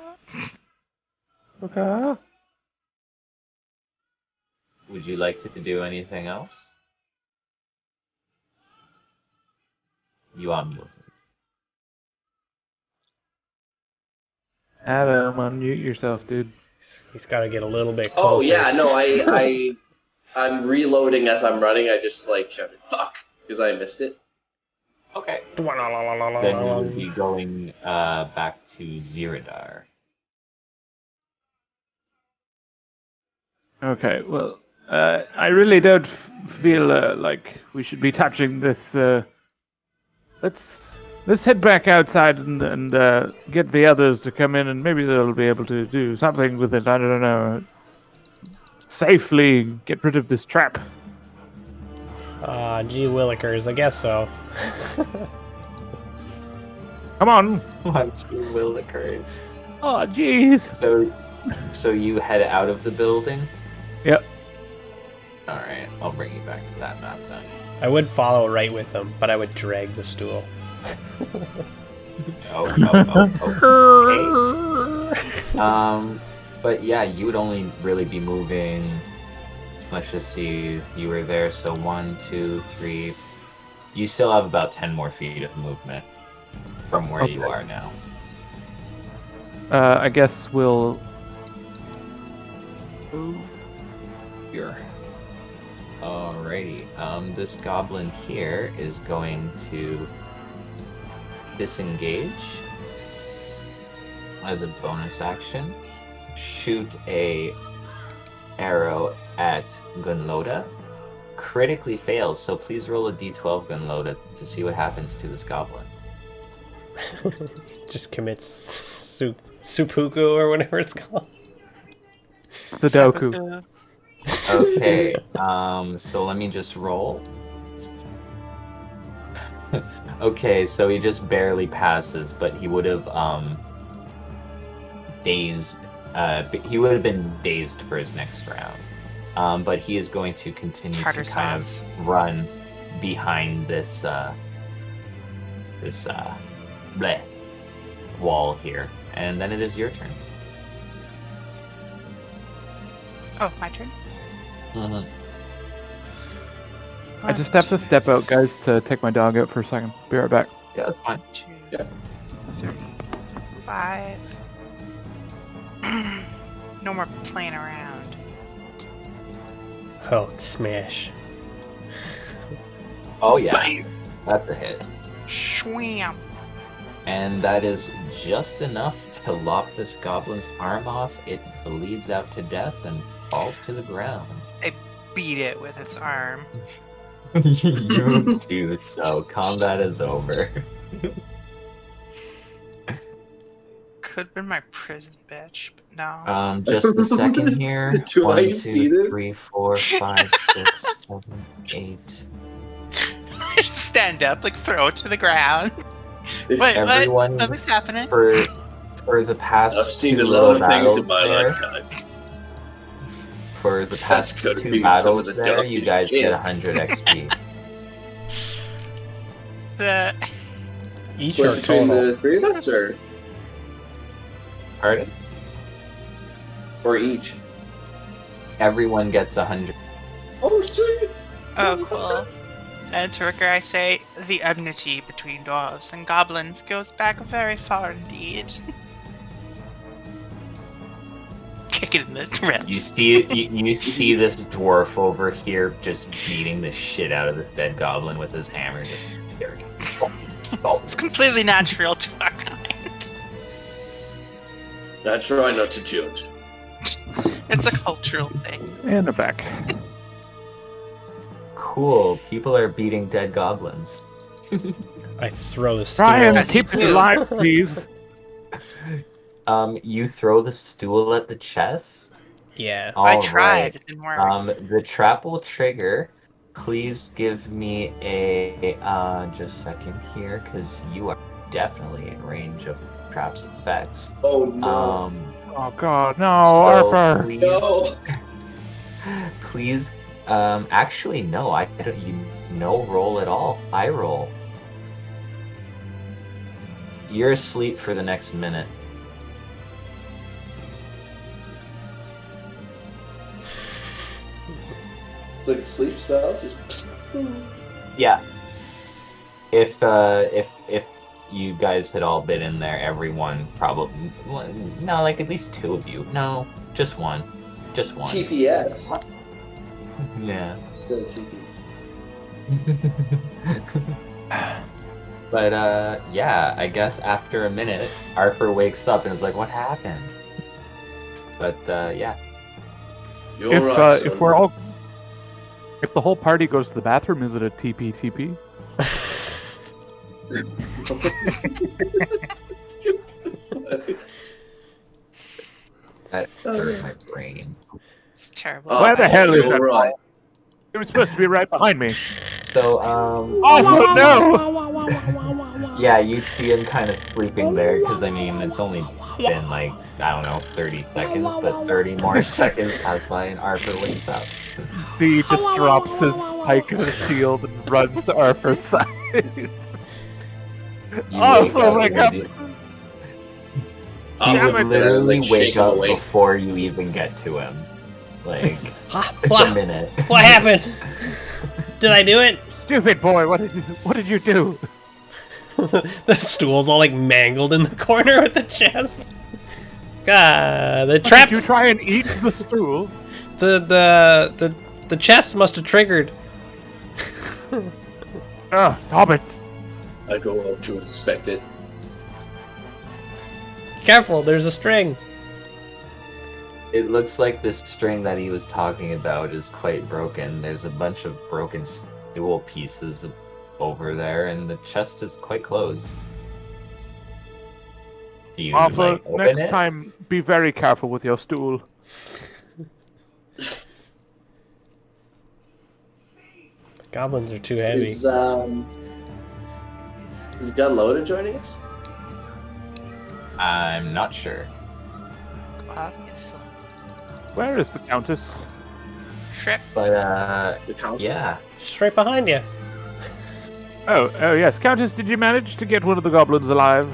Okay. Would you like to do anything else? You on mute. Adam, unmute yourself, dude. He's got to get a little bit closer. Oh yeah, no, I'm reloading as I'm running. I just like shouted "fuck" because I missed it. Okay. Then we would be going back to Ziradar. Okay, well, I really don't feel like we should be touching this. Let's head back outside and get the others to come in, and maybe they'll be able to do something with it. I don't know. Safely get rid of this trap. Gee willikers, I guess so. Come on. What will occurs? Oh, jeez. So So you head out of the building? Yep. Alright, I'll bring you back to that map then. I would follow right with him, but I would drag the stool. Okay. But yeah, you would only really be moving. Let's just see. You were there, so 1, 2, 3. You still have about 10 more feet of movement from where you are now. I guess we'll move Here. Alrighty. This goblin here is going to disengage as a bonus action. Shoot a arrow at Gunloda. Critically fails, so please roll a d12, Gunloda, to see what happens to this goblin. Just commits Supuku or whatever it's called. Sudoku. Okay, so let me just roll. Okay, so he just barely passes, but he would have dazed. He would have been dazed for his next round. But he is going to continue Tartar to kind sauce. of run behind this bleh, wall here, and then it is your turn. Oh, my turn. Mm-hmm. I just have to step out, guys, to take my dog out for a second. Be right back. Yeah, that's fine. 2, Yeah. 3, 5. No more playing around. Oh, smash. Oh yeah, that's a hit. Schwam. And that is just enough to lop this goblin's arm off. It bleeds out to death and falls to the ground. Beat it with its arm. You do so. Combat is over. Could have been my prison bitch, but no. Just a second here. Do 1, I 2, see this? 3, 4, 5, 6, 7, 8. Just stand up, like throw it to the ground. Wait, Everyone what? What's happening? For the past I've seen two a little lot of things in battles my there, lifetime. for the past gonna two be some of battles the there, you dumbest guys shit. get 100 XP. The Each or Split between total? the three of us, or Pardon? for each? Everyone gets 100. Oh, sweet. oh, cool. And to Ricker, I say the enmity between dwarves and goblins goes back very far indeed. Kick it in the ribs. You see this dwarf over here just beating the shit out of this dead goblin with his hammer, just dirty. It's completely natural to our kind. I try not to judge. It's a cultural thing. And they're back. Cool. People are beating dead goblins. I throw the stool. Try and As keep you it do. alive, please. You throw the stool at the chest. Yeah. I All tried. right. It didn't work. The trap will trigger. Please give me a just a second here, because you are definitely in range of trap's effects. Oh no. Oh god, no, So Arthur. please, No. please, actually no, I don't. You no roll at all. I roll. You're asleep for the next minute. It's like a sleep spell. Just. Yeah. If you guys had all been in there, everyone probably no, like at least two of you. No, just one. Just one. TPS. Yeah. Still TP. But yeah, I guess after a minute, Arthur wakes up and is like, "What happened?" But yeah. You're right, son. If the whole party goes to the bathroom, is it a TP? That hurt my brain. It's terrible. Oh, Where the hell is you're that? right. It was supposed to be right behind me. So, Oh no! yeah, you see him kind of sleeping there, because, I mean, it's only been, like, I don't know, 30 seconds, but 30 more seconds pass by and Arthur wakes up. Z just drops his pike and his shield and runs to Arthur's side. You Oh, wake oh up my and god! He I'll would look at him, literally like, wake shake him up awake. before you even get to him. Like, Ah, it's a what? minute. What happened? Did I do it? Stupid boy, what did you do? The stool's all like mangled in the corner with the chest. God, the trap. Did you try and eat the stool? The chest must have triggered. Stop it! I go up to inspect it. Careful, there's a string. It looks like this string that he was talking about is quite broken. There's a bunch of broken stool pieces over there, and the chest is quite closed. Do you, Arthur, like, open next it? time, be very careful with your stool. Goblins are too heavy. Is Gunloaded joining us? I'm not sure. Obviously. Where is the Countess? Trip. But, The Countess? yeah. Just right behind you. Oh yes, Countess, did you manage to get one of the goblins alive?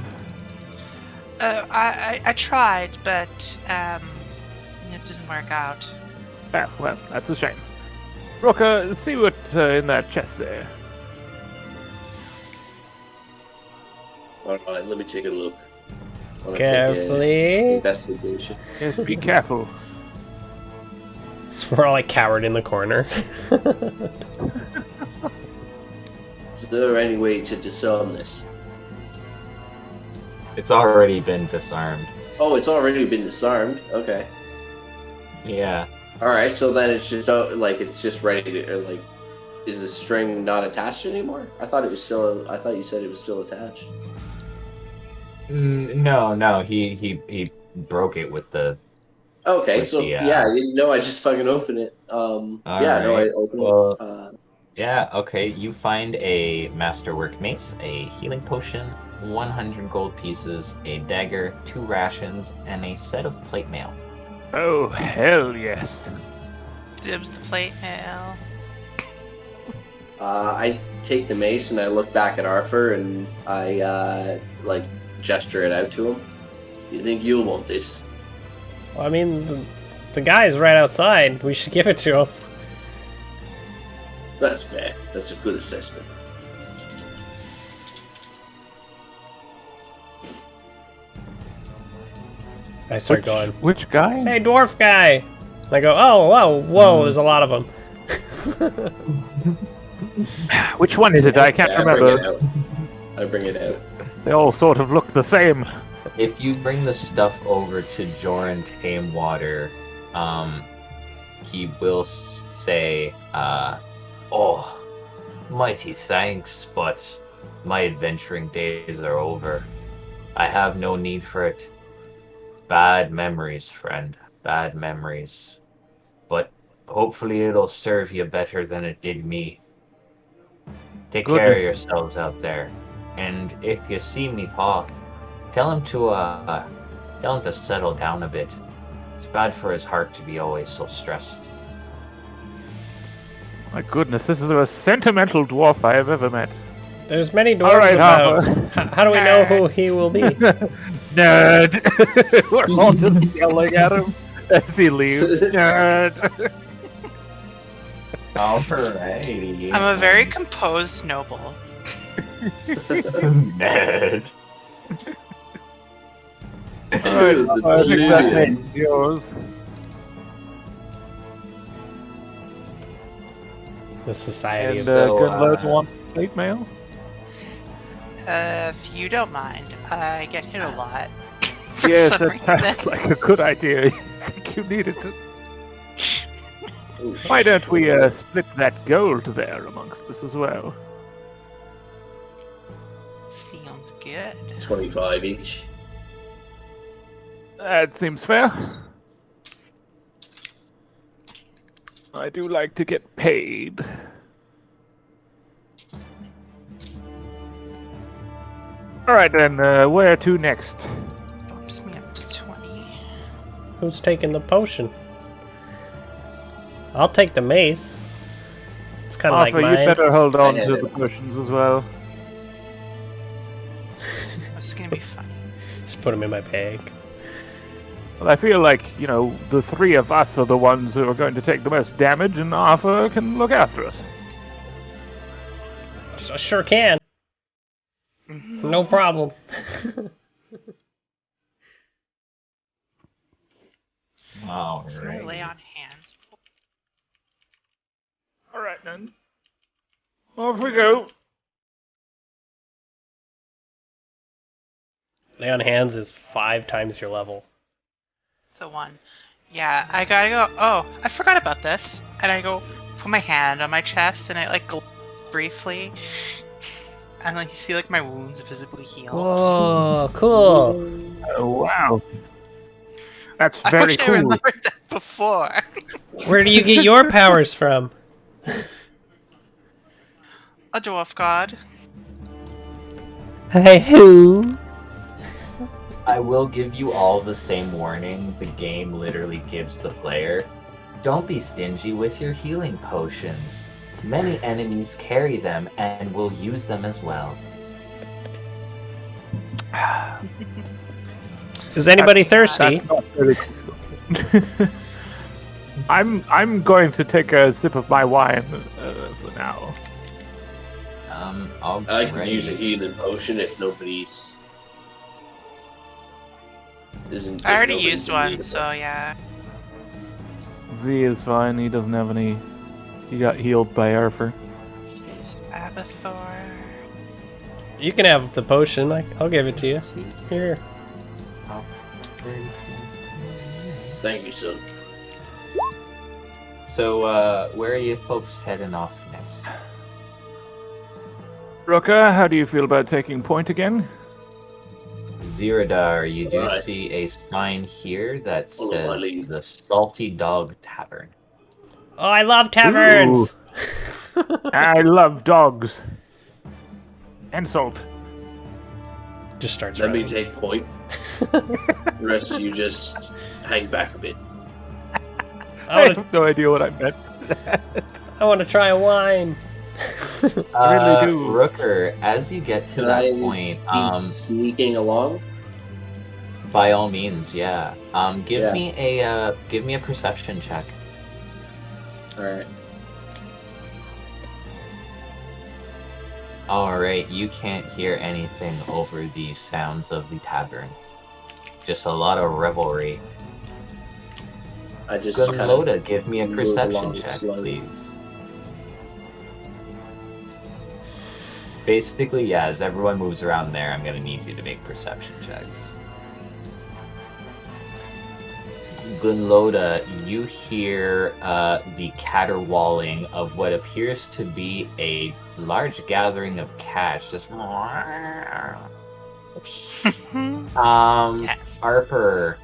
I tried, but it didn't work out. Ah, well, that's a shame. Roka, see what's in that chest there. Alright, let me take a look. I wanna take Carefully. an investigation. Yes, be careful. We're all like cowered in the corner. Is there any way to disarm this? It's already been disarmed. Oh, it's already been disarmed. Okay. Yeah. Alright, so then it's just like it's just ready to like. Is the string not attached anymore? I thought it was still. I thought you said it was still attached. No, he broke it with the. Okay, With so the, yeah, I didn't know. I just fucking opened it. Yeah, no, I Alright, opened well- it. Yeah, okay. You find a masterwork mace, a healing potion, 100 gold pieces, a dagger, 2 rations, and a set of plate mail. Oh, hell yes. Dibs the plate mail. I take the mace and I look back at Arthur and I like gesture it out to him. You think you'll want this? Well, I mean, the guy's right outside. We should give it to him. That's fair. That's a good assessment. I start going, Which guy? hey, dwarf guy! And I go, oh, whoa, there's a lot of them. Which one is it? I can't Yeah, remember. I bring it out. They all sort of look the same. If you bring the stuff over to Joran Tamewater, he will say, oh, mighty thanks, but my adventuring days are over. I have no need for it. Bad memories, friend. Bad memories. But hopefully it'll serve you better than it did me. Take care of Goodness. yourselves out there. And if you see me talk, tell him to settle down a bit. It's bad for his heart to be always so stressed. My goodness, this is the most sentimental dwarf I have ever met. There's many dwarves All right, about. Harper. How do we know who he will be? Nerd! We're all just yelling at him as he leaves. Nerd! Alrighty. I'm a very composed noble. Ned. Alright, The I think that plebeians. makes yours. The society And of... So, Gunload wants plate mail? If you don't mind, I get hit a lot. For Yes, some that sounds reason. like a good idea. I think you needed to. Oh, Why don't we split that gold there amongst us as well? Sounds good. 25 each. That seems fair. I do like to get paid. All right then. Where to next? Bumps me up to 20. Who's taking the potion? I'll take the mace. It's kind of like Arthur, mine. you'd better hold on had to it. the potions as well. This is gonna be fun. Just put them in my bag. Well, I feel like, the three of us are the ones who are going to take the most damage, and Arthur can look after us. Sure can. No problem. All So I'm gonna lay right. on hands. All right then. Off we go. Lay on hands is 5 times your level. So 1. Yeah, I gotta go. Oh, I forgot about this. And I go put my hand on my chest and I like go briefly. And like you see like my wounds visibly heal. Whoa, cool. Oh, wow. That's I very wish I cool. remembered that before. Where do you get your powers from? A dwarf god. Hey, who? I will give you all the same warning the game literally gives the player. Don't be stingy with your healing potions. Many enemies carry them and will use them as well. Is anybody thirsty? That's not very cool. I'm going to take a sip of my wine for now. I could use a healing potion if nobody's. Isn't. I already nobody's used in one, need of so yeah. Z is fine. He doesn't have any. He got healed by Arthur. Use Abathor. You can have the potion. I'll give it to you. Let's see. Here. Thank you, son. So, where are you folks heading off next? Ruka, how do you feel about taking point again? Ziradar, you do Alright. see a sign here that Hold on, says buddy. the Salty Dog Tavern. Oh, I love taverns! I love dogs. And salt. Just starts Let me running. take point. The rest of you just hang back a bit. I have no idea what I meant. I want to try a wine. I really do. Rooker, as you get to Can that I point, Be sneaking along. by all means, yeah. Give Yeah. me a perception check. All right. Alright, you can't hear anything over the sounds of the tavern. Just a lot of revelry. I just kind of. Gunloda, give me a move perception along check, slowly. please. Basically, yeah, as everyone moves around there, I'm gonna need you to make perception checks. Gunloda, you hear the caterwauling of what appears to be a large gathering of cats. Just Yes. Harper,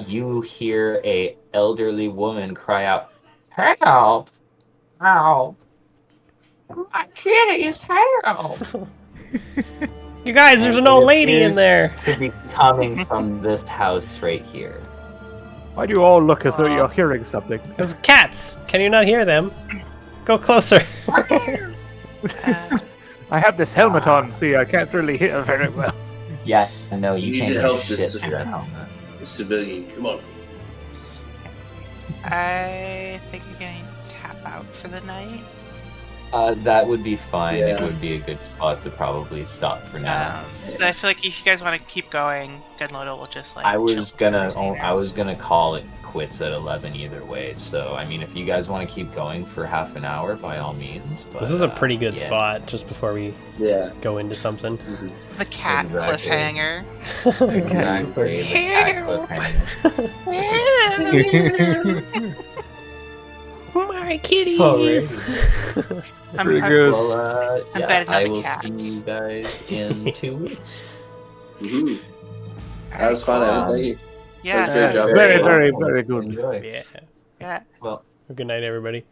you hear a elderly woman cry out, "Help! Help! My kitties, help!" You guys, there's an And old it lady in appears there. to be coming from this house right here. Why do you all look as though you're hearing something? There's cats. Can you not hear them? Go closer. Uh, I have this helmet on, see, I can't really hear very well. Yeah, no, You you need can't to hear help shit this- through that helmet. Civilian, come on. I think you're gonna tap out for the night. That would be fine. It Yeah. would be a good spot to probably stop for now. But I feel like if you guys want to keep going, Gunloda will just like. I was chill gonna, for I retainers. was gonna call it quits at 11 either way. So I mean, if you guys want to keep going for half an hour, by all means. But, This is a pretty good yeah. spot just before we Yeah. go into something. The cat Exactly. cliffhanger. Exactly. The cat cliffhanger. My kitties. Alright. I'm, Pretty I'm- good. Well, I'm yeah, betting on I the will cats. see you guys in 2 weeks. Woohoo. That was fun, Cool. Evan. Thank you. Yeah. Great job. Very, cool. very, very good. Enjoy. Yeah. Yeah. Well, Good night, everybody.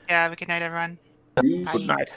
Yeah. Have a good night, everyone. Peace. Good night.